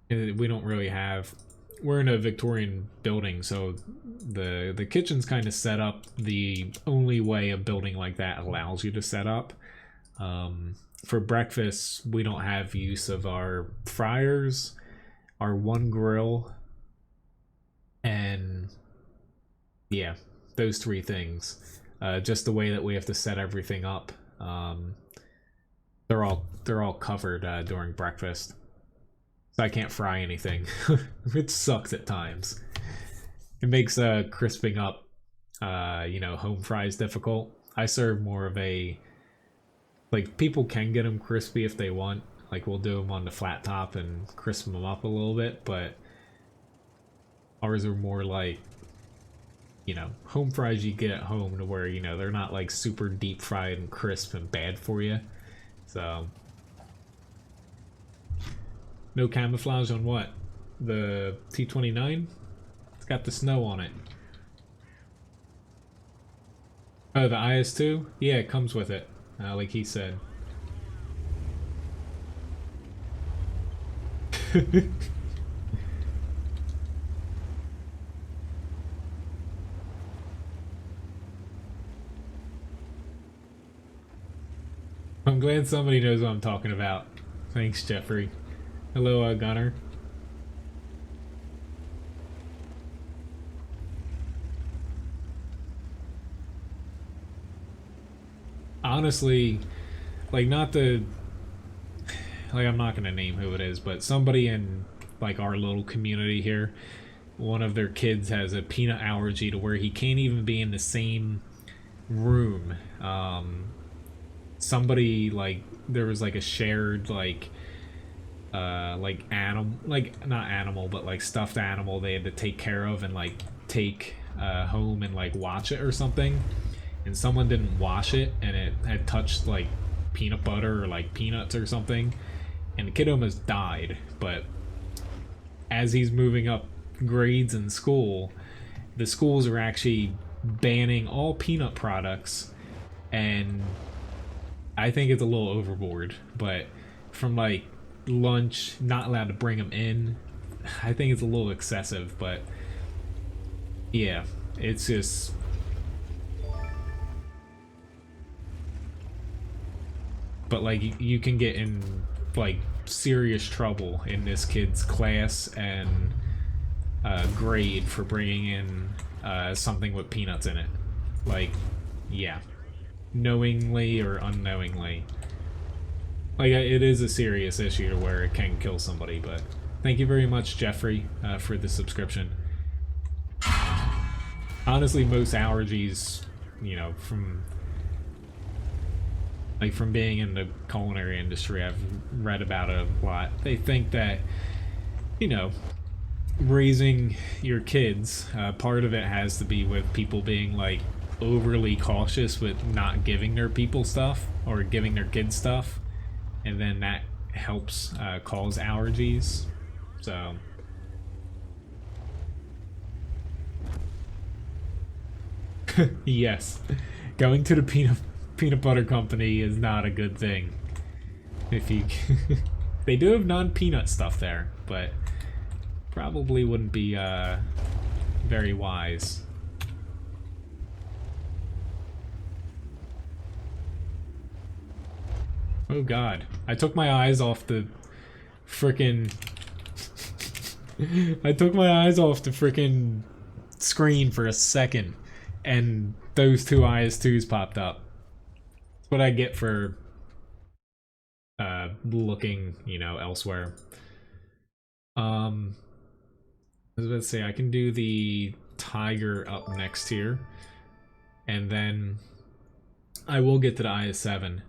S1: We don't really have... We're in a Victorian building, so the kitchen's kind of set up the only way a building like that allows you to set up. For breakfast, we don't have use of our fryers, our one grill, and yeah, those three things. Just the way that we have to set everything up. They're all covered during breakfast, so I can't fry anything. It sucks at times. It makes crisping up, home fries difficult. I serve more of a, like, people can get them crispy if they want. Like, we'll do them on the flat top and crisp them up a little bit, but ours are more like, home fries you get at home, to where, they're not like super deep fried and crisp and bad for you. So, no camouflage on what? The T-29? It's got the snow on it. Oh, the IS-2? Yeah, it comes with it, like he said. I'm glad somebody knows what I'm talking about. Thanks, Jeffrey. Hello, Gunner. Honestly, like, not the... Like, I'm not gonna name who it is, but somebody in, like, our little community here, one of their kids has a peanut allergy to where he can't even be in the same room. Somebody, like, there was, like, a shared, like animal, like, not animal, but, like, stuffed animal they had to take care of and, like, take home and, like, watch it or something. And someone didn't wash it, and it had touched, like, peanut butter or, like, peanuts or something. And the kid almost died. But as he's moving up grades in school, the schools are actually banning all peanut products. And I think it's a little overboard. But from, like, lunch, not allowed to bring them in, I think it's a little excessive. But yeah, it's just... But, like, you can get in, like, serious trouble in this kid's class and grade for bringing in something with peanuts in it. Like, yeah. Knowingly or unknowingly. Like, it is a serious issue to where it can kill somebody, but... Thank you very much, Jeffrey, for the subscription. Honestly, most allergies, from being in the culinary industry, I've read about it a lot. They think that, raising your kids, part of it has to be with people being, like, overly cautious with not giving their people stuff or giving their kids stuff, and then that helps cause allergies. So yes, going to the peanut butter company is not a good thing. If you they do have non-peanut stuff there, but probably wouldn't be very wise. Oh god, I took my eyes off the frickin' I took my eyes off the frickin' screen for a second, and those two IS-2s popped up. That's what I get for looking, elsewhere. I was about to say, I can do the Tiger up next here. And then I will get to the IS-7.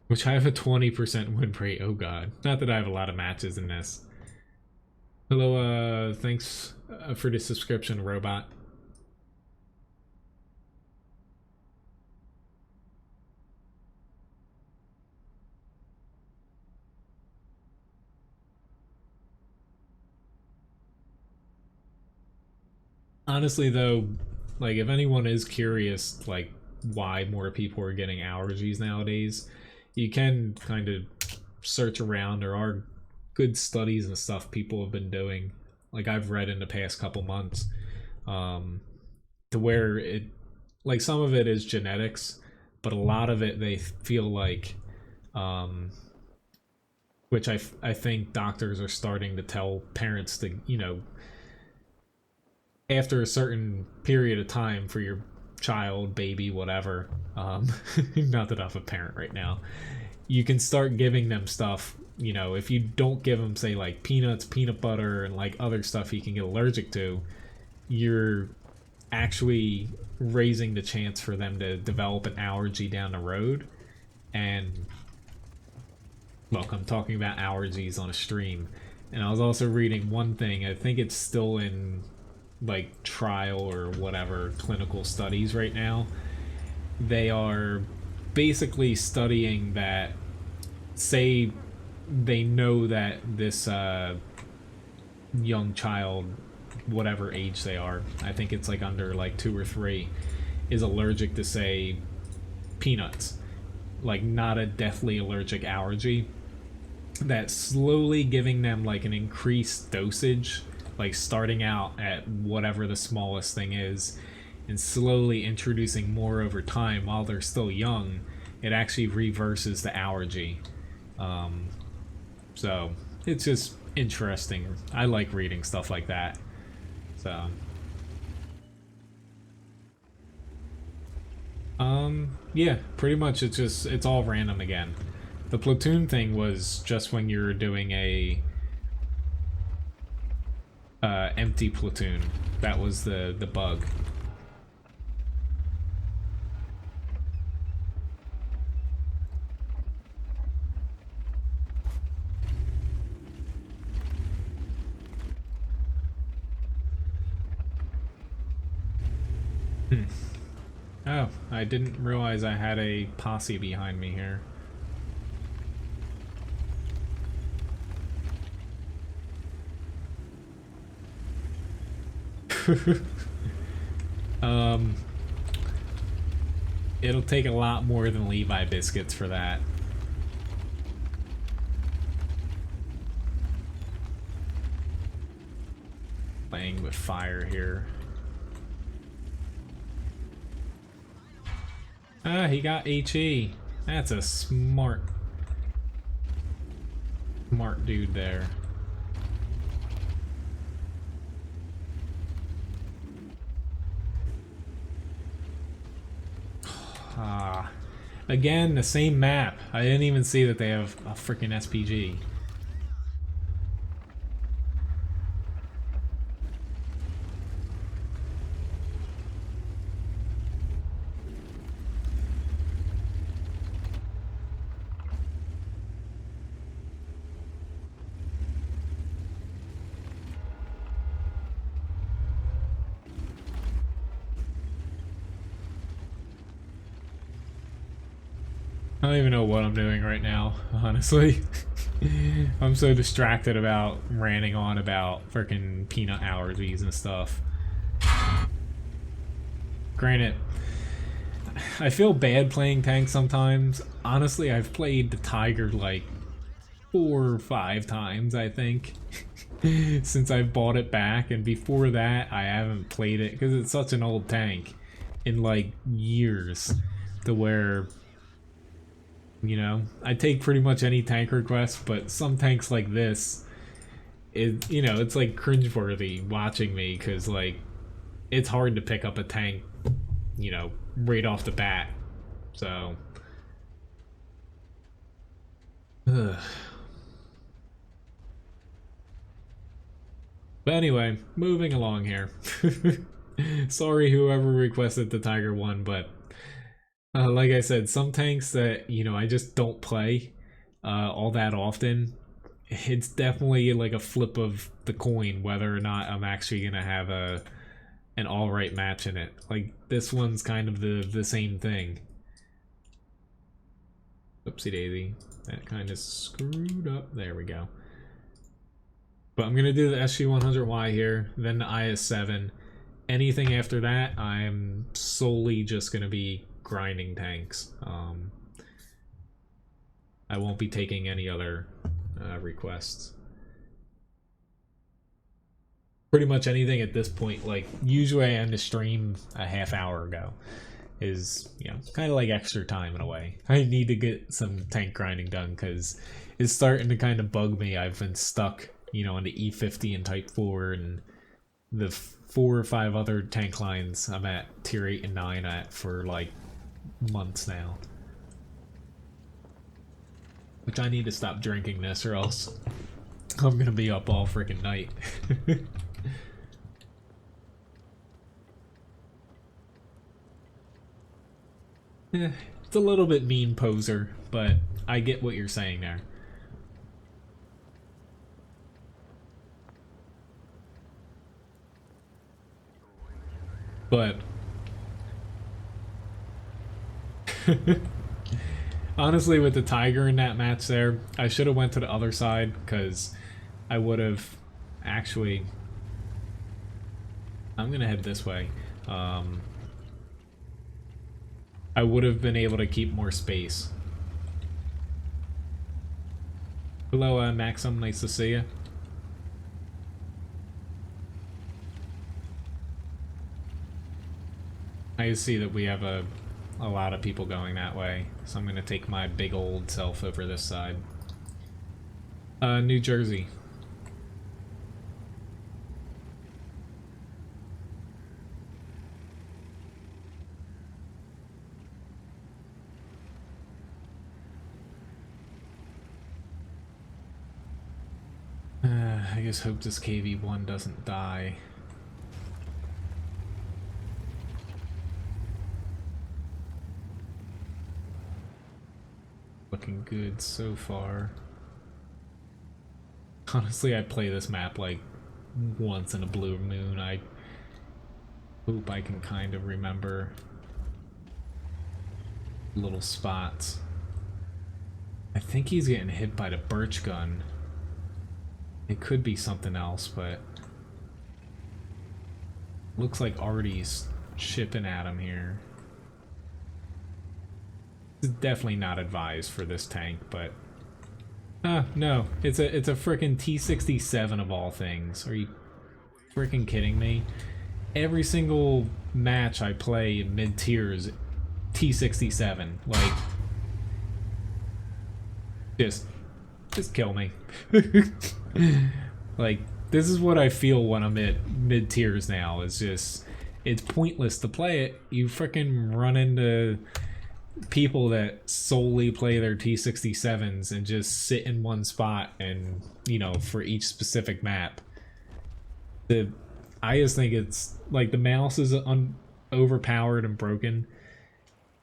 S1: Which I have a 20% win rate. Oh god. Not that I have a lot of matches in this. Hello, thanks for the subscription, Robot. Honestly though, like if anyone is curious like why more people are getting allergies nowadays, you can kind of search around. There are good studies and stuff people have been doing, like I've read in the past couple months, to where it, like some of it is genetics, but a lot of it they feel like, which I think doctors are starting to tell parents to, you know, after a certain period of time for your child, baby, whatever, not that I'm a parent right now, you can start giving them stuff, you know, if you don't give them, say, like peanuts, peanut butter, and like other stuff you can get allergic to, you're actually raising the chance for them to develop an allergy down the road. And look, I'm talking about allergies on a stream. And I was also reading one thing, I think it's still in like trial or whatever clinical studies right now. They are basically studying that, say they know that this young child, whatever age they are, I think it's like under like 2 or 3, is allergic to, say, peanuts, like not a deathly allergic allergy, that slowly giving them like an increased dosage, like starting out at whatever the smallest thing is and slowly introducing more over time while they're still young, it actually reverses the allergy. So it's just interesting. I like reading stuff like that. So yeah, pretty much it's all random again. The platoon thing was just when you're doing a empty platoon. That was the bug. Oh, I didn't realize I had a posse behind me here. It'll take a lot more than Levi Biscuits for that. Playing with fire here. Ah, he got HE. That's a smart dude there. Ah, again, the same map. I didn't even see that they have a freaking SPG. I don't even know what I'm doing right now, honestly. I'm so distracted about ranting on about freaking peanut allergies and stuff. Granted, I feel bad playing tank sometimes. Honestly, I've played the Tiger like 4 or 5 times, I think, since I bought it back, and before that I haven't played it because it's such an old tank in like years, to where, you know, I take pretty much any tank request, but some tanks like this, it, you know, it's like cringeworthy watching me, because like it's hard to pick up a tank, you know, right off the bat. So but But anyway, moving along here. Sorry whoever requested the Tiger one, but like I said, some tanks that, you know, I just don't play all that often, it's definitely like a flip of the coin whether or not I'm actually gonna have an alright match in it. Like this one's kind of the same thing. Oopsie daisy. That kind of screwed up. There we go. But I'm gonna do the SG-100Y here, then the IS-7. Anything after that, I'm solely just gonna be grinding tanks. I won't be taking any other requests. Pretty much anything at this point, like usually I end the stream a half hour ago, is, you know, kind of like extra time in a way. I need to get some tank grinding done because it's starting to kind of bug me. I've been stuck, you know, on the E50 and Type 4 and the 4 or 5 other tank lines I'm at tier 8 and 9 at for like months now. Which I need to stop drinking this or else I'm gonna be up all freaking night. It's a little bit mean, poser, but I get what you're saying there. But honestly, with the Tiger in that match there, I should have went to the other side because I would have actually... I'm gonna head this way. I would have been able to keep more space. Hello, Maxim. Nice to see you. I see that we have a lot of people going that way, so I'm gonna take my big old self over this side. New Jersey. I just hope this KV-1 doesn't die. Looking good so far. Honestly, I play this map like once in a blue moon. I hope I can kind of remember little spots. I think he's getting hit by the birch gun. It could be something else, but looks like Artie's chipping at him here. It's definitely not advised for this tank, but no, it's a frickin' T-67 of all things. Are you freaking kidding me? Every single match I play in mid-tier is T-67. Like, just kill me. Like, this is what I feel when I'm at mid-tiers now. It's just, it's pointless to play it. You frickin' run into people that solely play their T-67s and just sit in one spot and, you know, for each specific map. I just think it's, like, the mouse is overpowered and broken,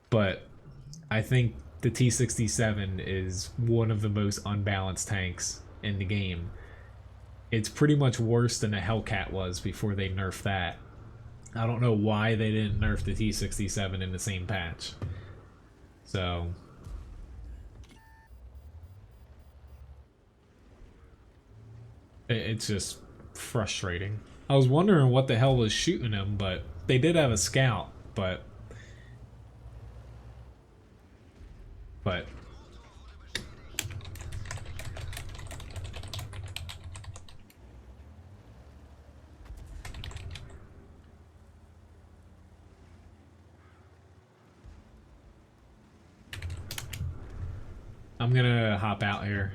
S1: but I think the T-67 is one of the most unbalanced tanks in the game. It's pretty much worse than a Hellcat was before they nerfed that. I don't know why they didn't nerf the T-67 in the same patch. So it's just frustrating. I was wondering what the hell was shooting him, but they did have a scout, but I'm gonna hop out here.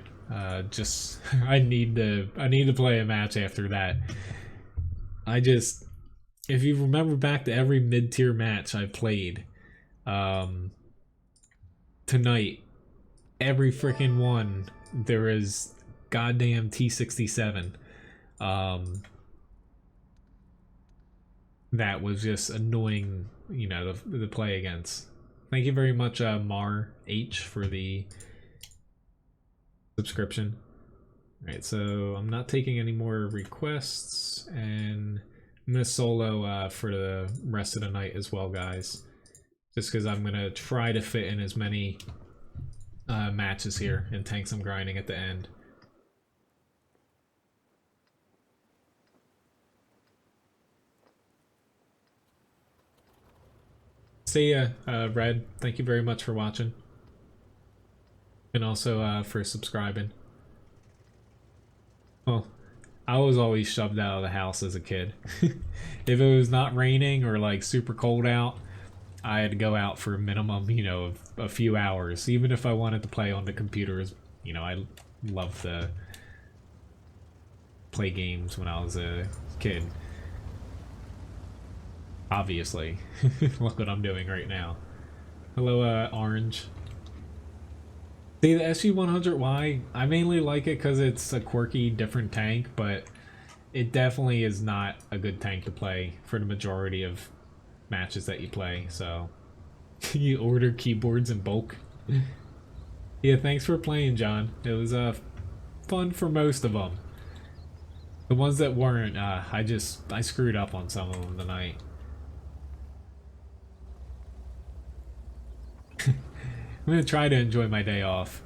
S1: Just I need to play a match after that. If you remember back to every mid-tier match I played tonight, every freaking one there is goddamn T-67. that was just annoying, you know, to play against. Thank you very much, Mar H, for the subscription. Alright, so I'm not taking any more requests, and I'm going to solo for the rest of the night as well, guys. Just because I'm going to try to fit in as many matches here and tanks I'm grinding at the end. See ya, Red. Thank you very much for watching. And also for subscribing. Well, I was always shoved out of the house as a kid. If it was not raining or like super cold out, I had to go out for a minimum, you know, of a few hours. Even if I wanted to play on the computers, you know, I loved to play games when I was a kid. Obviously. Look what I'm doing right now. Hello, Orange. See, the SG-100Y, I mainly like it because it's a quirky, different tank, but it definitely is not a good tank to play for the majority of matches that you play, so... You order keyboards in bulk. Yeah, thanks for playing, John. It was fun for most of them. The ones that weren't, I screwed up on some of them tonight. I'm gonna try to enjoy my day off.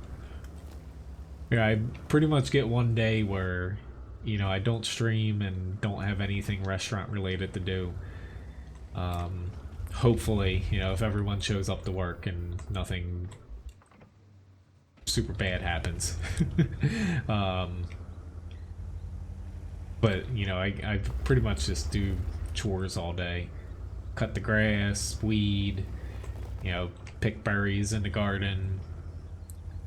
S1: Yeah, I pretty much get one day where, you know, I don't stream and don't have anything restaurant related to do. Hopefully, you know, if everyone shows up to work and nothing super bad happens. But, you know, I pretty much just do chores all day. Cut the grass, weed, you know, pick berries in the garden,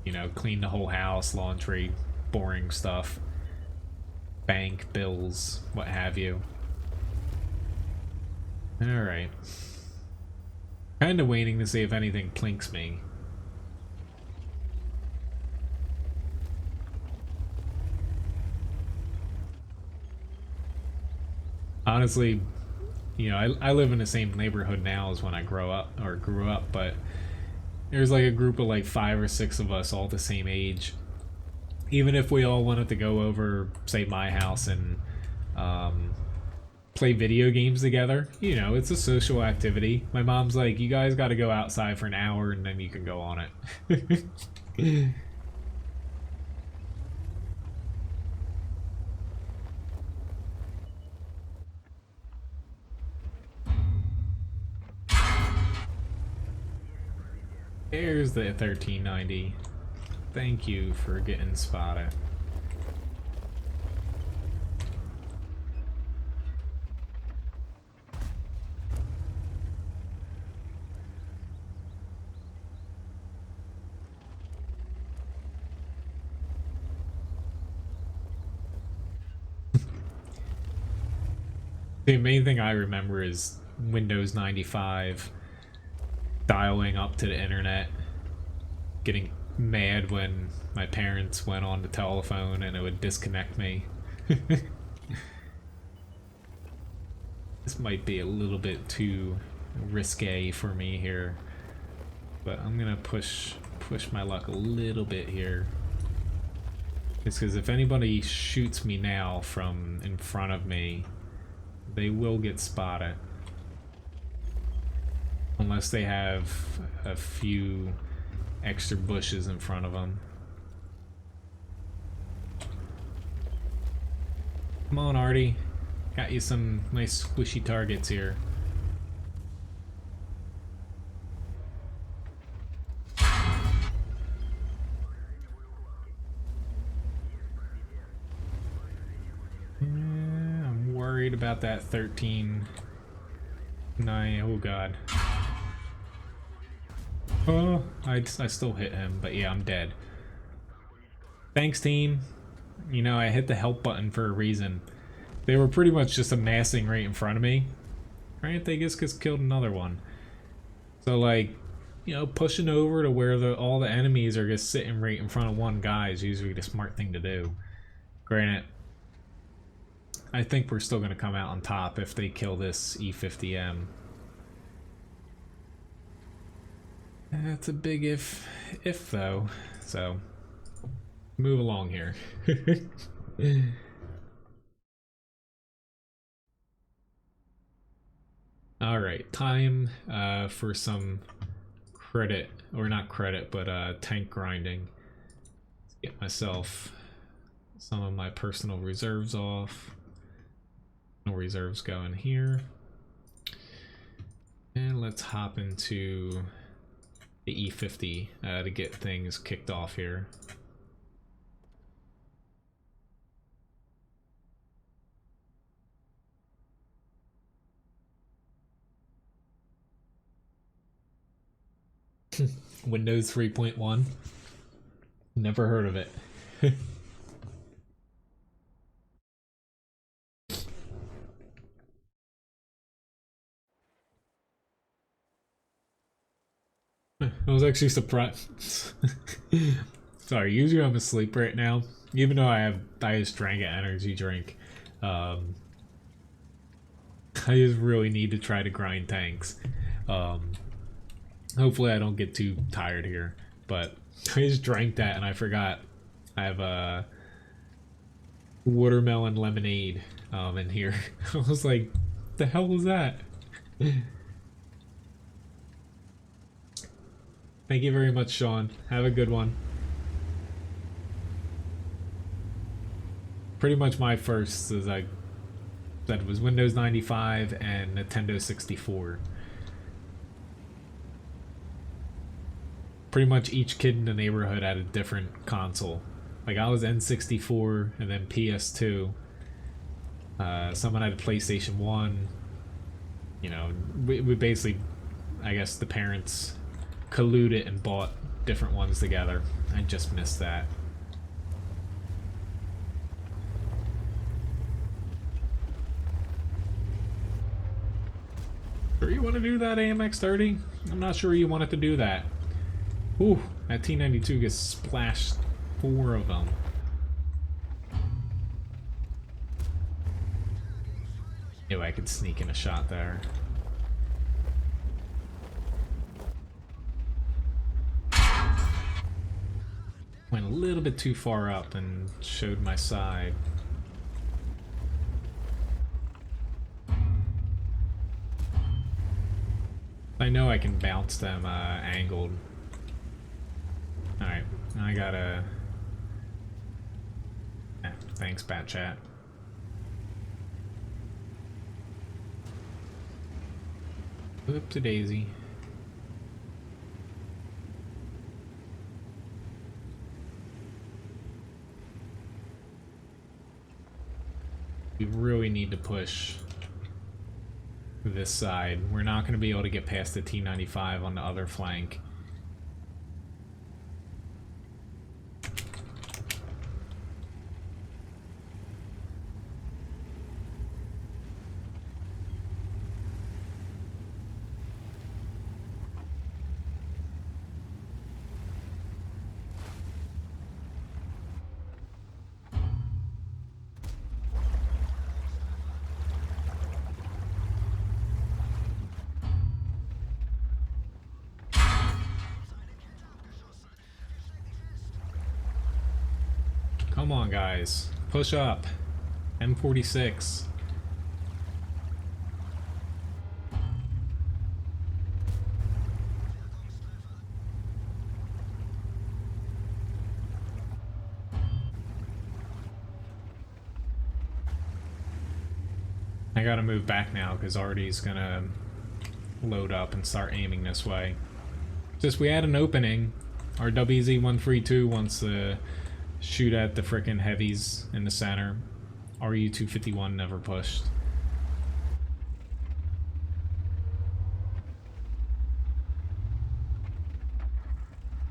S1: you know, clean the whole house, laundry, boring stuff, bank, bills, what have you. Alright. Kinda waiting to see if anything plinks me. Honestly, you know, I live in the same neighborhood now as when I grew up, but there's like a group of like 5 or 6 of us all the same age. Even if we all wanted to go over, say, my house and play video games together, you know, it's a social activity. My mom's like, you guys got to go outside for an hour and then you can go on it. Here's the 1390. Thank you for getting spotted. The main thing I remember is Windows 95, dialing up to the internet, getting mad when my parents went on the telephone and it would disconnect me. This might be a little bit too risque for me here, but I'm gonna push my luck a little bit here. It's because if anybody shoots me now from in front of me, they will get spotted. Unless they have a few extra bushes in front of them. Come on, Artie. Got you some nice squishy targets here. I'm worried about that 13. 9. Oh god. Oh, I still hit him, but yeah, I'm dead. Thanks, team. You know, I hit the help button for a reason. They were pretty much just amassing right in front of me. Right? They just killed another one. So, like, you know, pushing over to where all the enemies are just sitting right in front of one guy is usually the smart thing to do. Granted, I think we're still going to come out on top if they kill this E50M. That's a big if though. So, move along here. Alright, time for some credit, or not credit, but tank grinding. Let's get myself some of my personal reserves off. No reserves going here. And let's hop into the E50 to get things kicked off here. Windows 3.1. Never heard of it. I was actually surprised. Sorry, usually I'm asleep right now. Even though I just drank an energy drink. I just really need to try to grind tanks. Hopefully I don't get too tired here, but I just drank that and I forgot I have a watermelon lemonade in here. I was like, the hell was that? Thank you very much, Sean. Have a good one. Pretty much my first, as I said, was Windows 95 and Nintendo 64. Pretty much each kid in the neighborhood had a different console. Like I was N64 and then PS2. Someone had a PlayStation 1. You know, we basically, I guess the parents colluded and bought different ones together. I just missed that. Sure you want to do that, AMX30? I'm not sure you wanted to do that. Ooh, that T92 gets splashed 4 of them. Anyway, I could sneak in a shot there. Went a little bit too far up and showed my side. I know I can bounce them angled. Alright, I gotta... thanks, Bat Chat. Oop-to-daisy. We really need to push this side. We're not going to be able to get past the T95 on the other flank. Come on, guys. Push up. M46. I gotta move back now because Artie's gonna load up and start aiming this way. Just we had an opening. Our WZ-132 wants to shoot at the frickin' heavies in the center. RU-251 never pushed.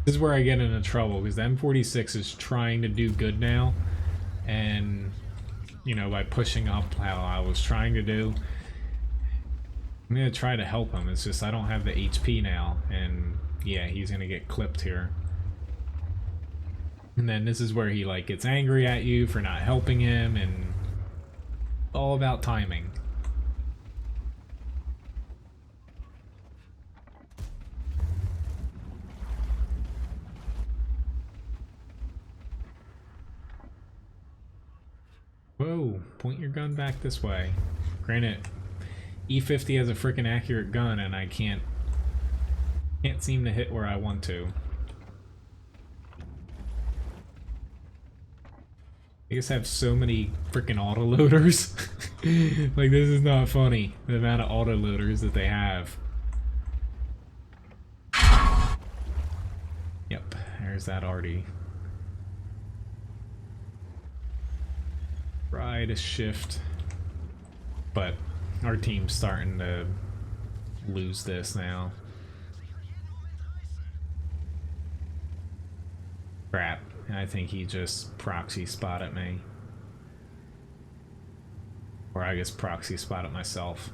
S1: This is where I get into trouble, because the M46 is trying to do good now, and, you know, by pushing up how I was trying to do, I'm gonna try to help him. It's just I don't have the HP now, and yeah, he's gonna get clipped here. And then this is where he like gets angry at you for not helping him, and all about timing. Whoa, point your gun back this way. Granted, E50 has a freaking accurate gun and I can't seem to hit where I want to. I guess I have so many freaking autoloaders. Like, this is not funny, the amount of autoloaders that they have. Yep, there's that already. Try to shift. But our team's starting to lose this now. Crap. I think he just proxy spotted me. Or I guess proxy spotted myself.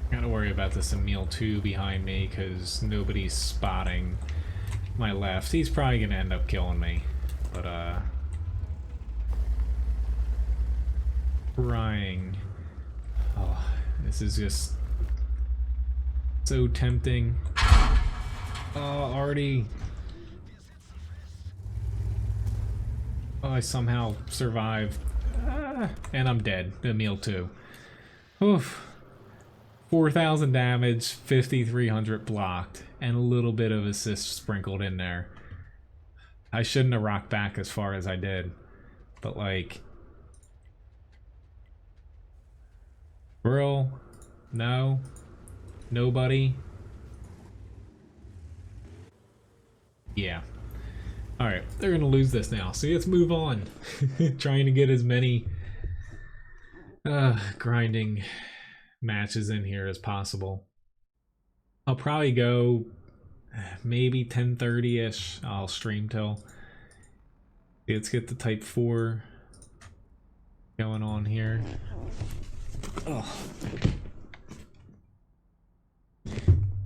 S1: Gotta worry about this Emil 2 behind me because nobody's spotting my left. He's probably gonna end up killing me, but crying. Oh, this is just so tempting. Oh, already. Oh, I somehow survived. And I'm dead. Emil 2. Oof. 4,000 damage, 5,300 blocked, and a little bit of assist sprinkled in there. I shouldn't have rocked back as far as I did, but like, bro, no, nobody. Yeah. Alright, they're gonna lose this now, so let's move on. Trying to get as many grinding matches in here as possible. I'll probably go maybe 10:30ish. I'll stream till. Let's get the Type 4 going on here. Oh.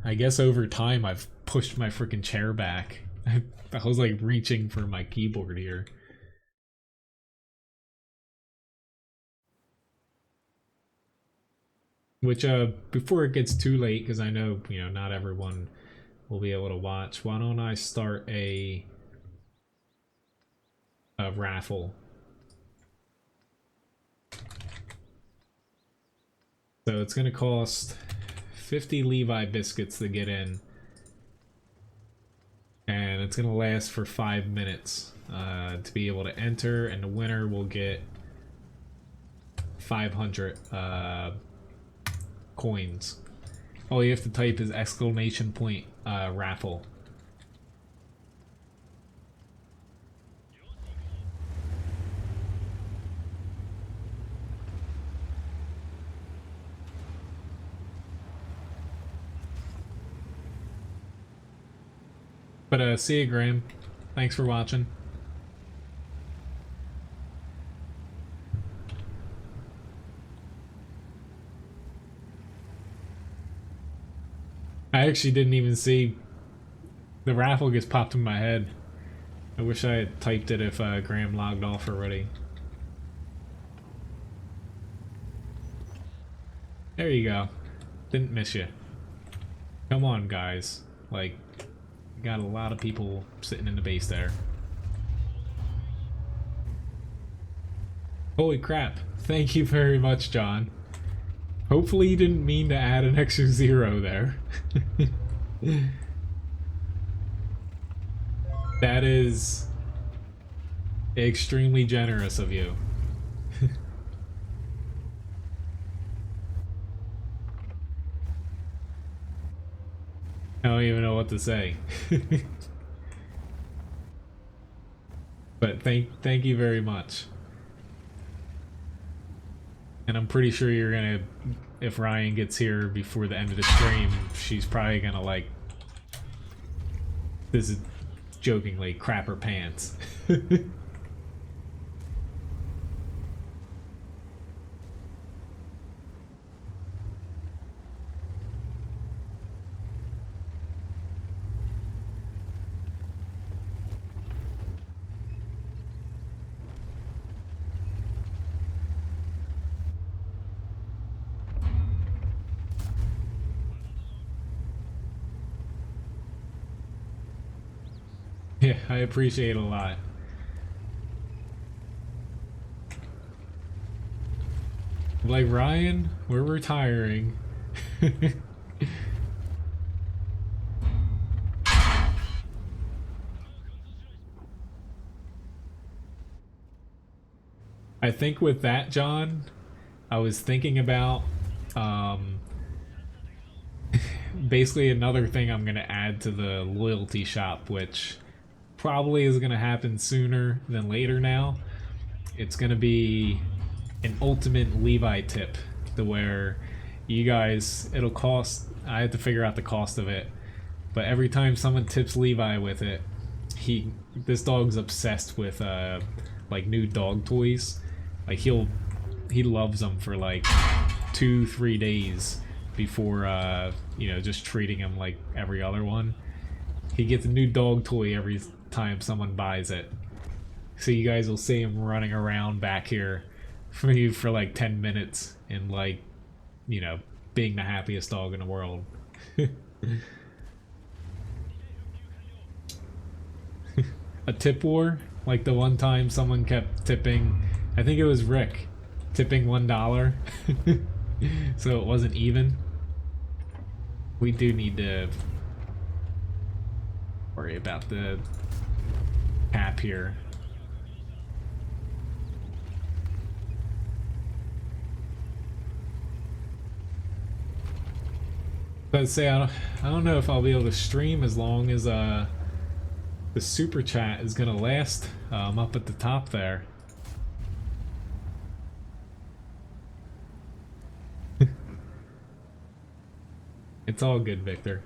S1: I guess over time I've pushed my freaking chair back. I was like reaching for my keyboard here. Which, before it gets too late, because I know, you know, not everyone will be able to watch, why don't I start a raffle? So it's going to cost 50 Levi biscuits to get in. And it's going to last for 5 minutes to be able to enter, and the winner will get 500 coins. All you have to type is exclamation point raffle. But see you, Graham. Thanks for watching. I actually didn't even see the raffle gets popped in my head. I wish I had typed it if Graham logged off already. There you go. Didn't miss you. Come on, guys. Like, got a lot of people sitting in the base there. Holy crap. Thank you very much, John. Hopefully you didn't mean to add an extra 0 there. That is extremely generous of you. I don't even know what to say. But thank you very much. And I'm pretty sure you're gonna if Ryan gets here before the end of the stream, she's probably gonna like, this is jokingly, crap her pants. Yeah, I appreciate it a lot. Like, Ryan, we're retiring. I think with that, John, I was thinking about basically another thing I'm going to add to the loyalty shop, which probably is going to happen sooner than later now. It's going to be an ultimate Levi tip, to where you guys, it'll cost, I have to figure out the cost of it, but every time someone tips Levi with it, this dog's obsessed with like new dog toys. Like he loves them for like 2-3 days before you know, just treating him like every other one. He gets a new dog toy every time someone buys it. So you guys will see him running around back here for you for like 10 minutes and, like, you know, being the happiest dog in the world. A tip war? Like the one time someone kept tipping, I think it was Rick, tipping $1 so it wasn't even. We do need to worry about the cap here. I'd say I don't know if I'll be able to stream as long as the super chat is gonna last. Up at the top there. It's all good, Victor.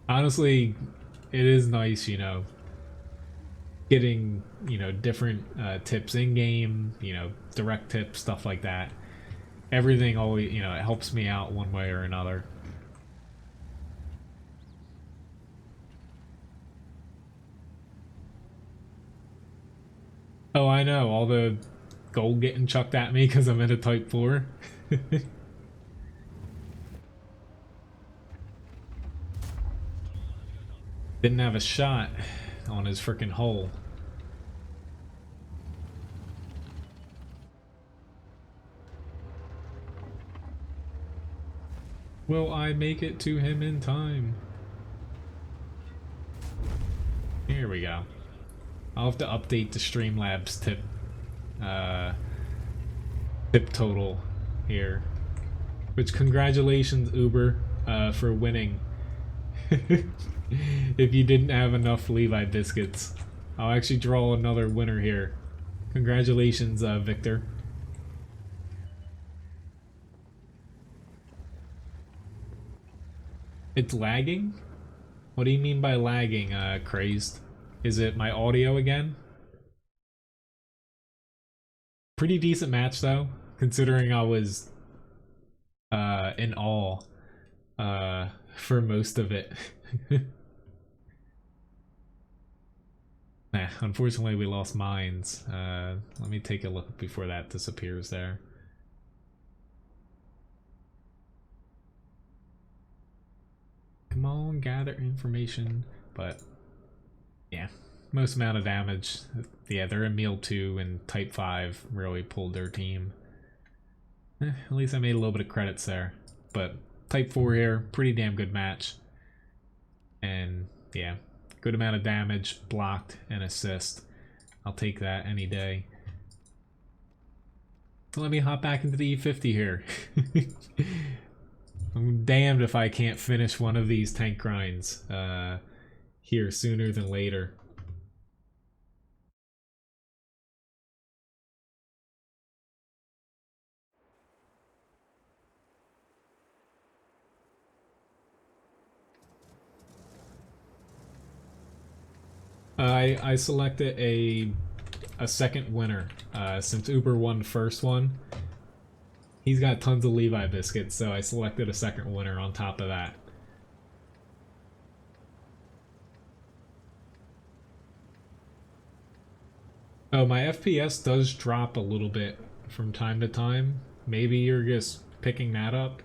S1: Honestly, it is nice, you know, getting, you know, different tips in game, you know, direct tips, stuff like that. Everything always, you know, it helps me out one way or another. Oh, I know, all the gold getting chucked at me because I'm in a type 4. Didn't have a shot on his freaking hole. Will I make it to him in time? Here we go. I'll have to update the Streamlabs tip total here. Which, congratulations, Uber, for winning. If you didn't have enough Levi biscuits, I'll actually draw another winner here. Congratulations, Victor. It's lagging? What do you mean by lagging, Crazed? Is it my audio again? Pretty decent match though, considering I was in awe for most of it. Nah, unfortunately we lost mines. Let me take a look before that disappears there. Come on, gather information. But yeah, most amount of damage. Yeah, they're in meal 2 and type 5 really pulled their team. At least I made a little bit of credits there. But type 4 here, pretty damn good match. And yeah, good amount of damage, blocked, and assist. I'll take that any day. So let me hop back into the E50 here. I'm damned if I can't finish one of these tank grinds here sooner than later. I selected a second winner since Uber won the first one. He's got tons of Levi biscuits, so I selected a second winner on top of that. Oh, my FPS does drop a little bit from time to time. Maybe you're just picking that up.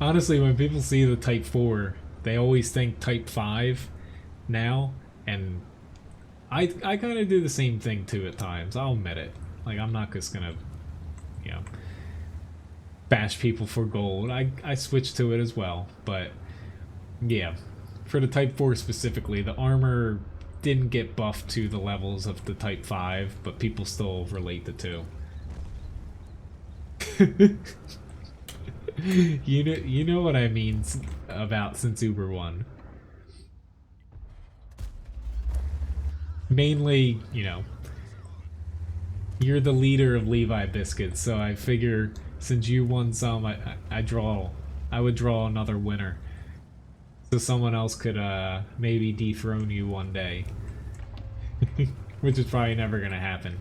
S1: Honestly, when people see the Type 4, they always think Type 5 now, and I kind of do the same thing too at times. I'll admit it. Like, I'm not just gonna, you know, bash people for gold. I switched to it as well, but yeah, for the Type 4 specifically, the armor didn't get buffed to the levels of the Type 5, but people still relate the two. You know what I mean about since Uber 1. Mainly, you know, you're the leader of Levi Biscuits, so I figure since you won some, I would draw another winner. So someone else could maybe dethrone you one day. Which is probably never gonna happen.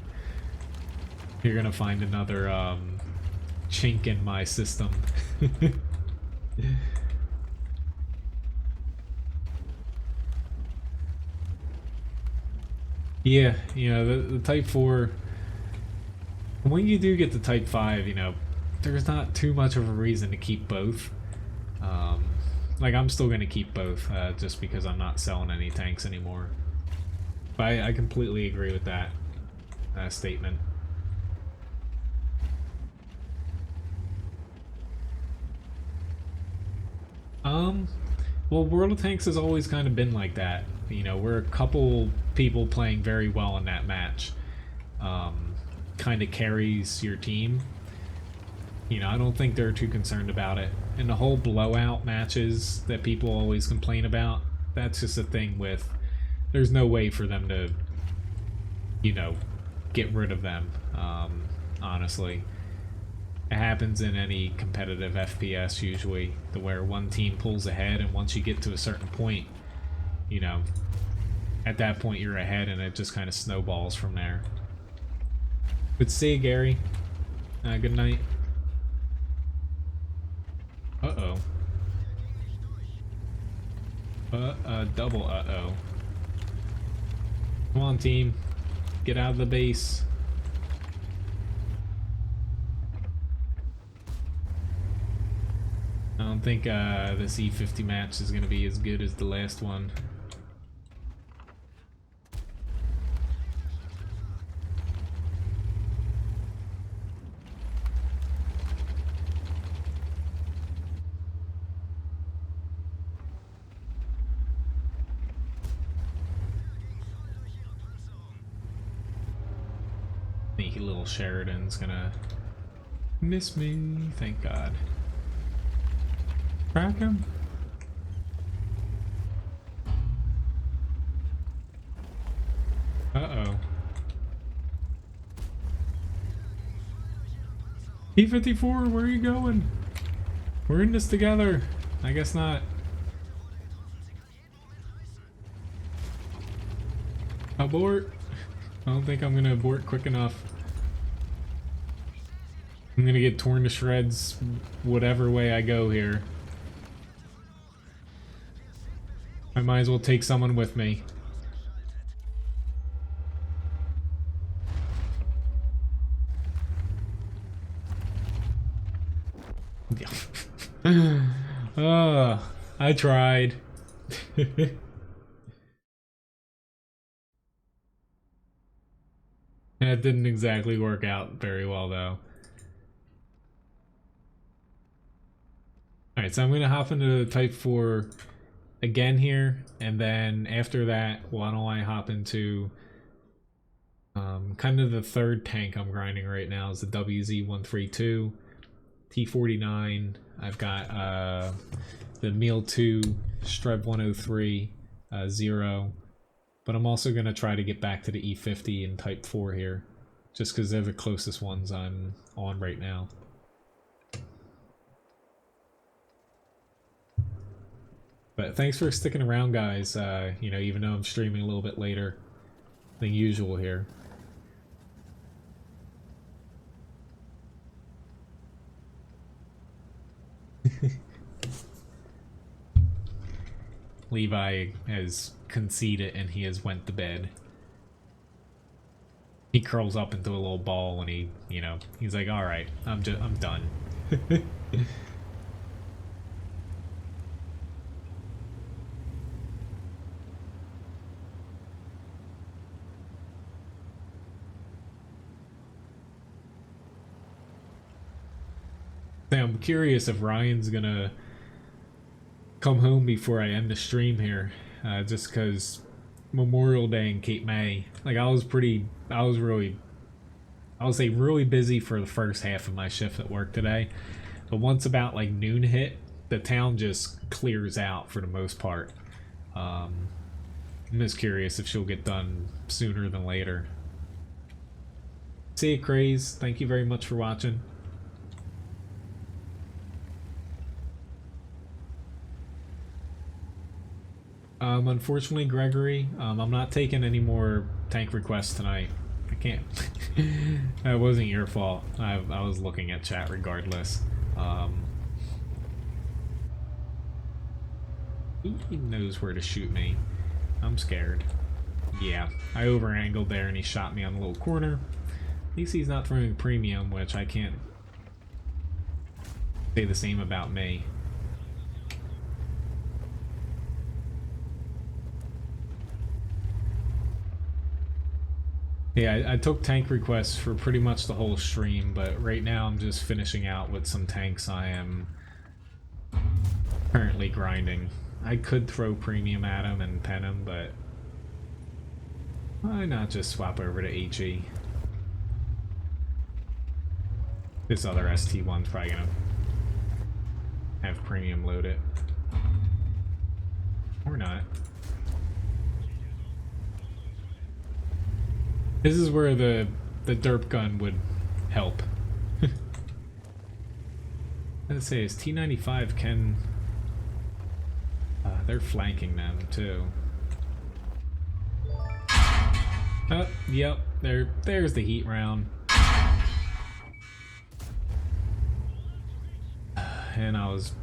S1: You're gonna find another chink in my system. Yeah, you know, the Type 4, when you do get the Type 5, you know, there's not too much of a reason to keep both. Like, I'm still gonna keep both, just because I'm not selling any tanks anymore. But I completely agree with that statement. Well, World of Tanks has always kind of been like that. You know, we're a couple people playing very well in that match. Kind of carries your team. You know, I don't think they're too concerned about it. And the whole blowout matches that people always complain about, that's just a thing with... There's no way for them to, you know, get rid of them, honestly. It happens in any competitive FPS usually, to where one team pulls ahead, and once you get to a certain point, you know, at that point you're ahead, and it just kind of snowballs from there. Good to see you, Gary. Good night. Uh-oh. Double uh-oh. Come on, team. Get out of the base. I don't think this E50 match is going to be as good as the last one. Sneaky little Sheridan's gonna miss me, thank God. Crack him. Uh-oh. P-54, where are you going? We're in this together. I guess not. Abort. I don't think I'm gonna abort quick enough. I'm gonna get torn to shreds whatever way I go here. I might as well take someone with me. I tried. That didn't exactly work out very well, though. Alright, so I'm going to hop into Type 4 again here, and then after that, why don't I hop into kind of the third tank I'm grinding right now is the WZ-132, T-49. I've got the Meal 2, Streb 103, 0. But I'm also going to try to get back to the E50 and Type 4 here. just because they're the closest ones I'm on right now. But thanks for sticking around, guys. You know, even though I'm streaming a little bit later than usual here. Levi has conceded and he has went to bed. He curls up into a little ball and he, you know, he's like, all right, I'm done. I'm curious if Ryan's gonna come home before I end the stream here, just because Memorial Day and Cape May, like I was really busy for the first half of my shift at work today, but once about like noon hit, the town just clears out for the most part. I'm just curious if she'll get done sooner than later. See you, Craze. Thank you very much for watching. Unfortunately, Gregory, I'm not taking any more tank requests tonight. I can't. That wasn't your fault. I was looking at chat regardless. He knows where to shoot me. I'm scared. Yeah, I over-angled there and he shot me on the little corner. At least he's not throwing premium, which I can't say the same about me. Yeah, I took tank requests for pretty much the whole stream, but right now I'm just finishing out with some tanks I am currently grinding. I could throw premium at him and pen him, but why not just swap over to HE? This other ST1's probably gonna have premium loaded. Or not. This is where the derp gun would help. Let's say his T95 can... they're flanking them too. Oh, yep, there's the heat round. And I was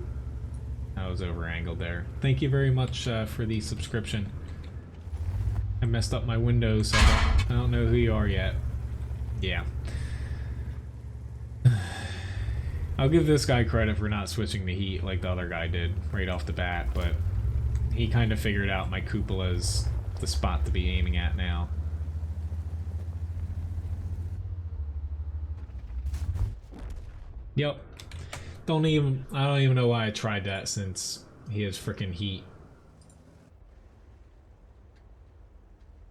S1: over-angled there. Thank you very much for the subscription. I messed up my windows, so I don't know who you are yet. Yeah. I'll give this guy credit for not switching to heat like the other guy did right off the bat, but he kind of figured out my cupola's the spot to be aiming at now. Yep. I don't even know why I tried that since he has freaking heat.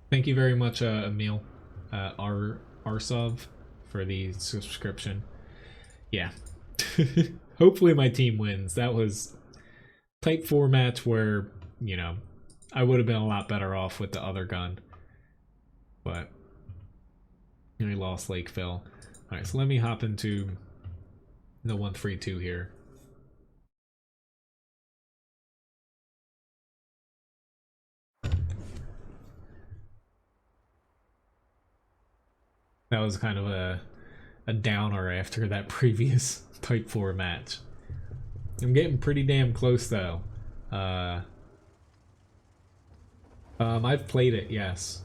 S1: Thank you very much, Emil, Arsov, for the subscription. Yeah. Hopefully my team wins. That was type 4 match where, you know, I would have been a lot better off with the other gun. But we lost Lakeville. Alright, so let me hop into the 132 here. That was kind of a downer after that previous Type 4 match. I'm getting pretty damn close though. I've played it, yes.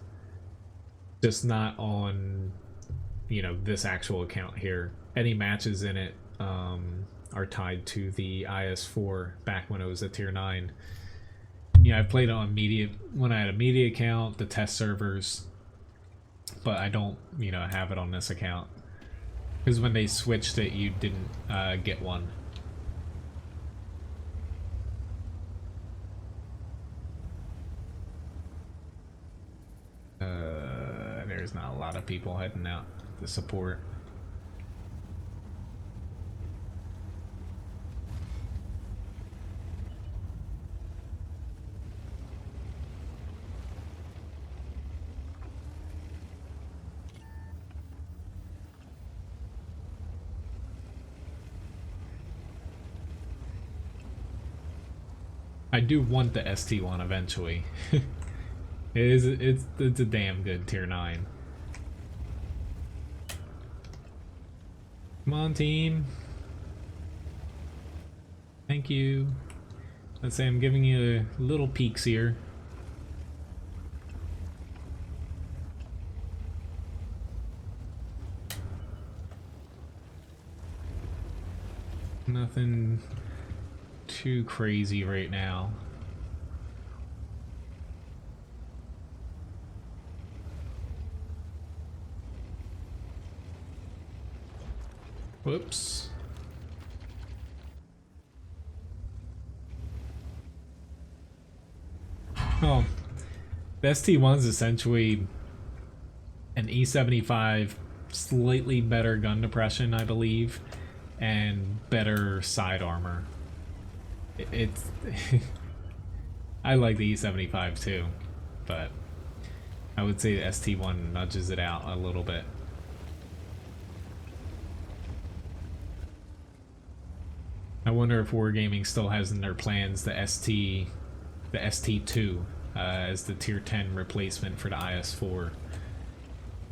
S1: Just not on, you know, this actual account here. Any matches in it are tied to the IS4 back when it was a tier 9. Yeah, I played it on media when I had a media account, the test servers. But I don't, you know, have it on this account. Because when they switched it, you didn't get one. There's not a lot of people heading out to support. I do want the ST1 eventually. It's a damn good tier 9. Come on, team. Thank you. Let's say I'm giving you little peeks here. Nothing too crazy right now. Whoops. Oh, the ST1 is essentially an E75, slightly better gun depression, I believe, and better side armor. It's I like the E75 too, but I would say the ST1 nudges it out a little bit. I wonder if Wargaming still has in their plans the ST2 as the tier 10 replacement for the IS4,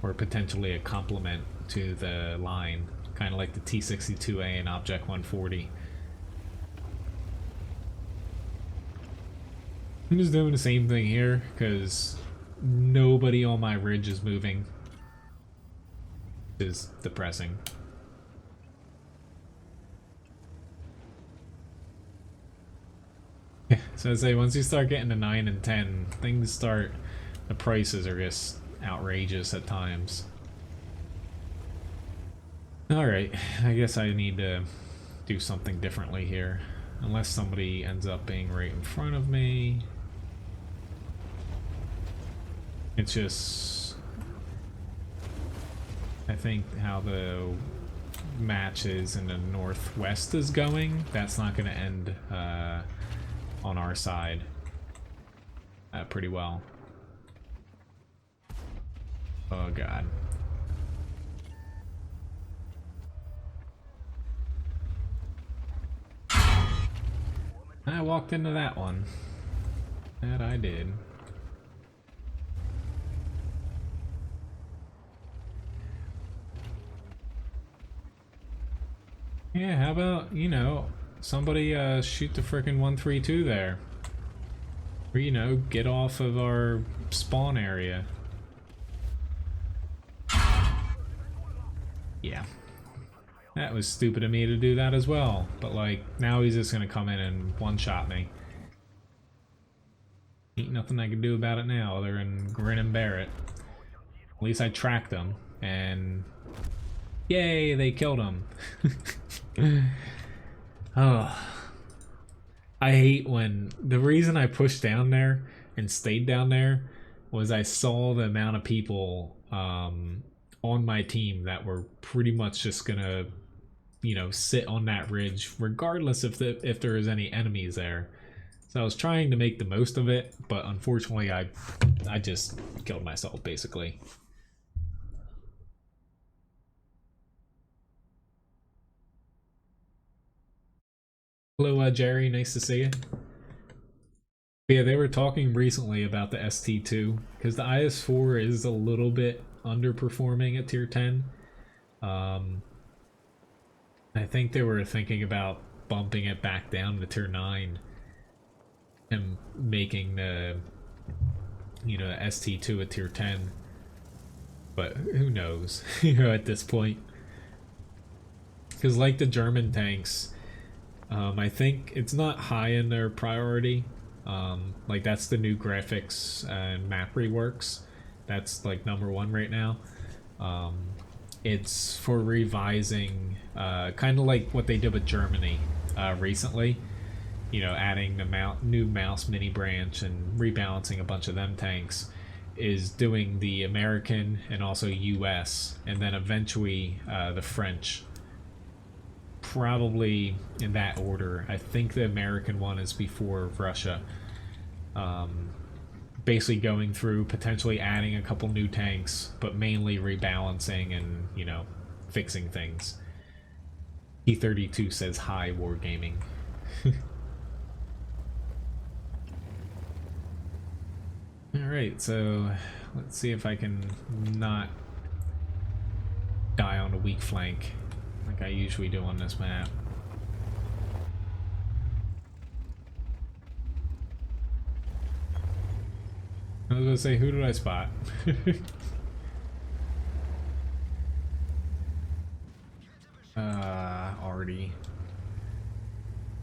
S1: or potentially a complement to the line, kind of like the T62A and Object 140. I'm just doing the same thing here because nobody on my ridge is moving. It's depressing. So I'd say once you start getting to 9 and 10, things start, the prices are just outrageous at times. Alright, I guess I need to do something differently here. Unless somebody ends up being right in front of me. It's just, I think how the matches in the northwest is going, that's not going to end on our side pretty well. Oh god. I walked into that one. That I did. Yeah, how about, you know, somebody shoot the frickin' 132 there. Or, you know, get off of our spawn area. Yeah. That was stupid of me to do that as well. But, like, now he's just gonna come in and one-shot me. Ain't nothing I can do about it now other than grin and bear it. At least I tracked him, and... yay, they killed him. Oh. I hate when... the reason I pushed down there and stayed down there was I saw the amount of people on my team that were pretty much just gonna, you know, sit on that ridge regardless if there is any enemies there. So I was trying to make the most of it, but unfortunately I just killed myself basically. Hello, Jerry. Nice to see you. But yeah, they were talking recently about the ST2 because the IS4 is a little bit underperforming at tier 10. I think they were thinking about bumping it back down to tier 9 and making the, you know, the ST2 a tier 10. But who knows, you know, at this point. Because like the German tanks, I think it's not high in their priority. Like that's the new graphics and map reworks. That's like #1 right now. It's for revising, kind of like what they did with Germany recently. You know, adding the new mouse mini branch and rebalancing a bunch of them tanks. Is doing the American and also US, and then eventually the French. Probably in that order. I think the American one is before Russia. Basically going through, potentially adding a couple new tanks, but mainly rebalancing and, you know, fixing things. E32 says hi, Wargaming. Alright, so let's see if I can not die on a weak flank like I usually do on this map. I was gonna say, who did I spot? Already.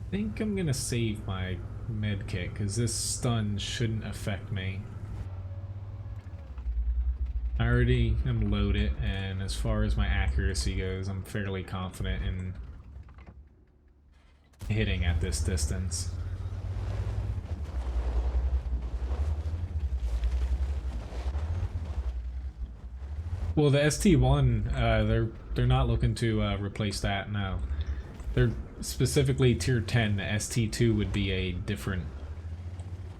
S1: I think I'm gonna save my med kit because this stun shouldn't affect me. I already am loaded, and as far as my accuracy goes, I'm fairly confident in hitting at this distance. Well, the ST1, they're not looking to replace that. No, they're specifically tier 10. The ST2 would be a different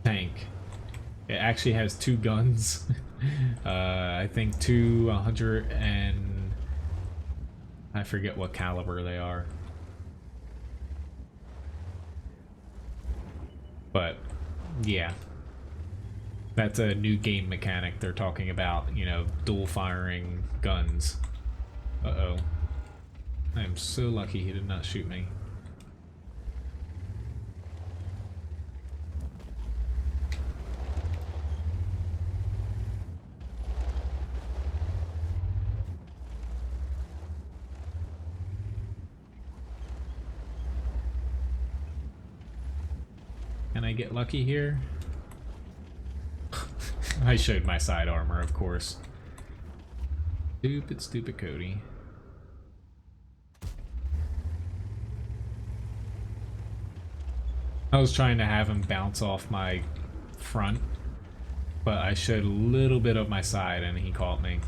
S1: tank. It actually has 2 guns. I think 200 and I forget what caliber they are. But yeah. That's a new game mechanic they're talking about, you know, dual firing guns. Uh-oh. I am so lucky he did not shoot me. Can I get lucky here? I showed my side armor, of course. Stupid, stupid Cody. I was trying to have him bounce off my front, but I showed a little bit of my side and he caught me.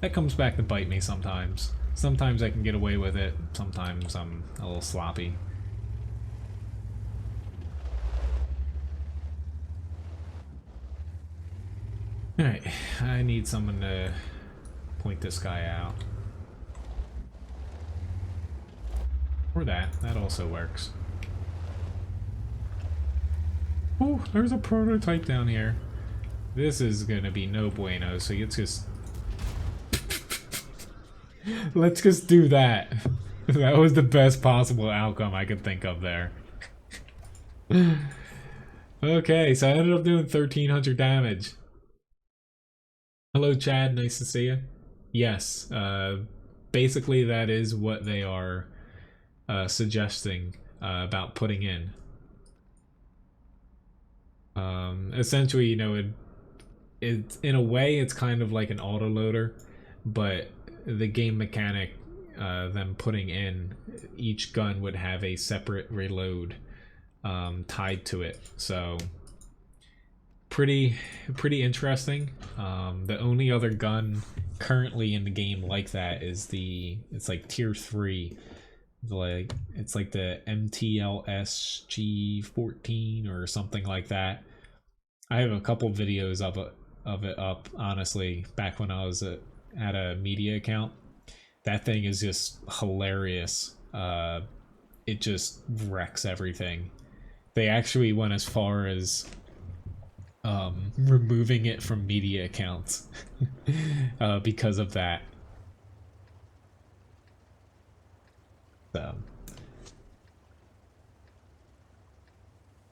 S1: That comes back to bite me sometimes. Sometimes I can get away with it, sometimes I'm a little sloppy. Alright, I need someone to point this guy out. Or that also works. Oh, there's a prototype down here. This is gonna be no bueno, so let's just... let's just do that. That was the best possible outcome I could think of there. Okay, so I ended up doing 1300 damage. Hello Chad, nice to see you. Yes, basically that is what they are suggesting about putting in. Essentially, you know, it in a way it's kind of like an autoloader, but the game mechanic, them putting in each gun would have a separate reload tied to it, so pretty interesting. The only other gun currently in the game like that is it's like tier 3, like it's like the MTLS G14 or something like that. I have a couple videos of it up, honestly, back when I was at a media account. That thing is just hilarious. It just wrecks everything. They actually went as far as removing it from media accounts because of that. So,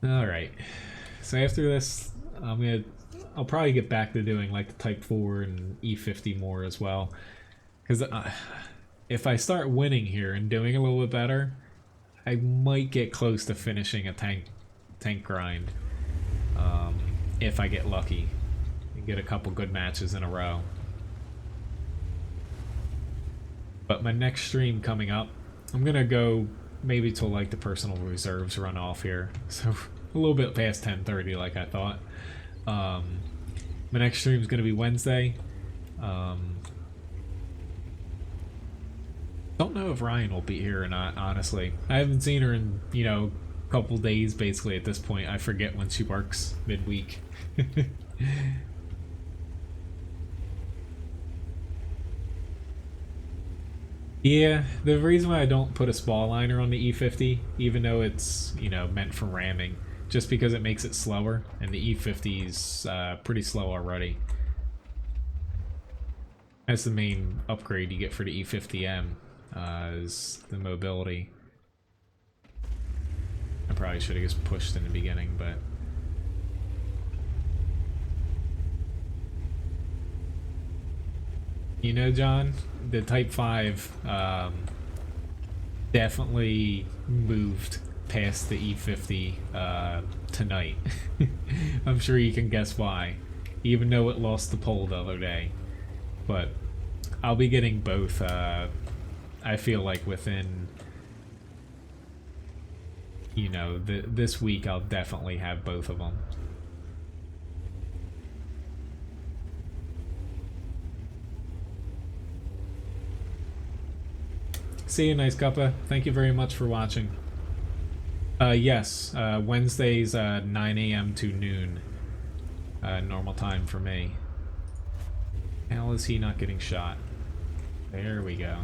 S1: all right. So after this, I'll probably get back to doing like the Type 4 and E50 more as well, because if I start winning here and doing a little bit better, I might get close to finishing a tank grind. If I get lucky and get a couple good matches in a row. But my next stream coming up, I'm gonna go maybe till like the personal reserves run off here, so a little bit past 10:30 like I thought. My next stream is gonna be Wednesday. Don't know if Ryan will be here or not, honestly. I haven't seen her in, you know, a couple days basically at this point. I forget when she works midweek. Yeah, the reason why I don't put a spall liner on the E50, even though it's, you know, meant for ramming, just because it makes it slower, and the E50's pretty slow already. That's the main upgrade you get for the E50M, is the mobility. I probably should have just pushed in the beginning, but... You know, John, the Type 5 definitely moved past the E50 tonight. I'm sure you can guess why, even though it lost the poll the other day. But I'll be getting both, I feel like within, you know, this week I'll definitely have both of them. See you, Nice Cuppa. Thank you very much for watching. Yes, Wednesdays 9 a.m. to noon. Normal time for me. How is he not getting shot? There we go.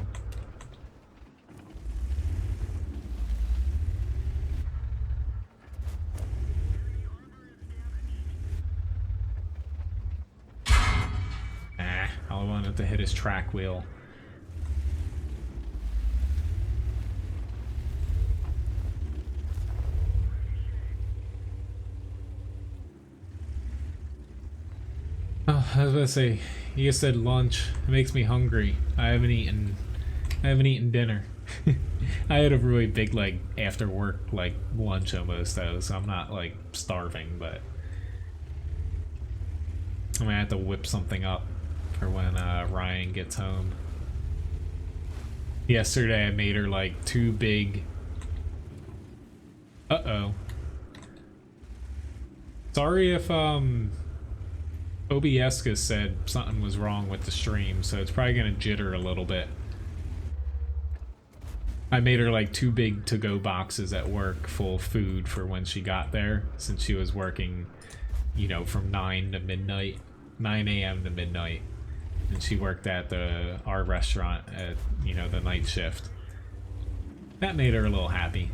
S1: Ah, I wanted to hit his track wheel. Oh, I was about to say, you said lunch. It makes me hungry. I haven't eaten dinner. I had a really big, like, after work, like, lunch almost, though, so I'm not, like, starving, but I'm gonna have to whip something up for when Ryan gets home. Yesterday I made her, like, 2 big... Uh-oh. Sorry if, OBS said something was wrong with the stream, so it's probably gonna jitter a little bit. I made her like 2 big to-go boxes at work full of food for when she got there, since she was working, you know, from 9 to midnight, 9 a.m. to midnight, and she worked at our restaurant at, you know, the night shift. That made her a little happy.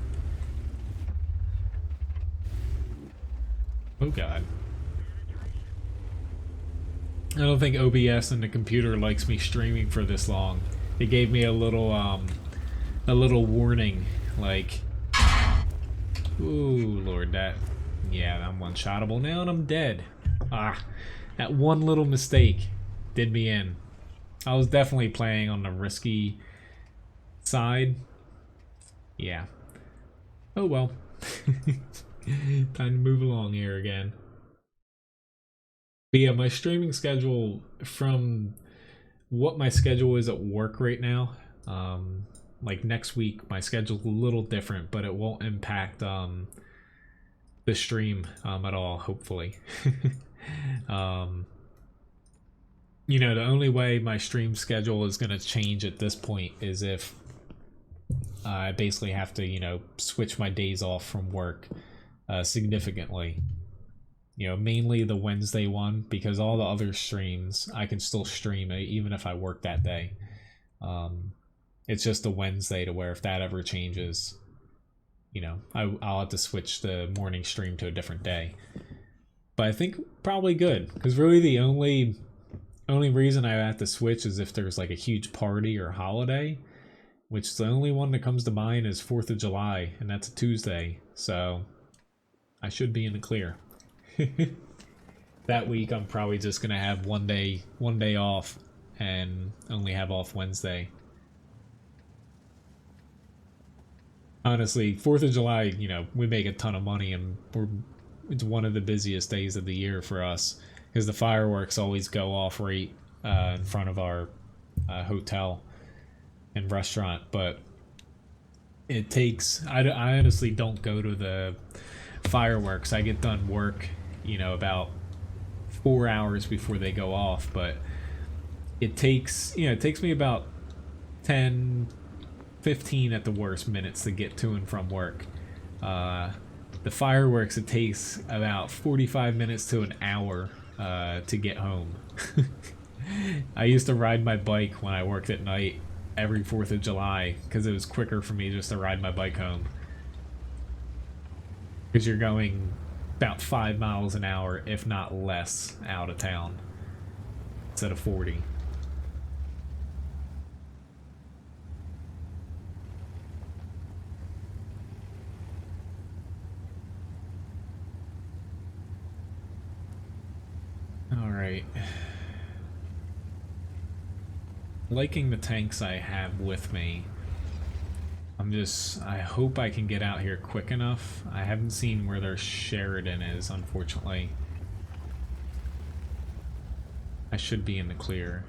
S1: Oh god. I don't think OBS and the computer likes me streaming for this long. It gave me a little warning, like, ooh, Lord, yeah, I'm one-shottable now and I'm dead. Ah, that one little mistake did me in. I was definitely playing on the risky side. Yeah. Oh well. Time to move along here again. But yeah, my streaming schedule, from what my schedule is at work right now, like next week, my schedule's a little different, but it won't impact the stream at all, hopefully. You know, the only way my stream schedule is going to change at this point is if I basically have to, you know, switch my days off from work significantly. You know, mainly the Wednesday one, because all the other streams I can still stream even if I work that day. It's just the Wednesday to where if that ever changes, you know, I'll have to switch the morning stream to a different day. But I think probably good, because really the only reason I have to switch is if there's like a huge party or holiday, which the only one that comes to mind is 4th of July, and that's a Tuesday, so I should be in the clear. That week I'm probably just gonna have one day off and only have off Wednesday. Honestly, 4th of July, you know, we make a ton of money, and it's one of the busiest days of the year for us, because the fireworks always go off right in front of our hotel and restaurant. But it takes, I honestly don't go to the fireworks. I get done work, you know, about 4 hours before they go off, but it takes, you know, it takes me about 10, 15 at the worst minutes to get to and from work. The fireworks, it takes about 45 minutes to an hour to get home. I used to ride my bike when I worked at night every 4th of July because it was quicker for me just to ride my bike home. Because you're going about 5 miles an hour, if not less, out of town instead of 40. Alright. Liking the tanks I have with me. I hope I can get out here quick enough. I haven't seen where their Sheridan is, unfortunately. I should be in the clear.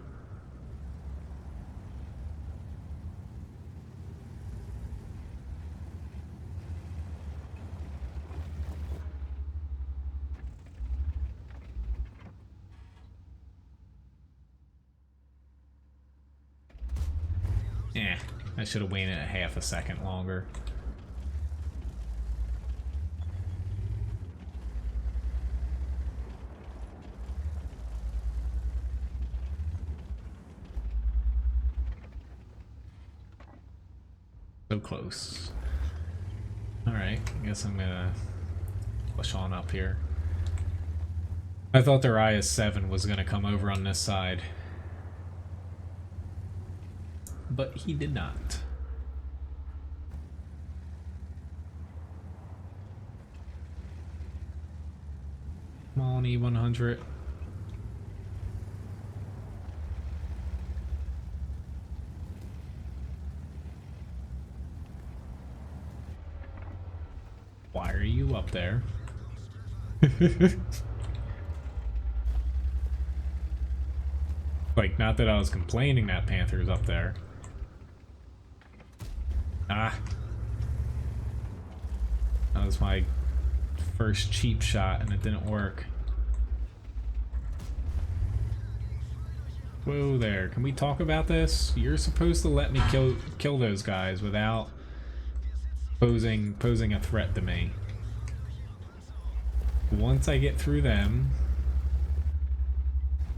S1: I should have waited a half a second longer. So close. Alright, I guess I'm gonna push on up here. I thought their IS-7 was gonna come over on this side, but he did not. Come on, E100. Why are you up there? Like, not that I was complaining that Panther's up there. Ah. That was my first cheap shot and it didn't work. Whoa there, can we talk about this? You're supposed to let me kill those guys without posing a threat to me. Once I get through them,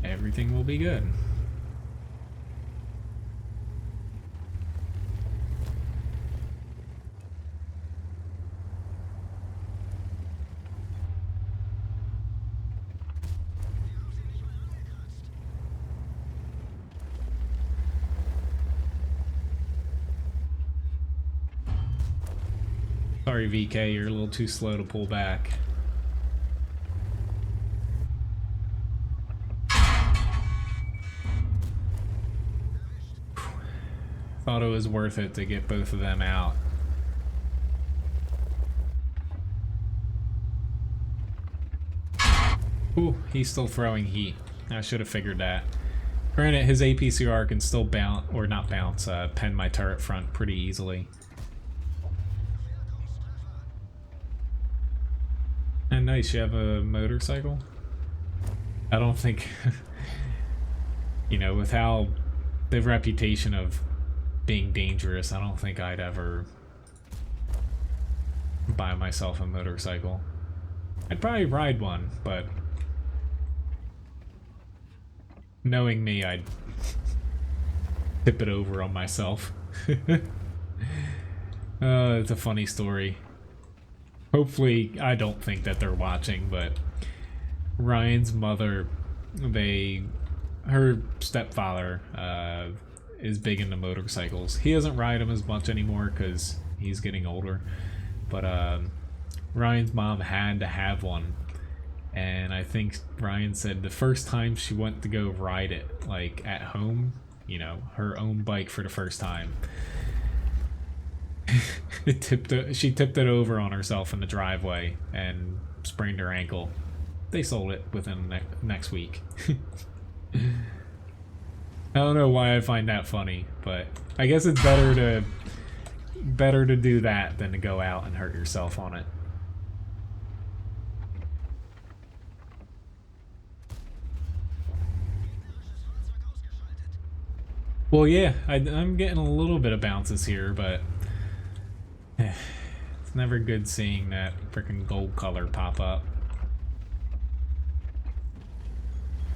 S1: everything will be good. Sorry, VK, you're a little too slow to pull back. Thought it was worth it to get both of them out. Ooh, he's still throwing heat. I should have figured that. Granted, his APCR can still bounce, or not bounce, pen my turret front pretty easily. And nice, you have a motorcycle? I don't think, you know, with how the reputation of being dangerous, I don't think I'd ever buy myself a motorcycle. I'd probably ride one, but knowing me, I'd tip it over on myself. It's a funny story. Hopefully, I don't think that they're watching, but Ryan's mother, her stepfather, is big into motorcycles. He doesn't ride them as much anymore because he's getting older, but Ryan's mom had to have one, and I think Ryan said the first time she went to go ride it, like at home, you know, her own bike for the first time, she tipped it over on herself in the driveway and sprained her ankle. They sold it within the next week. I don't know why I find that funny, but I guess it's better to do that than to go out and hurt yourself on it. Well, yeah, I'm getting a little bit of bounces here, but it's never good seeing that freaking gold color pop up.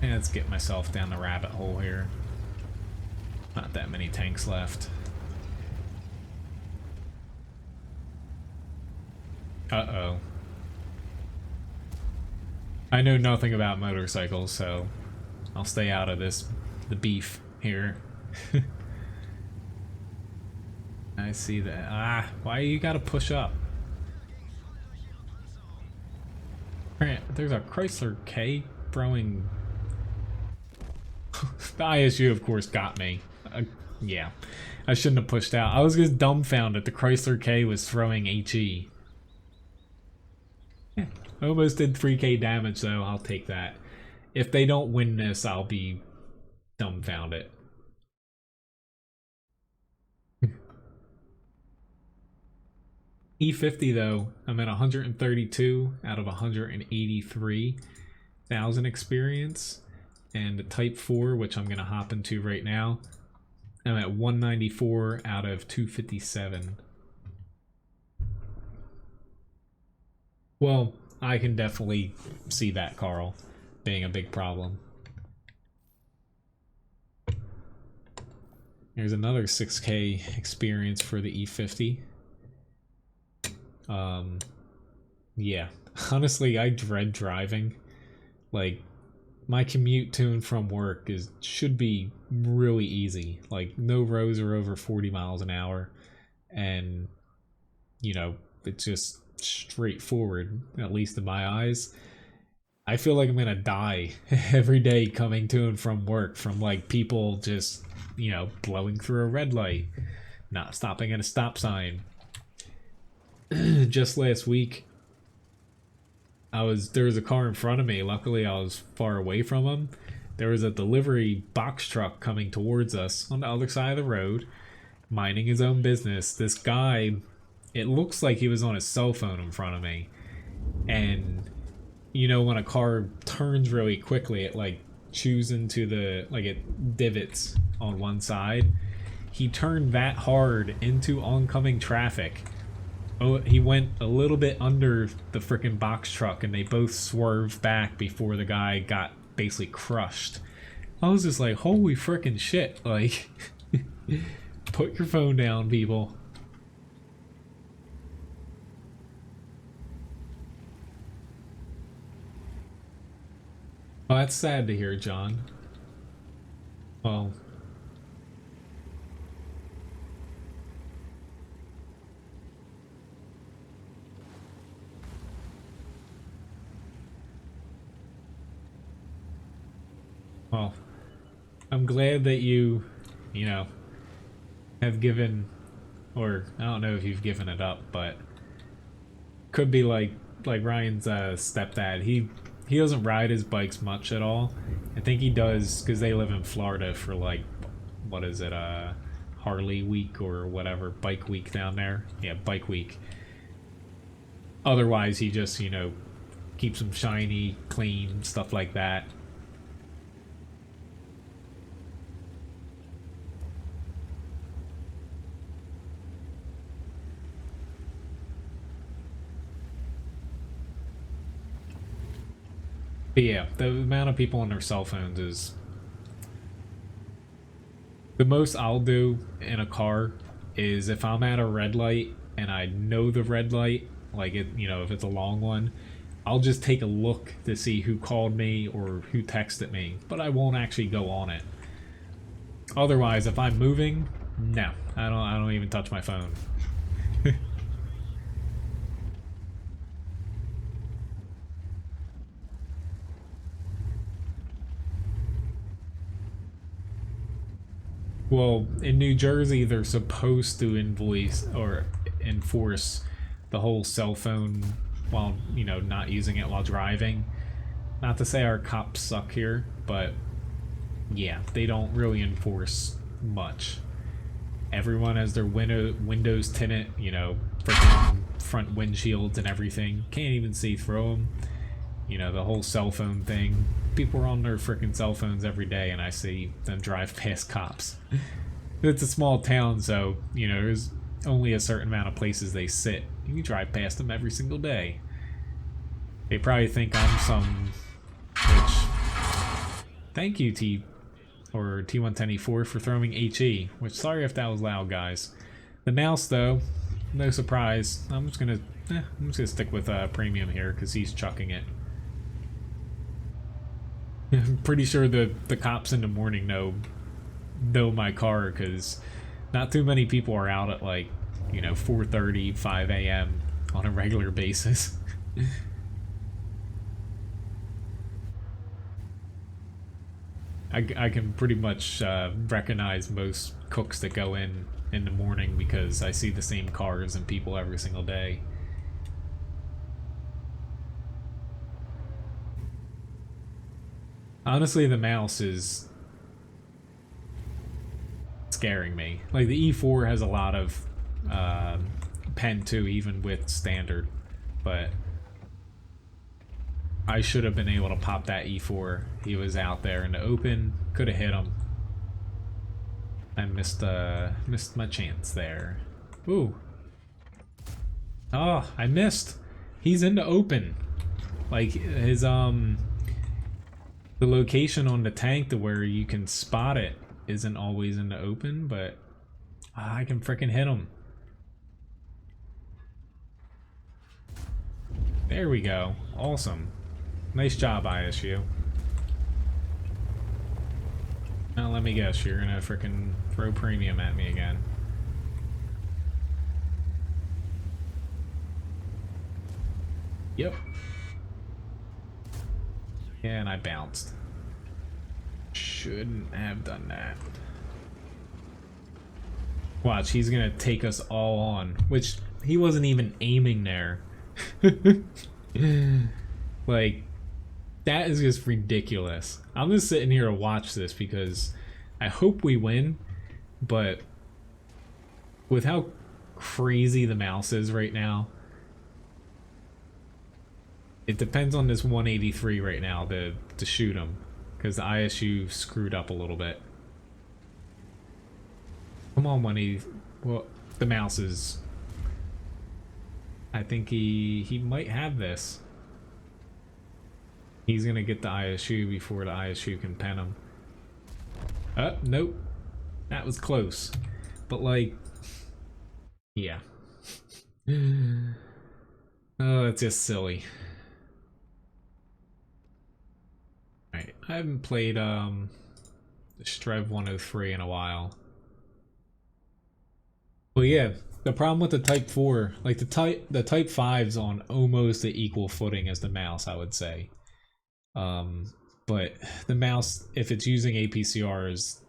S1: And let's get myself down the rabbit hole here. Not that many tanks left. Uh-oh. I know nothing about motorcycles, so I'll stay out of the beef here. I see that. Ah, why you gotta push up? Right, there's a Chrysler K throwing... The ISU, of course, got me. Yeah, I shouldn't have pushed out. I was just dumbfounded the Chrysler K was throwing HE. Yeah, almost did 3k damage, though. I'll take that. If they don't win this, I'll be dumbfounded. E50 though, I'm at 132 out of 183,000 experience, and the Type 4, which I'm gonna hop into right now, I'm at 194 out of 257. Well, I can definitely see that, Carl, being a big problem. There's another 6k experience for the E50. Yeah, honestly, I dread driving. Like, my commute to and from work should be really easy. Like, no roads are over 40 miles an hour, and you know, it's just straightforward, at least in my eyes. I feel like I'm gonna die every day coming to and from work from like people just, you know, blowing through a red light, not stopping at a stop sign. Just last week, there was a car in front of me. Luckily, I was far away from him. There was a delivery box truck coming towards us on the other side of the road, minding his own business. This guy, it looks like he was on his cell phone in front of me. And, you know, when a car turns really quickly, it like chews into it divots on one side. He turned that hard into oncoming traffic. Oh, he went a little bit under the frickin' box truck, and they both swerved back before the guy got basically crushed. I was just like, holy frickin' shit, like, put your phone down, people. Oh, that's sad to hear, John. Well... Well, I'm glad that you know, have given, or I don't know if you've given it up, but could be like Ryan's stepdad. He doesn't ride his bikes much at all. I think he does because they live in Florida for like, what is it, Harley week or whatever, bike week down there. Yeah, bike week. Otherwise, he just, you know, keeps them shiny, clean, stuff like that. But yeah, the amount of people on their cell phones is... The most I'll do in a car is if I'm at a red light and I know the red light, like it, you know, if it's a long one, I'll just take a look to see who called me or who texted me, but I won't actually go on it. Otherwise, if I'm moving, no, I don't even touch my phone. Well, in New Jersey, they're supposed to enforce the whole cell phone while, you know, not using it while driving. Not to say our cops suck here, but yeah, they don't really enforce much. Everyone has their windows tinted, you know, freaking front windshields and everything. Can't even see through them. You know, the whole cell phone thing. People are on their freaking cell phones every day, and I see them drive past cops. It's a small town, so, you know, there's only a certain amount of places they sit. You drive past them every single day. They probably think I'm some... Which... Thank you, T110E4 for throwing HE. Which, sorry if that was loud, guys. The mouse, though, no surprise. I'm just gonna stick with premium here, because he's chucking it. I'm pretty sure the cops in the morning know my car, because not too many people are out at like, you know, 4:30, 5 a.m. on a regular basis. I can pretty much recognize most cooks that go in the morning because I see the same cars and people every single day. Honestly, the mouse is scaring me. Like, the E4 has a lot of pen too, even with standard, but I should have been able to pop that E4. He was out there in the open, could have hit him. I missed my chance there. Ooh. Oh, I missed. He's in the open. Like, his the location on the tank to where you can spot it isn't always in the open, but I can frickin' hit him. There we go. Awesome. Nice job, ISU. Now let me guess, you're gonna frickin' throw premium at me again. Yep. Yeah, and I bounced. Shouldn't have done that. Watch, he's gonna take us all on, which he wasn't even aiming there. Like, that is just ridiculous. I'm just sitting here to watch this because I hope we win, but with how crazy the mouse is right now, it depends on this 183 right now to shoot him, because the ISU screwed up a little bit. Come on, 180. Well, the mouse is... I think he might have this. He's gonna get the ISU before the ISU can pen him. Nope. That was close. But, like... yeah. Oh, it's just silly. Alright, I haven't played Strev 103 in a while. But yeah, the problem with the Type 4, like the Type 5's on almost the equal footing as the mouse, I would say. But the mouse, if it's using APCR, is,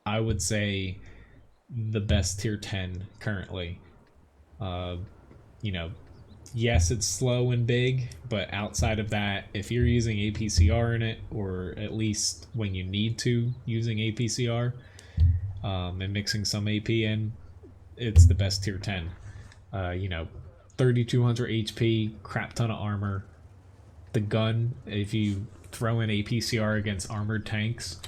S1: I would say, the best tier 10 currently. You know, yes, it's slow and big, but outside of that, if you're using APCR in it, or at least when you need to using APCR, and mixing some AP in, it's the best tier 10. You know, 3200 HP, crap ton of armor. The gun, if you throw in APCR against armored tanks,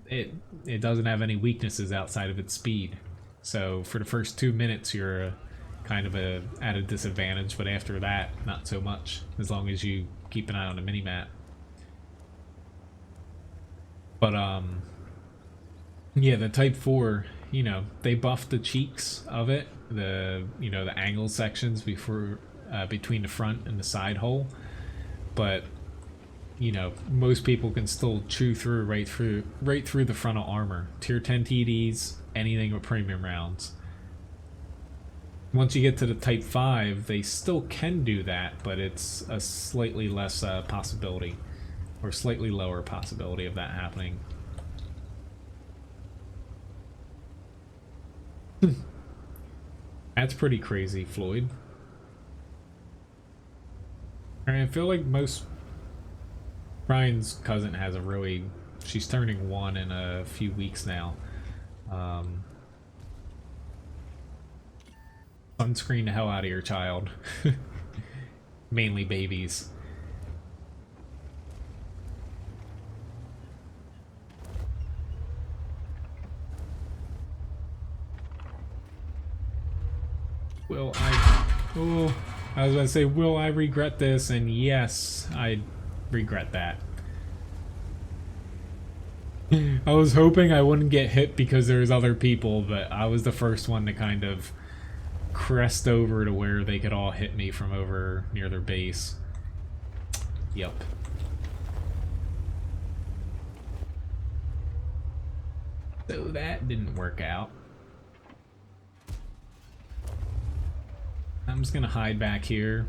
S1: it doesn't have any weaknesses outside of its speed. So for the first 2 minutes, you're kind of at a disadvantage, but after that, not so much, as long as you keep an eye on the minimap. But yeah, the Type 4, you know, they buffed the cheeks of it, the angle sections before between the front and the side hole, but you know, most people can still chew through right through the frontal armor. Tier 10 TDs, anything with premium rounds. Once you get to the Type 5, they still can do that, but it's a slightly less possibility, or slightly lower possibility of that happening. That's pretty crazy, Floyd. I feel like most... Brian's cousin has a really... She's turning 1 in a few weeks now. Sunscreen the hell out of your child. Mainly babies. Will I... Oh, I was going to say, will I regret this? And yes, I regret that. I was hoping I wouldn't get hit because there's other people, but I was the first one to kind of crest over to where they could all hit me from over near their base. Yep. So that didn't work out. I'm just gonna hide back here.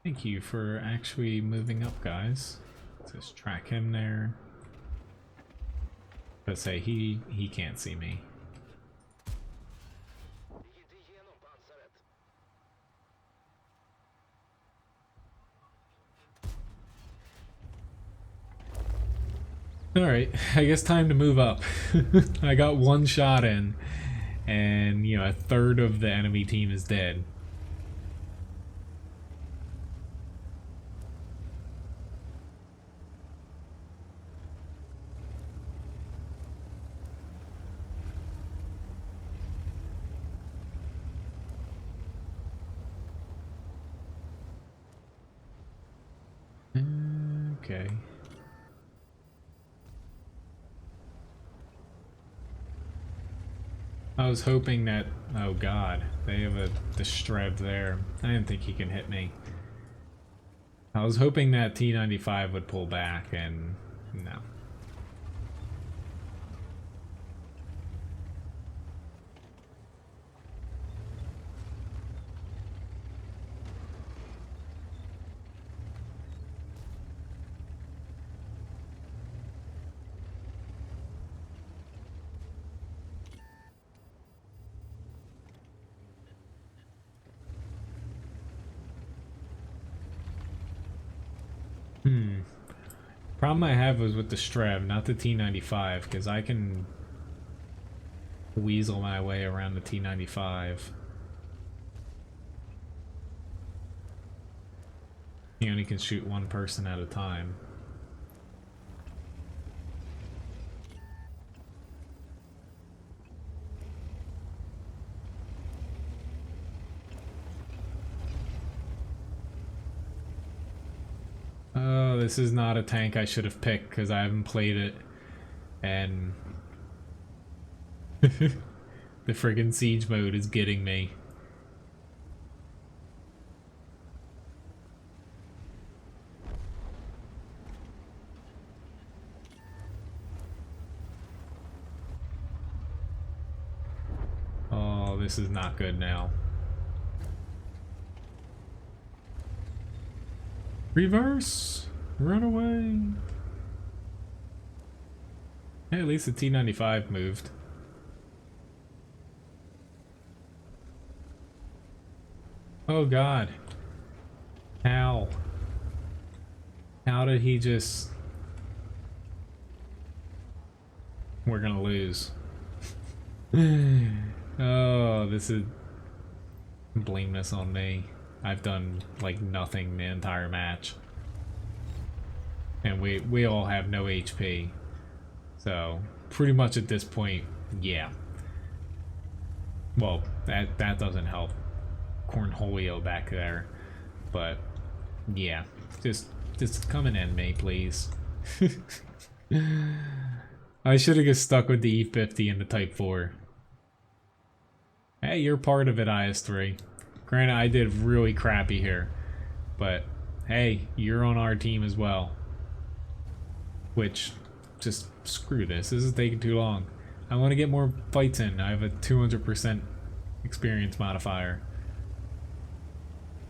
S1: Thank you for actually moving up, guys. Just track him there. But say he can't see me. Alright, I guess time to move up. I got one shot in, and you know, a third of the enemy team is dead. Okay. I was hoping that, oh god, they have a Distrev there. I didn't think he can hit me. I was hoping that T95 would pull back, and no. Problem I have was with the Strev, not the T95, because I can weasel my way around the T95. You only can shoot one person at a time. Oh, this is not a tank I should have picked because I haven't played it. And the friggin' siege mode is getting me. Oh, this is not good now. Reverse! Run away! Hey, at least the T95 moved. Oh god. How? How did he just... We're gonna lose. Oh, this is... Blame this on me. I've done like nothing the entire match. And we all have no HP. So pretty much at this point, yeah. Well, that doesn't help Cornholio back there. But yeah. Just come and end me, please. I should have just stuck with the E50 and the Type 4. Hey, you're part of it, IS3. Granted, I did really crappy here, but hey, you're on our team as well. Which, just screw this. This is taking too long. I want to get more fights in. I have a 200% experience modifier.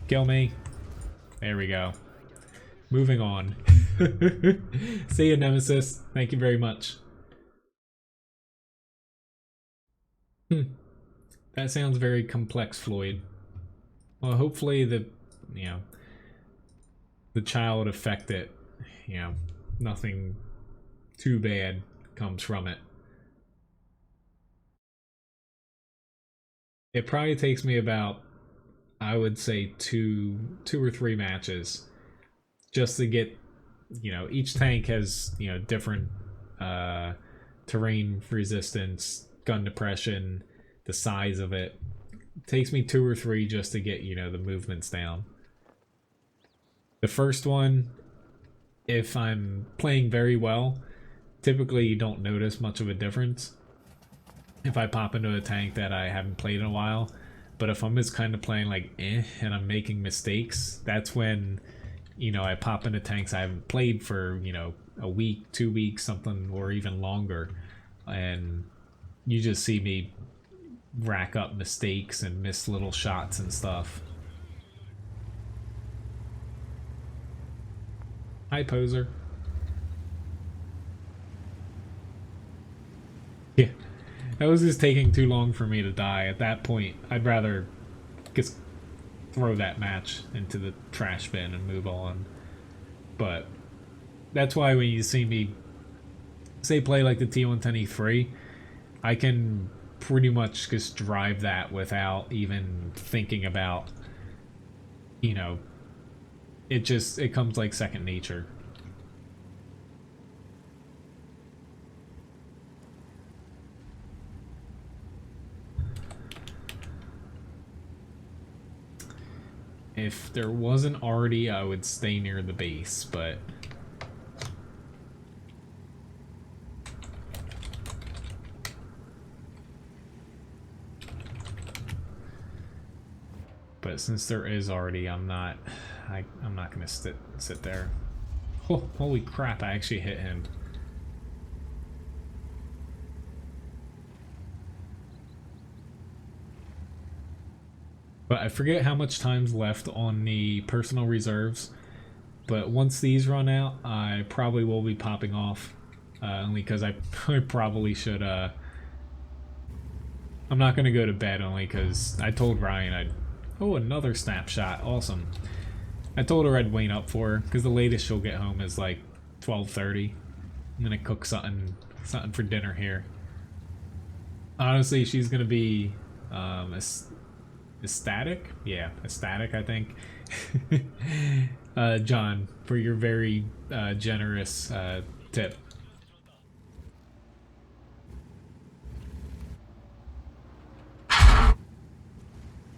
S1: Kill me. There we go. Moving on. See ya, Nemesis. Thank you very much. That sounds very complex, Floyd. Well, hopefully the child affected, nothing too bad comes from it. It probably takes me about, I would say, two or three matches just to get, each tank has, different terrain resistance, gun depression, the size of it. Takes me 2 or 3 just to get, the movements down. The first one, if I'm playing very well, typically you don't notice much of a difference if I pop into a tank that I haven't played in a while. But if I'm just kind of playing like and I'm making mistakes, that's when, you know, I pop into tanks I haven't played for, you know, a week, 2 weeks, something, or even longer. And you just see me rack up mistakes and miss little shots and stuff. Hi, poser. Yeah, that was just taking too long for me to die. At that point, I'd rather just throw that match into the trash bin and move on. But that's why when you see me, say, play like the T110E3, I can pretty much just drive that without even thinking about, you know, it comes like second nature. If there wasn't already, I would stay near the base, but since there is already, I'm not gonna sit there. Oh, holy crap! I actually hit him. But I forget how much time's left on the personal reserves. But once these run out, I probably will be popping off. Only because I probably should. I'm not gonna go to bed only because I told Ryan I'd. Oh, another snapshot! Awesome. I told her I'd wait up for her because the latest she'll get home is like 12:30. I'm gonna cook something for dinner here. Honestly, she's gonna be ecstatic? Yeah, ecstatic, I think. John, for your very generous tip.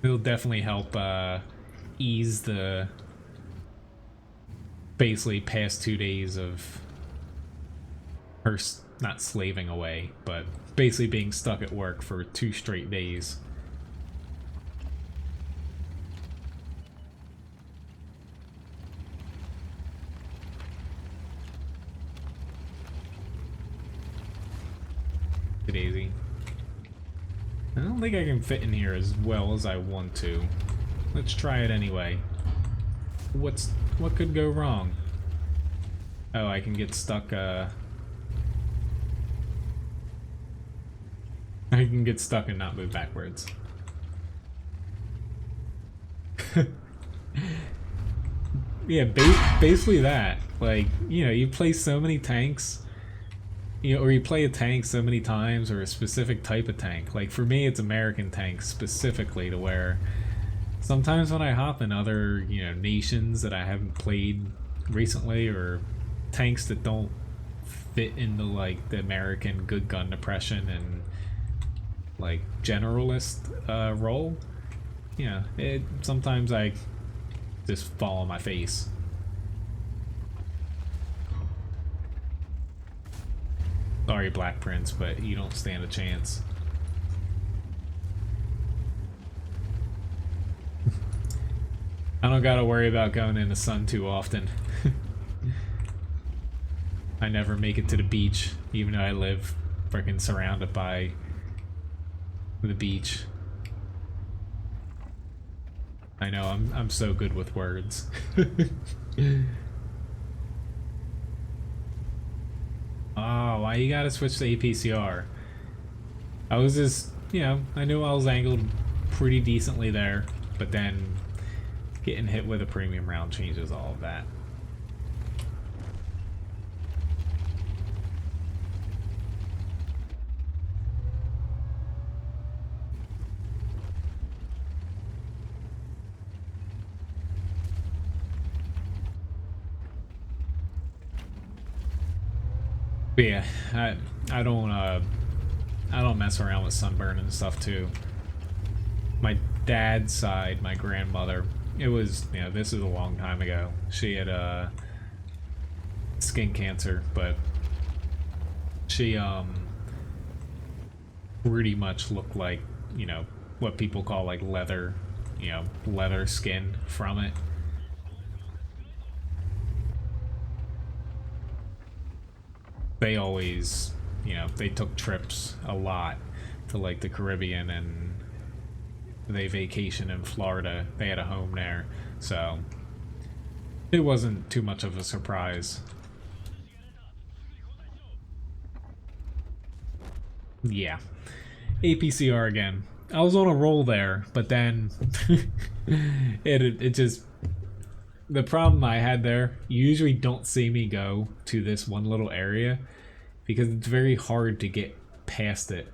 S1: It'll definitely help ease the basically past 2 days of her not slaving away, but basically being stuck at work for 2 straight days. Daisy. I don't think I can fit in here as well as I want to. Let's try it anyway. What could go wrong? Oh, I can get stuck, I can get stuck and not move backwards. Yeah, basically that. Like, you know, you play so many tanks, you know, or you play a tank so many times, or a specific type of tank. Like, for me, it's American tanks specifically, to where sometimes when I hop in other, you know, nations that I haven't played recently, or tanks that don't fit into, like, the American good gun depression and, like, generalist role, yeah, sometimes I just fall on my face. Sorry, Black Prince, but you don't stand a chance. I don't gotta worry about going in the sun too often. I never make it to the beach, even though I live freaking surrounded by the beach. I know, I'm so good with words. Oh, why you gotta switch to APCR? I was just, you know, I knew I was angled pretty decently there, but then getting hit with a premium round changes all of that. But yeah, I don't mess around with sunburn and stuff too. My dad's side, my grandmother, it was, you know, this is a long time ago. She had skin cancer, but She pretty much looked like, you know, what people call like leather, you know, leather skin from it. They always, you know, they took trips a lot to like the Caribbean, and they vacation in Florida. They had a home there, so it wasn't too much of a surprise. Yeah. APCR again. I was on a roll there, but then it just, the problem I had there, you usually don't see me go to this one little area because it's very hard to get past it.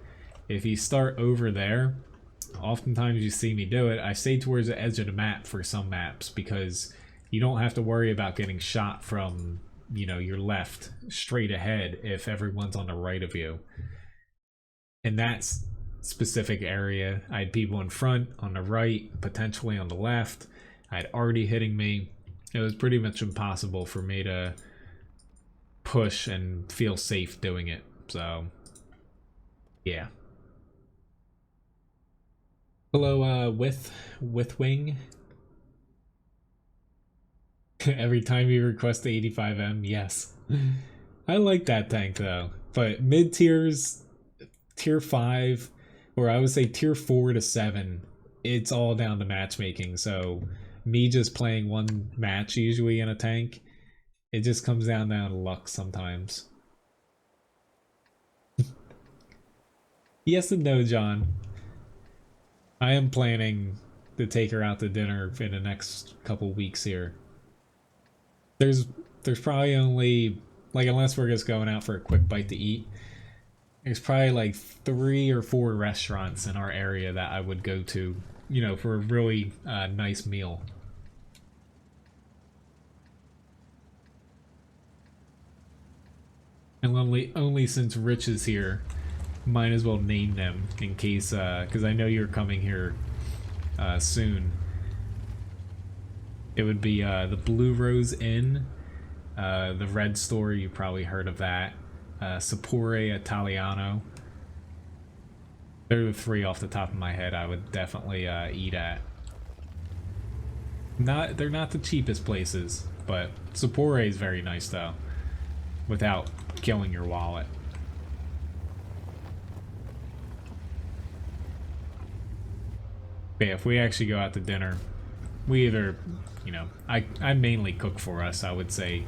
S1: If you start over there, oftentimes you see me do it. I stay towards the edge of the map for some maps because you don't have to worry about getting shot from, you know, your left straight ahead if everyone's on the right of you. In that specific area, I had people in front, on the right, potentially on the left. I had already hitting me. It was pretty much impossible for me to push and feel safe doing it. So, yeah. Hello, with Wing. Every time you request the 85M, yes. I like that tank though, but mid tiers, tier 5, or I would say tier 4 to 7, it's all down to matchmaking. So me just playing one match usually in a tank, it just comes down to luck sometimes. Yes and no, John. I am planning to take her out to dinner in the next couple weeks here. There's probably only, like, unless we're just going out for a quick bite to eat, there's probably like 3 or 4 restaurants in our area that I would go to, you know, for a really nice meal. And only since Rich is here, might as well name them in case, because I know you're coming here soon. It would be the Blue Rose Inn, the Red Store, you probably heard of that, Sapore Italiano. They're the 3 off the top of my head I would definitely eat at. They're not the cheapest places, but Sapore is very nice though, without killing your wallet. But yeah, if we actually go out to dinner, we either, you know, I mainly cook for us, I would say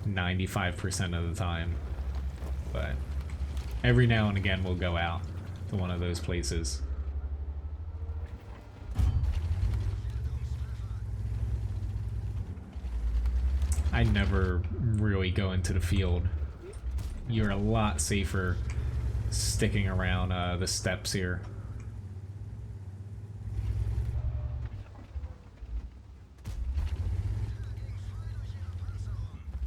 S1: 95% of the time. But every now and again we'll go out to one of those places. I never really go into the field. You're a lot safer sticking around the steps here.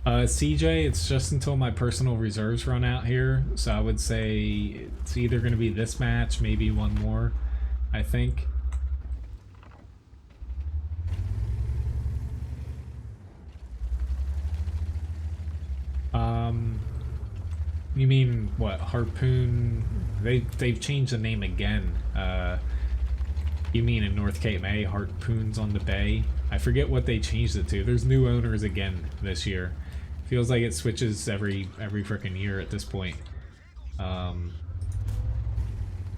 S1: CJ, it's just until my personal reserves run out here, so I would say it's either going to be this match, maybe one more, I think. You mean what, Harpoon? They've changed the name again. You mean in North Cape May, Harpoons on the Bay? I forget what they changed it to. There's new owners again this year. Feels like it switches every freaking year at this point.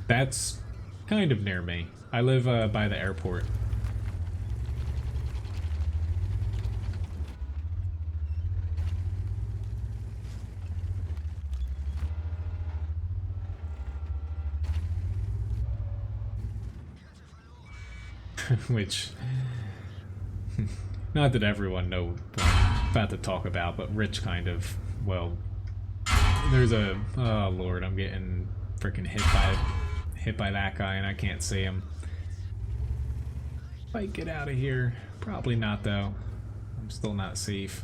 S1: That's kind of near me. I live by the airport. Which, not that everyone knows what I'm about to talk about, but Rich kind of, well, there's a, oh lord, I'm getting freaking hit by that guy and I can't see him. Might get out of here. Probably not though. I'm still not safe.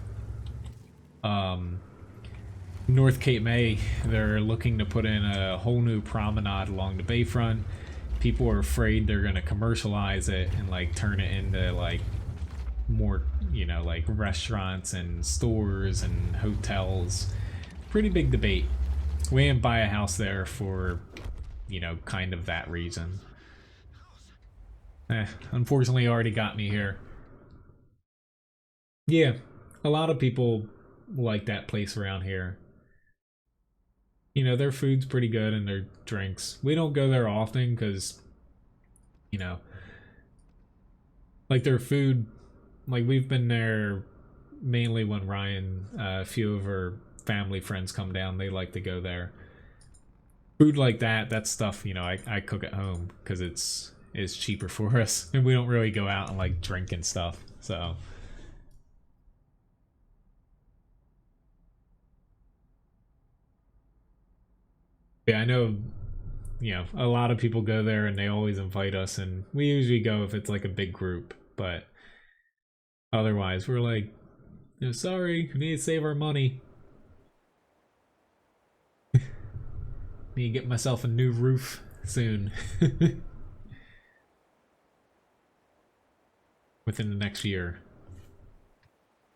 S1: North Cape May, they're looking to put in a whole new promenade along the bayfront. People are afraid they're gonna commercialize it and like turn it into like more, you know, like restaurants and stores and hotels. Pretty big debate. we didn't buy a house there for, you know, kind of that reason. Unfortunately, already got me here. Yeah, a lot of people like that place around here. You know, their food's pretty good and their drinks. We don't go there often because, you know, like their food, like we've been there mainly when Ryan, a few of her family friends come down, they like to go there. Food like that stuff, you know, I cook at home because it's cheaper for us and we don't really go out and like drink and stuff, so. Yeah, I know, you know, a lot of people go there and they always invite us and we usually go if it's like a big group, but otherwise we're like, you know, sorry, we need to save our money. Need to get myself a new roof soon. Within the next year.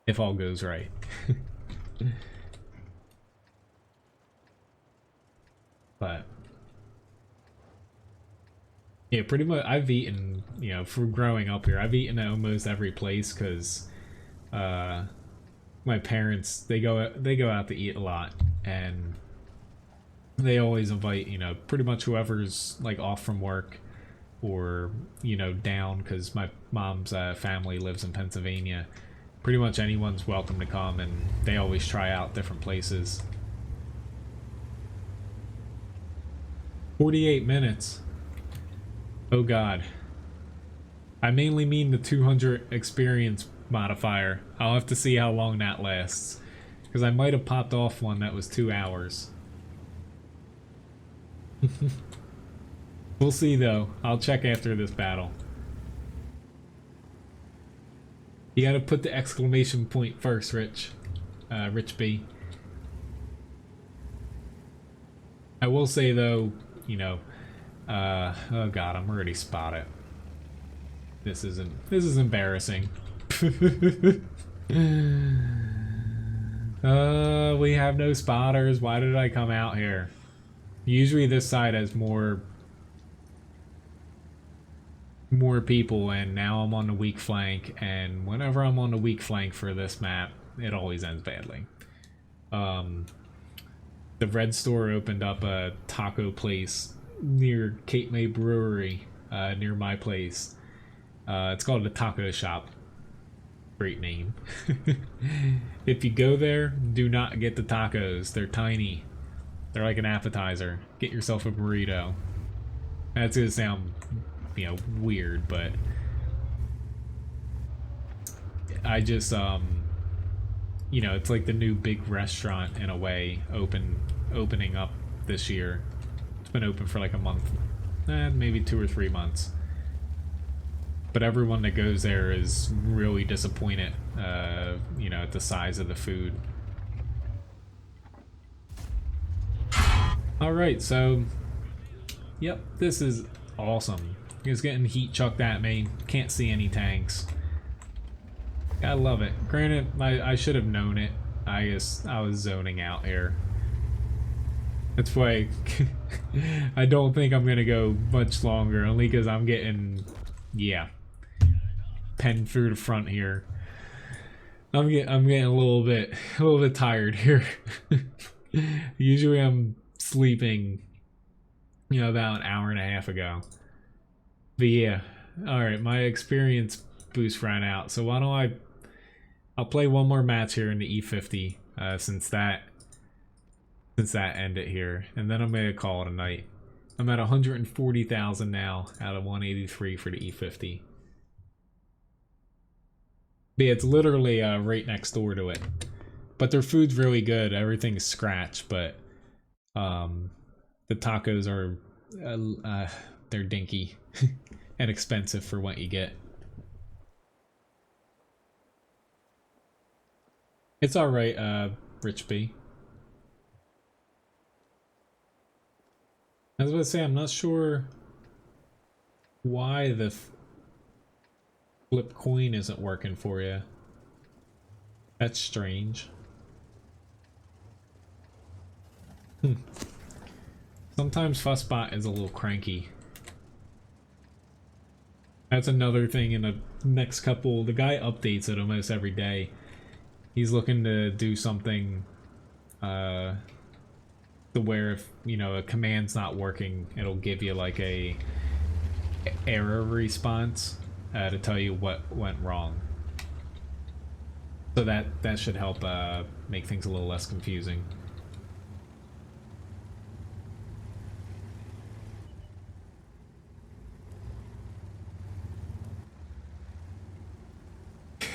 S1: If all goes right. But yeah, pretty much I've eaten, you know, from growing up here, I've eaten at almost every place because my parents, they go out to eat a lot and they always invite, you know, pretty much whoever's like off from work or, you know, down because my mom's family lives in Pennsylvania. Pretty much anyone's welcome to come and they always try out different places. 48 minutes. Oh god. I mainly mean the 200 experience modifier. I'll have to see how long that lasts. Because I might have popped off one that was 2 hours. We'll see though. I'll check after this battle. You gotta put the exclamation point first, Rich. Rich B. I will say though, you know, oh god, I'm already spotted. This is embarrassing. We have no spotters. Why did I come out here? Usually this side has more people, and now I'm on the weak flank, and whenever I'm on the weak flank for this map, it always ends badly. The Red Store opened up a taco place near Cape May Brewery, near my place. It's called the Taco Shop. Great name. If you go there, do not get the tacos. They're tiny. They're like an appetizer. Get yourself a burrito. That's gonna sound, you know, weird, but I just, you know, it's like the new big restaurant in a way, opening up this year. It's been open for like a month, maybe 2 or 3 months. But everyone that goes there is really disappointed, you know, at the size of the food. Alright, so, yep, this is awesome. It's getting heat chucked at me. Can't see any tanks. I love it. Granted, I should have known it. I guess I was zoning out here. That's why I don't think I'm gonna go much longer, only because I'm getting, yeah, penned through the front here. I'm getting a little bit tired here. Usually I'm sleeping, you know, about an hour and a half ago. But yeah, all right, my experience boost ran out, so why don't I'll play one more match here in the E50, since that ended here, and then I'm gonna call it a night. I'm at 140,000 now out of 183 for the E50. But yeah, it's literally right next door to it. But their food's really good. Everything's scratch, but the tacos are they're dinky and expensive for what you get. It's all right, Rich B. I was about to say, I'm not sure why the flip coin isn't working for you. That's strange. Sometimes Fussbot is a little cranky. That's another thing in the next couple. The guy updates it almost every day. He's looking to do something to where if, you know, a command's not working, it'll give you like a error response to tell you what went wrong. So that should help make things a little less confusing.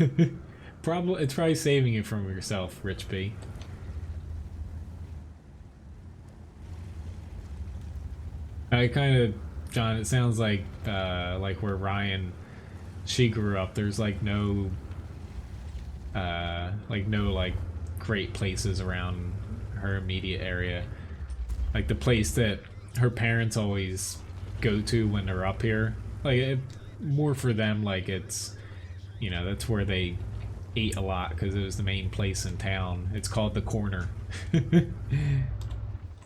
S1: It's probably saving you from yourself, Rich B. I kind of, John, it sounds like where Ryan, she grew up, there's like no great places around her immediate area. Like the place that her parents always go to when they're up here, like more for them, like it's, you know, that's where they ate a lot because it was the main place in town. It's called the Corner.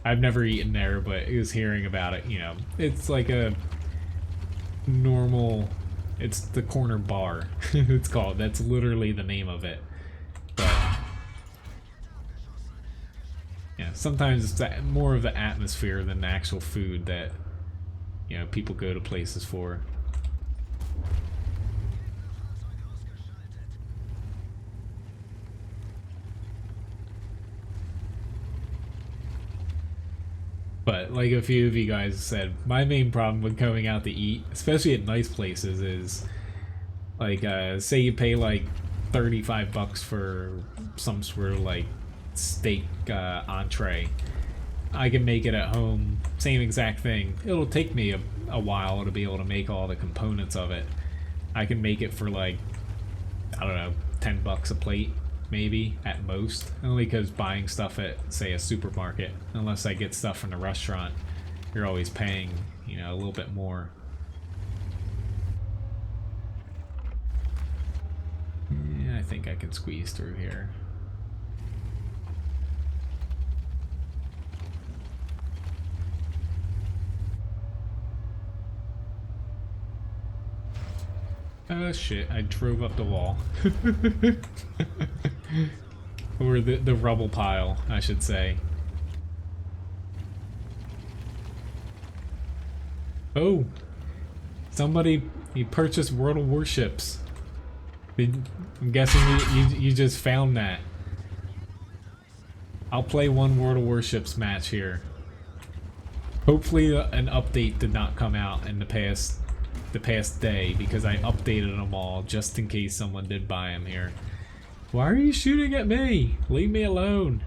S1: I've never eaten there, but I was hearing about it, you know. It's like a normal, it's the Corner Bar. It's called, that's literally the name of it. But yeah, sometimes it's that, more of the atmosphere than the actual food that, you know, people go to places for. But like a few of you guys said, my main problem with going out to eat, especially at nice places, is like say you pay like $35 for some sort of like steak entree. I can make it at home, same exact thing. It'll take me a while to be able to make all the components of it. I can make it for like, I don't know, $10 a plate. Maybe at most, only because buying stuff at, say, a supermarket, unless I get stuff from the restaurant, you're always paying, you know, a little bit more. Yeah, I think I can squeeze through here. Oh shit, I drove up the wall. Or the rubble pile, I should say. Oh! Somebody, he purchased World of Warships. I'm guessing you just found that. I'll play one World of Warships match here. Hopefully an update did not come out in the past day, because I updated them all just in case someone did buy them here. Why are you shooting at me? Leave me alone.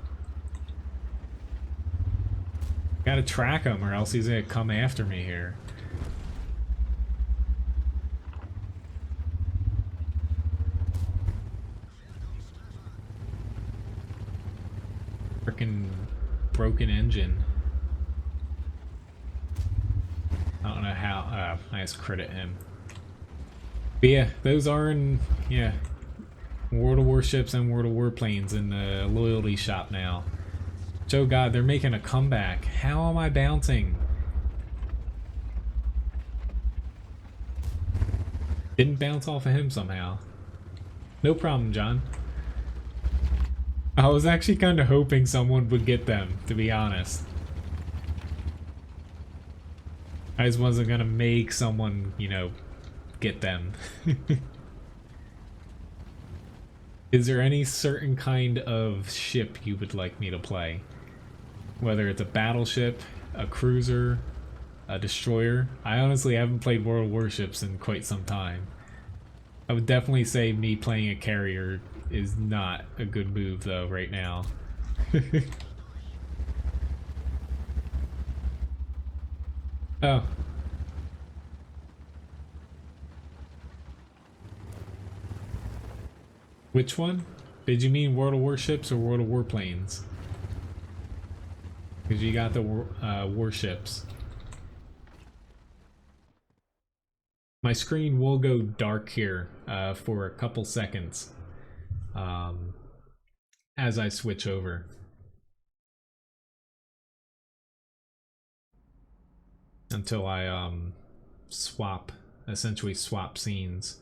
S1: Gotta track him or else he's gonna come after me here. Frickin' broken engine. I don't know how. I just credit him. But yeah, those are in, yeah, World of Warships and World of Warplanes in the loyalty shop now. Oh god, they're making a comeback. How am I bouncing? Didn't bounce off of him somehow. No problem, John. I was actually kind of hoping someone would get them, to be honest. I just wasn't gonna make someone, you know, get them. Is there any certain kind of ship you would like me to play? Whether it's a battleship, a cruiser, a destroyer. I honestly haven't played World of Warships in quite some time. I would definitely say me playing a carrier is not a good move though right now. Oh. Which one? Did you mean World of Warships or World of Warplanes? Because you got the warships. My screen will go dark here for a couple seconds as I switch over. until I essentially swap scenes.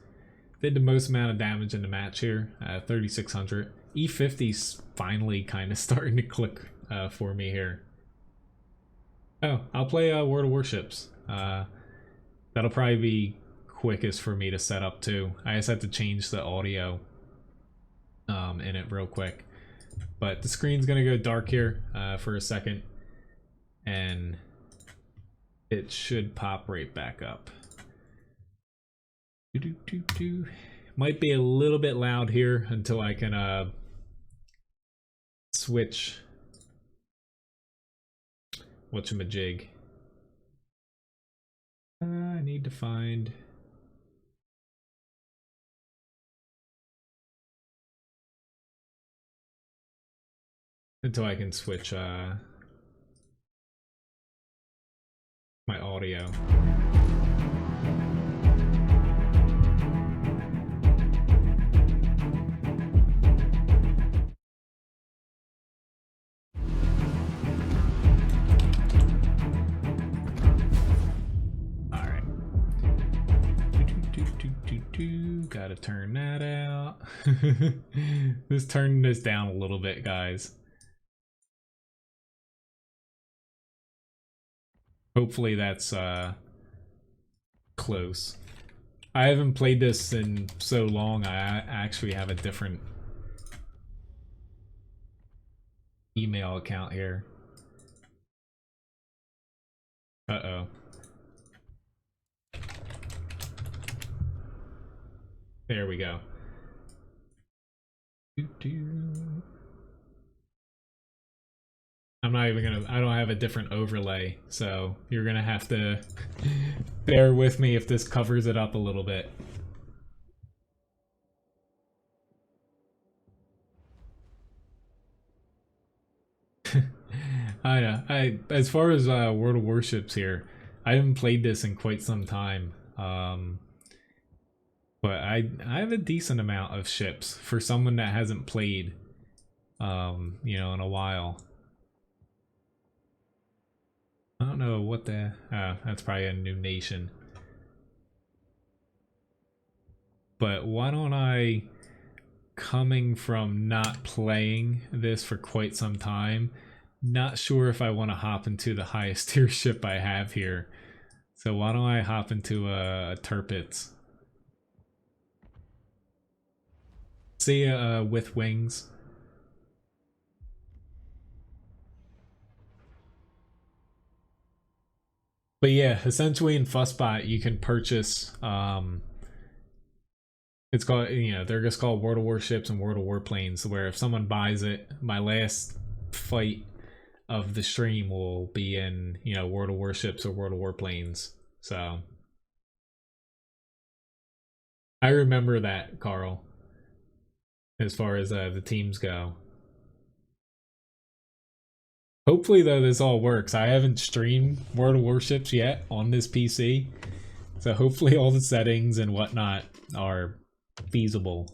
S1: Did the most amount of damage in the match here, 3,600. E50's finally kind of starting to click for me here. Oh, I'll play World of Warships. That'll probably be quickest for me to set up too. I just have to change the audio in it real quick. But the screen's gonna go dark here for a second, and it should pop right back up. Might be a little bit loud here until I can switch whatchamajig. I need to find until I can switch my audio. Gotta turn that out. Just turn this down a little bit, guys. Hopefully that's close. I haven't played this in so long, I actually have a different email account here. Uh-oh. There we go. I'm not even gonna, I don't have a different overlay, so you're gonna have to bear with me if this covers it up a little bit. I know, as far as World of Warships here, I haven't played this in quite some time. But I have a decent amount of ships for someone that hasn't played, you know, in a while. I don't know what the... that's probably a new nation. But why don't I, coming from not playing this for quite some time, not sure if I want to hop into the highest tier ship I have here. So why don't I hop into a Tirpitz? See with wings. But yeah, essentially in Fussbot you can purchase it's called, you know, they're just called World of Warships and World of Warplanes, where if someone buys it, my last fight of the stream will be in, you know, World of Warships or World of Warplanes. So I remember that, Carl. As far as the teams go. Hopefully, though, this all works. I haven't streamed World of Warships yet on this PC, so hopefully all the settings and whatnot are feasible.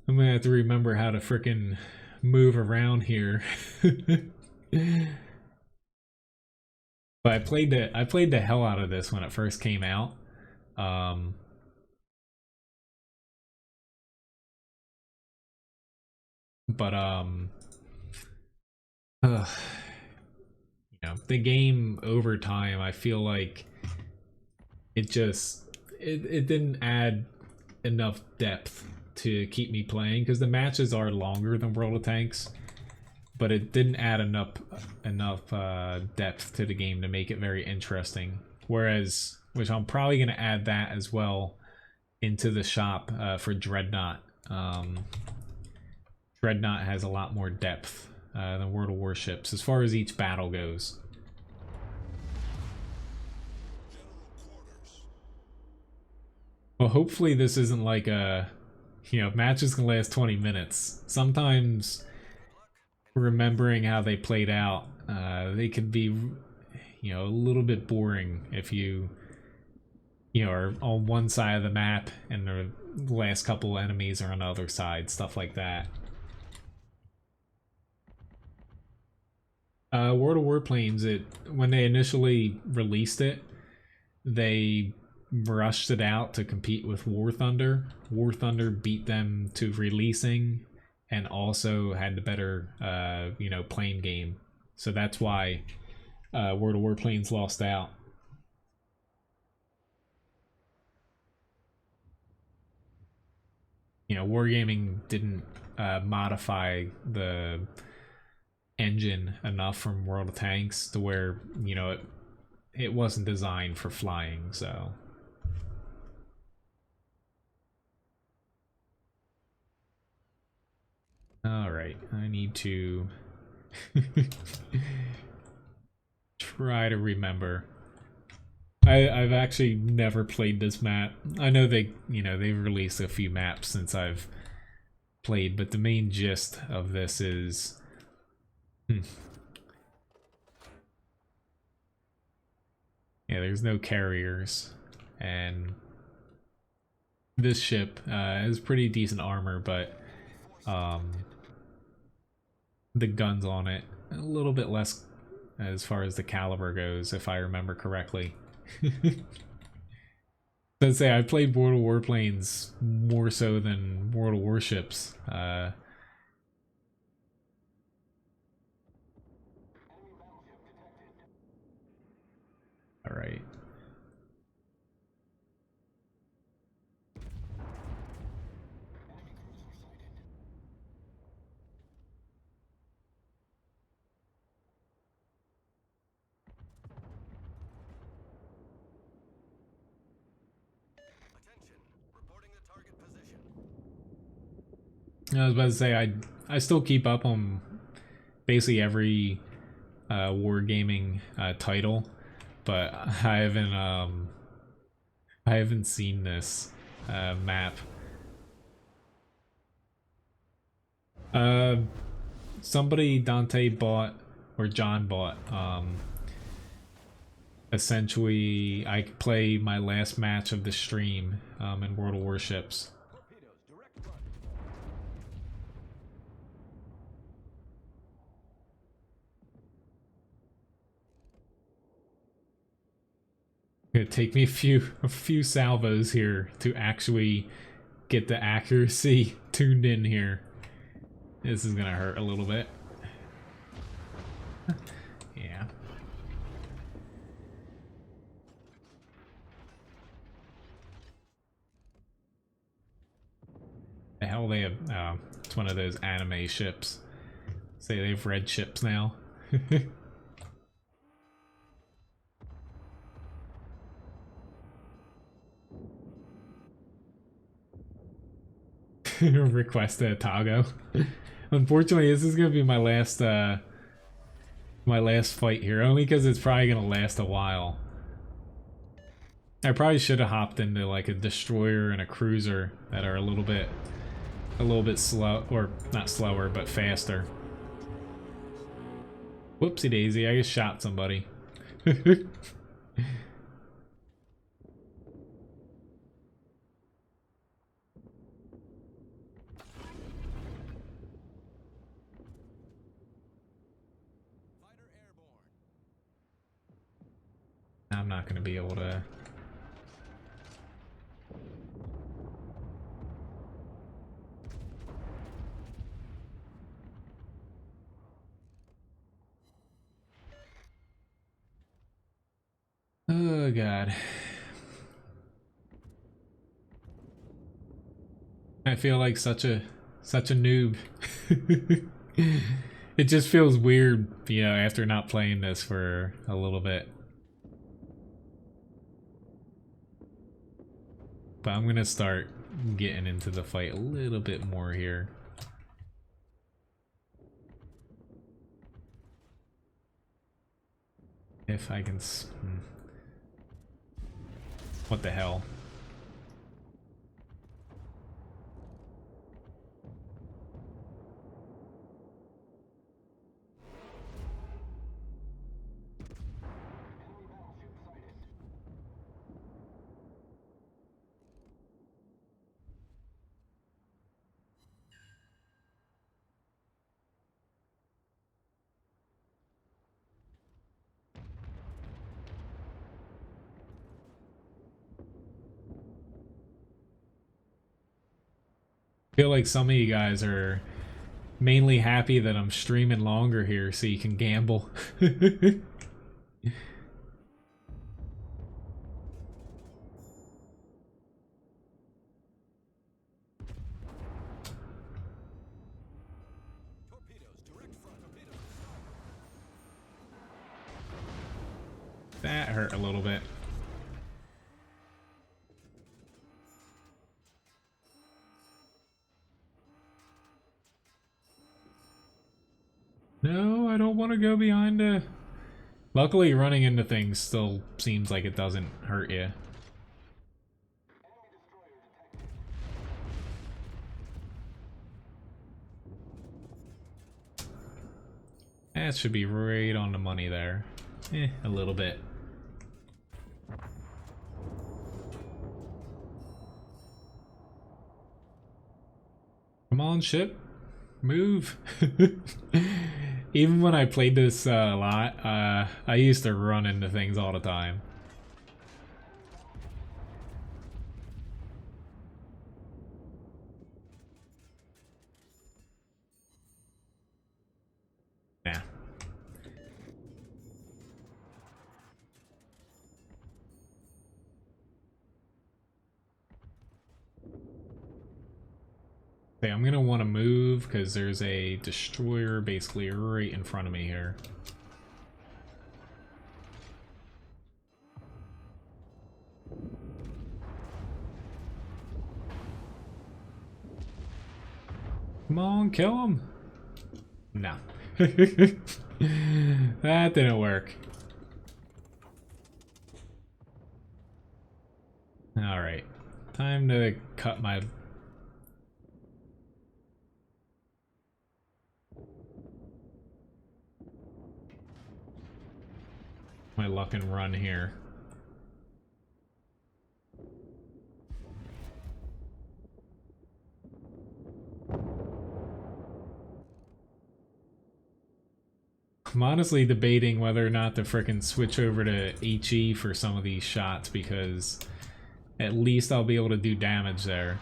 S1: I'm gonna have to remember how to frickin' move around here. But I played the hell out of this when it first came out. You know, the game over time, I feel like it just it didn't add enough depth to keep me playing, because the matches are longer than World of Tanks, but it didn't add enough depth to the game to make it very interesting. Whereas, which I'm probably going to add that as well into the shop for Dreadnought. Dreadnought has a lot more depth than World of Warships as far as each battle goes. Well, hopefully this isn't like a, you know, matches can last 20 minutes. Sometimes remembering how they played out, they could be, you know, a little bit boring if you you know, are on one side of the map and the last couple enemies are on the other side, stuff like that. World of Warplanes, when they initially released it, they rushed it out to compete with War Thunder. War Thunder beat them to releasing and also had the better, you know, plane game. So that's why World of Warplanes lost out. You know, Wargaming didn't modify the engine enough from World of Tanks to where, you know, it wasn't designed for flying, so. Alright, I need to try to remember. I've actually never played this map. I know they, you know, they've released a few maps since I've played, but the main gist of this is yeah, there's no carriers, and this ship has pretty decent armor, but the guns on it a little bit less as far as the caliber goes, if I remember correctly. I'd say I played World of Warplanes more so than World of Warships. Alright. I was about to say, I still keep up on basically every wargaming title, but I haven't seen this map. Somebody Dante bought, or John bought, essentially I could play my last match of the stream in World of Warships. It'll take me a few salvos here to actually get the accuracy tuned in here. This is gonna hurt a little bit. Yeah. The hell they have, oh, it's one of those anime ships. Say they have red ships now. Request a Tago. Unfortunately, this is gonna be my last fight here, only because it's probably gonna last a while. I probably should have hopped into like a destroyer and a cruiser that are a little bit slow, or not slower, but faster. Whoopsie daisy, I just shot somebody. I'm not gonna be able to. Oh god. I feel like such a noob. It just feels weird, you know, after not playing this for a little bit. But I'm gonna start getting into the fight a little bit more here. If I can... What the hell? feel like some of you guys are mainly happy that I'm streaming longer here so you can gamble. That hurt a little bit. No, I don't want to go behind a... Luckily, running into things still seems like it doesn't hurt you. That should be right on the money there. A little bit. Come on, ship. Move. Even when I played this a lot, I used to run into things all the time. Yeah. Okay, I'm gonna want to move because there's a destroyer basically right in front of me here. Come on, kill him. No. That didn't work. Alright. Time to cut my... luck and run here. I'm honestly debating whether or not to frickin' switch over to HE for some of these shots because at least I'll be able to do damage there.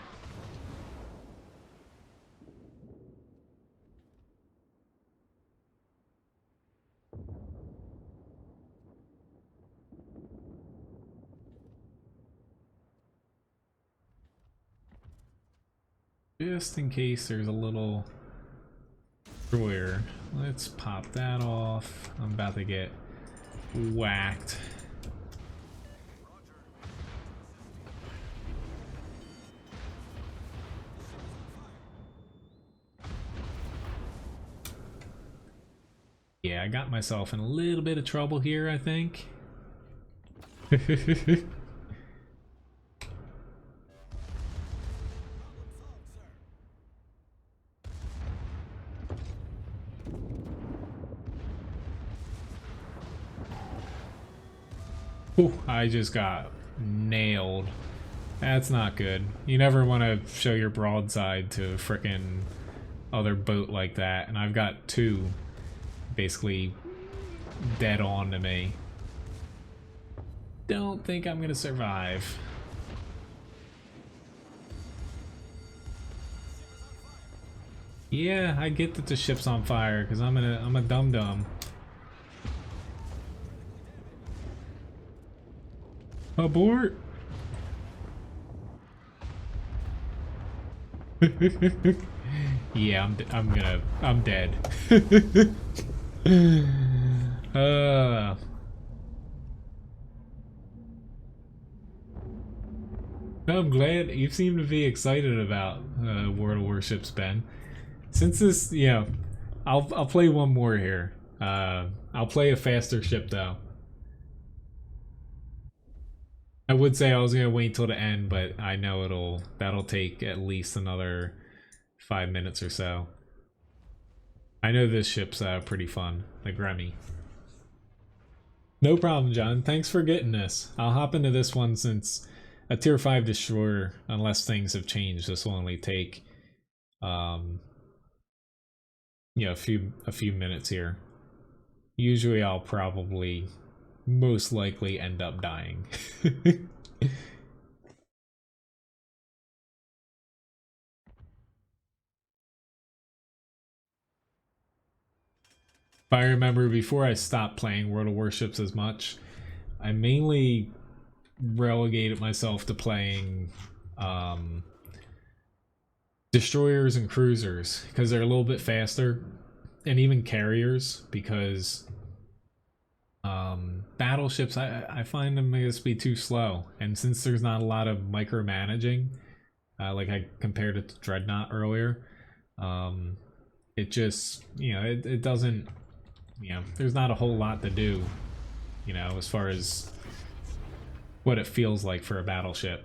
S1: Just in case there's a little destroyer. Let's pop that off. I'm about to get whacked. Yeah, I got myself in a little bit of trouble here, I think. Ooh, I just got nailed. That's not good. You never want to show your broadside to a frickin' other boat like that, and I've got two basically dead on to me. Don't think I'm gonna survive. Yeah, I get that the ship's on fire because I'm a dum-dum. Abort! Yeah, I'm dead. I'm glad you seem to be excited about World of Warships, Ben. Since this, you know, I'll play one more here. I'll play a faster ship though. I would say I was gonna wait till the end, but I know that'll take at least another 5 minutes or so. I know this ship's pretty fun, the Gremmy. No problem, John. Thanks for getting this. I'll hop into this one since a tier 5 destroyer, unless things have changed, this will only take you know, a few minutes here. Usually I'll probably most likely end up dying. I remember before I stopped playing World of Warships as much, I mainly relegated myself to playing destroyers and cruisers because they're a little bit faster, and even carriers because battleships I find them to be too slow, and since there's not a lot of micromanaging, like I compared it to Dreadnought earlier, it just, you know, it doesn't, you know, there's not a whole lot to do, you know, as far as what it feels like for a battleship.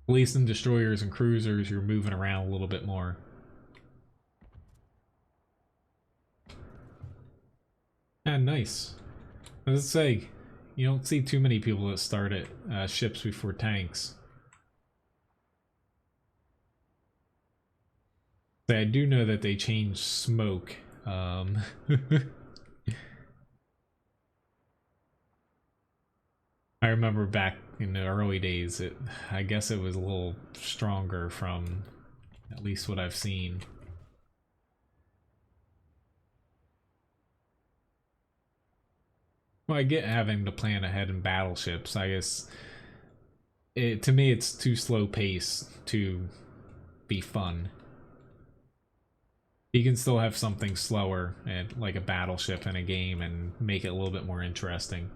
S1: At least in destroyers and cruisers, you're moving around a little bit more. Ah, nice. Let's say, you don't see too many people that start at ships before tanks. I do know that they changed smoke. I remember back in the early days, I guess it was a little stronger from at least what I've seen. Well, I get having to plan ahead in battleships. I guess to me it's too slow paced to be fun. You can still have something slower and like a battleship in a game and make it a little bit more interesting.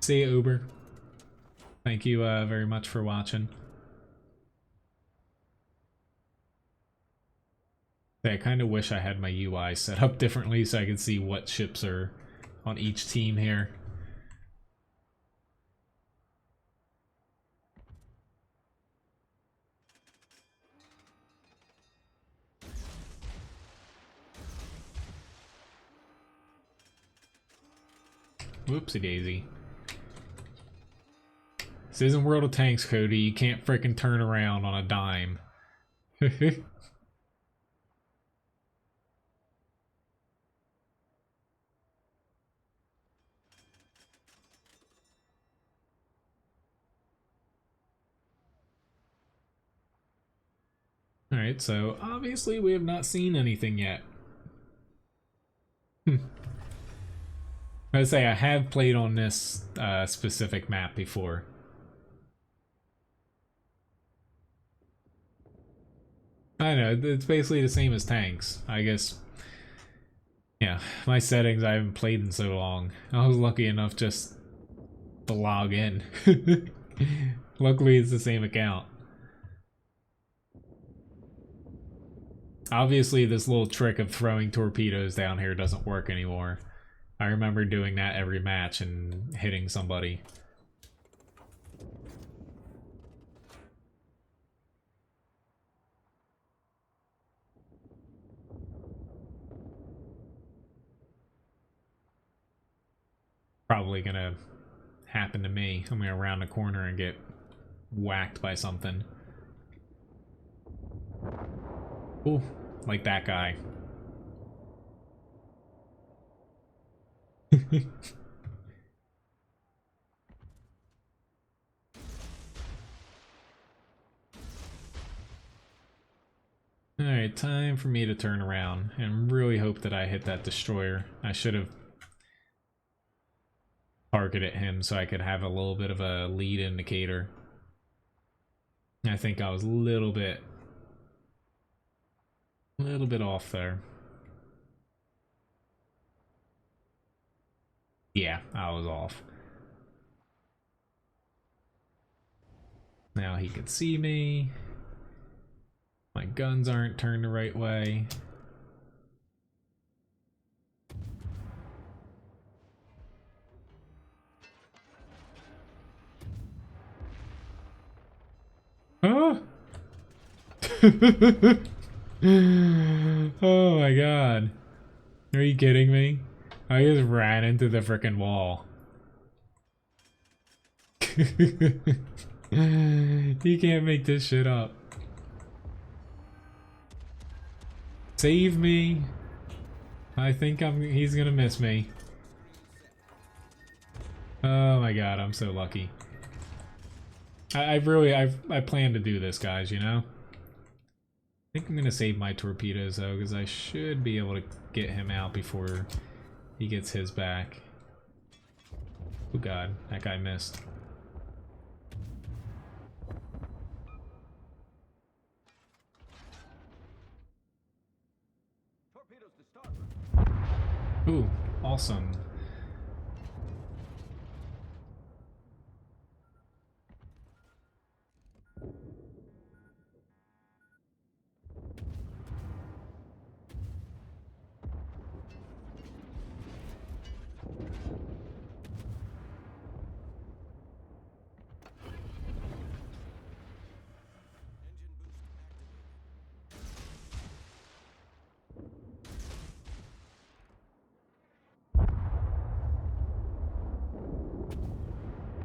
S1: See you, Uber. Thank you very much for watching. I kind of wish I had my UI set up differently so I could see what ships are on each team here. Whoopsie daisy. This isn't World of Tanks, Cody. You can't frickin' turn around on a dime. Alright, so obviously we have not seen anything yet. I would say I have played on this specific map before. I know, it's basically the same as tanks. I guess, yeah, my settings I haven't played in so long. I was lucky enough just to log in. Luckily it's the same account. Obviously this little trick of throwing torpedoes down here doesn't work anymore. I remember doing that every match and hitting somebody. Probably gonna happen to me. I'm gonna round the corner and get whacked by something. Ooh, like that guy. Alright, time for me to turn around and really hope that I hit that destroyer. I should have targeted him so I could have a little bit of a lead indicator. I think I was a little bit off there. Yeah, I was off. Now he can see me. My guns aren't turned the right way. Oh! Oh my god. Are you kidding me? I just ran into the frickin' wall. You can't make this shit up. Save me. I think he's gonna miss me. Oh my god, I'm so lucky. I plan to do this, guys, you know? think I'm gonna save my torpedoes though, because I should be able to get him out before he gets his back. Oh god, that guy missed. Ooh, awesome.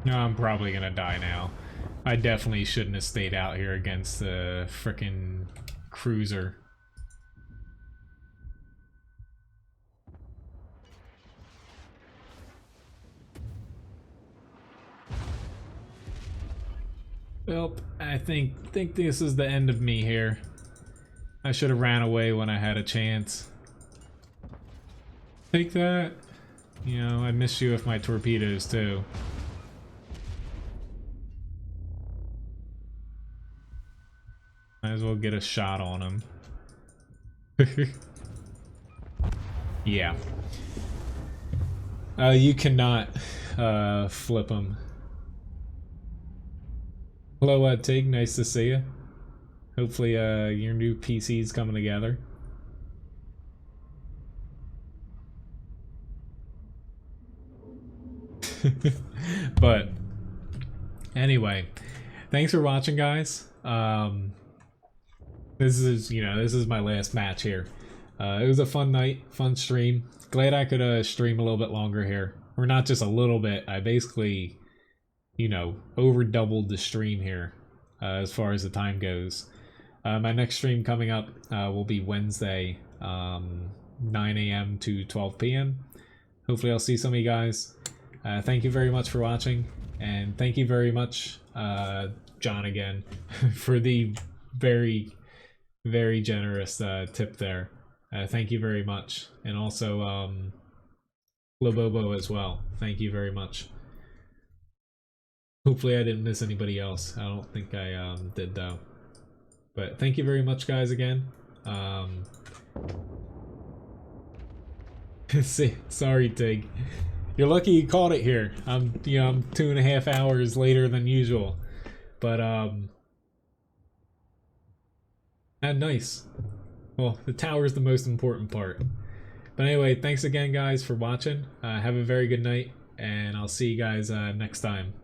S1: No, I'm probably gonna die now. I definitely shouldn't have stayed out here against the frickin' cruiser. Well, I think this is the end of me here. I should have ran away when I had a chance. Take that. You know, I missed you with my torpedoes too. Might as well get a shot on him. Yeah. You cannot flip him. Hello, Tig. Nice to see you. Hopefully, your new PC's coming together. But anyway, thanks for watching, guys. This is my last match here. It was a fun night, fun stream. Glad I could stream a little bit longer here, or not just a little bit. I basically, over doubled the stream here as far as the time goes. My next stream coming up will be Wednesday, 9 a.m. to 12 p.m. Hopefully I'll see some of you guys. Thank you very much for watching, and thank you very much, John, again, for the very, very generous tip there. Thank you very much. And also, Lobobo as well. Thank you very much. Hopefully I didn't miss anybody else. I don't think I did though. But thank you very much, guys, again. Sorry, Tig. You're lucky you caught it here. I'm 2.5 hours later than usual. But and nice. Well, the tower's the most important part. But anyway, thanks again, guys, for watching. Have a very good night, and I'll see you guys next time.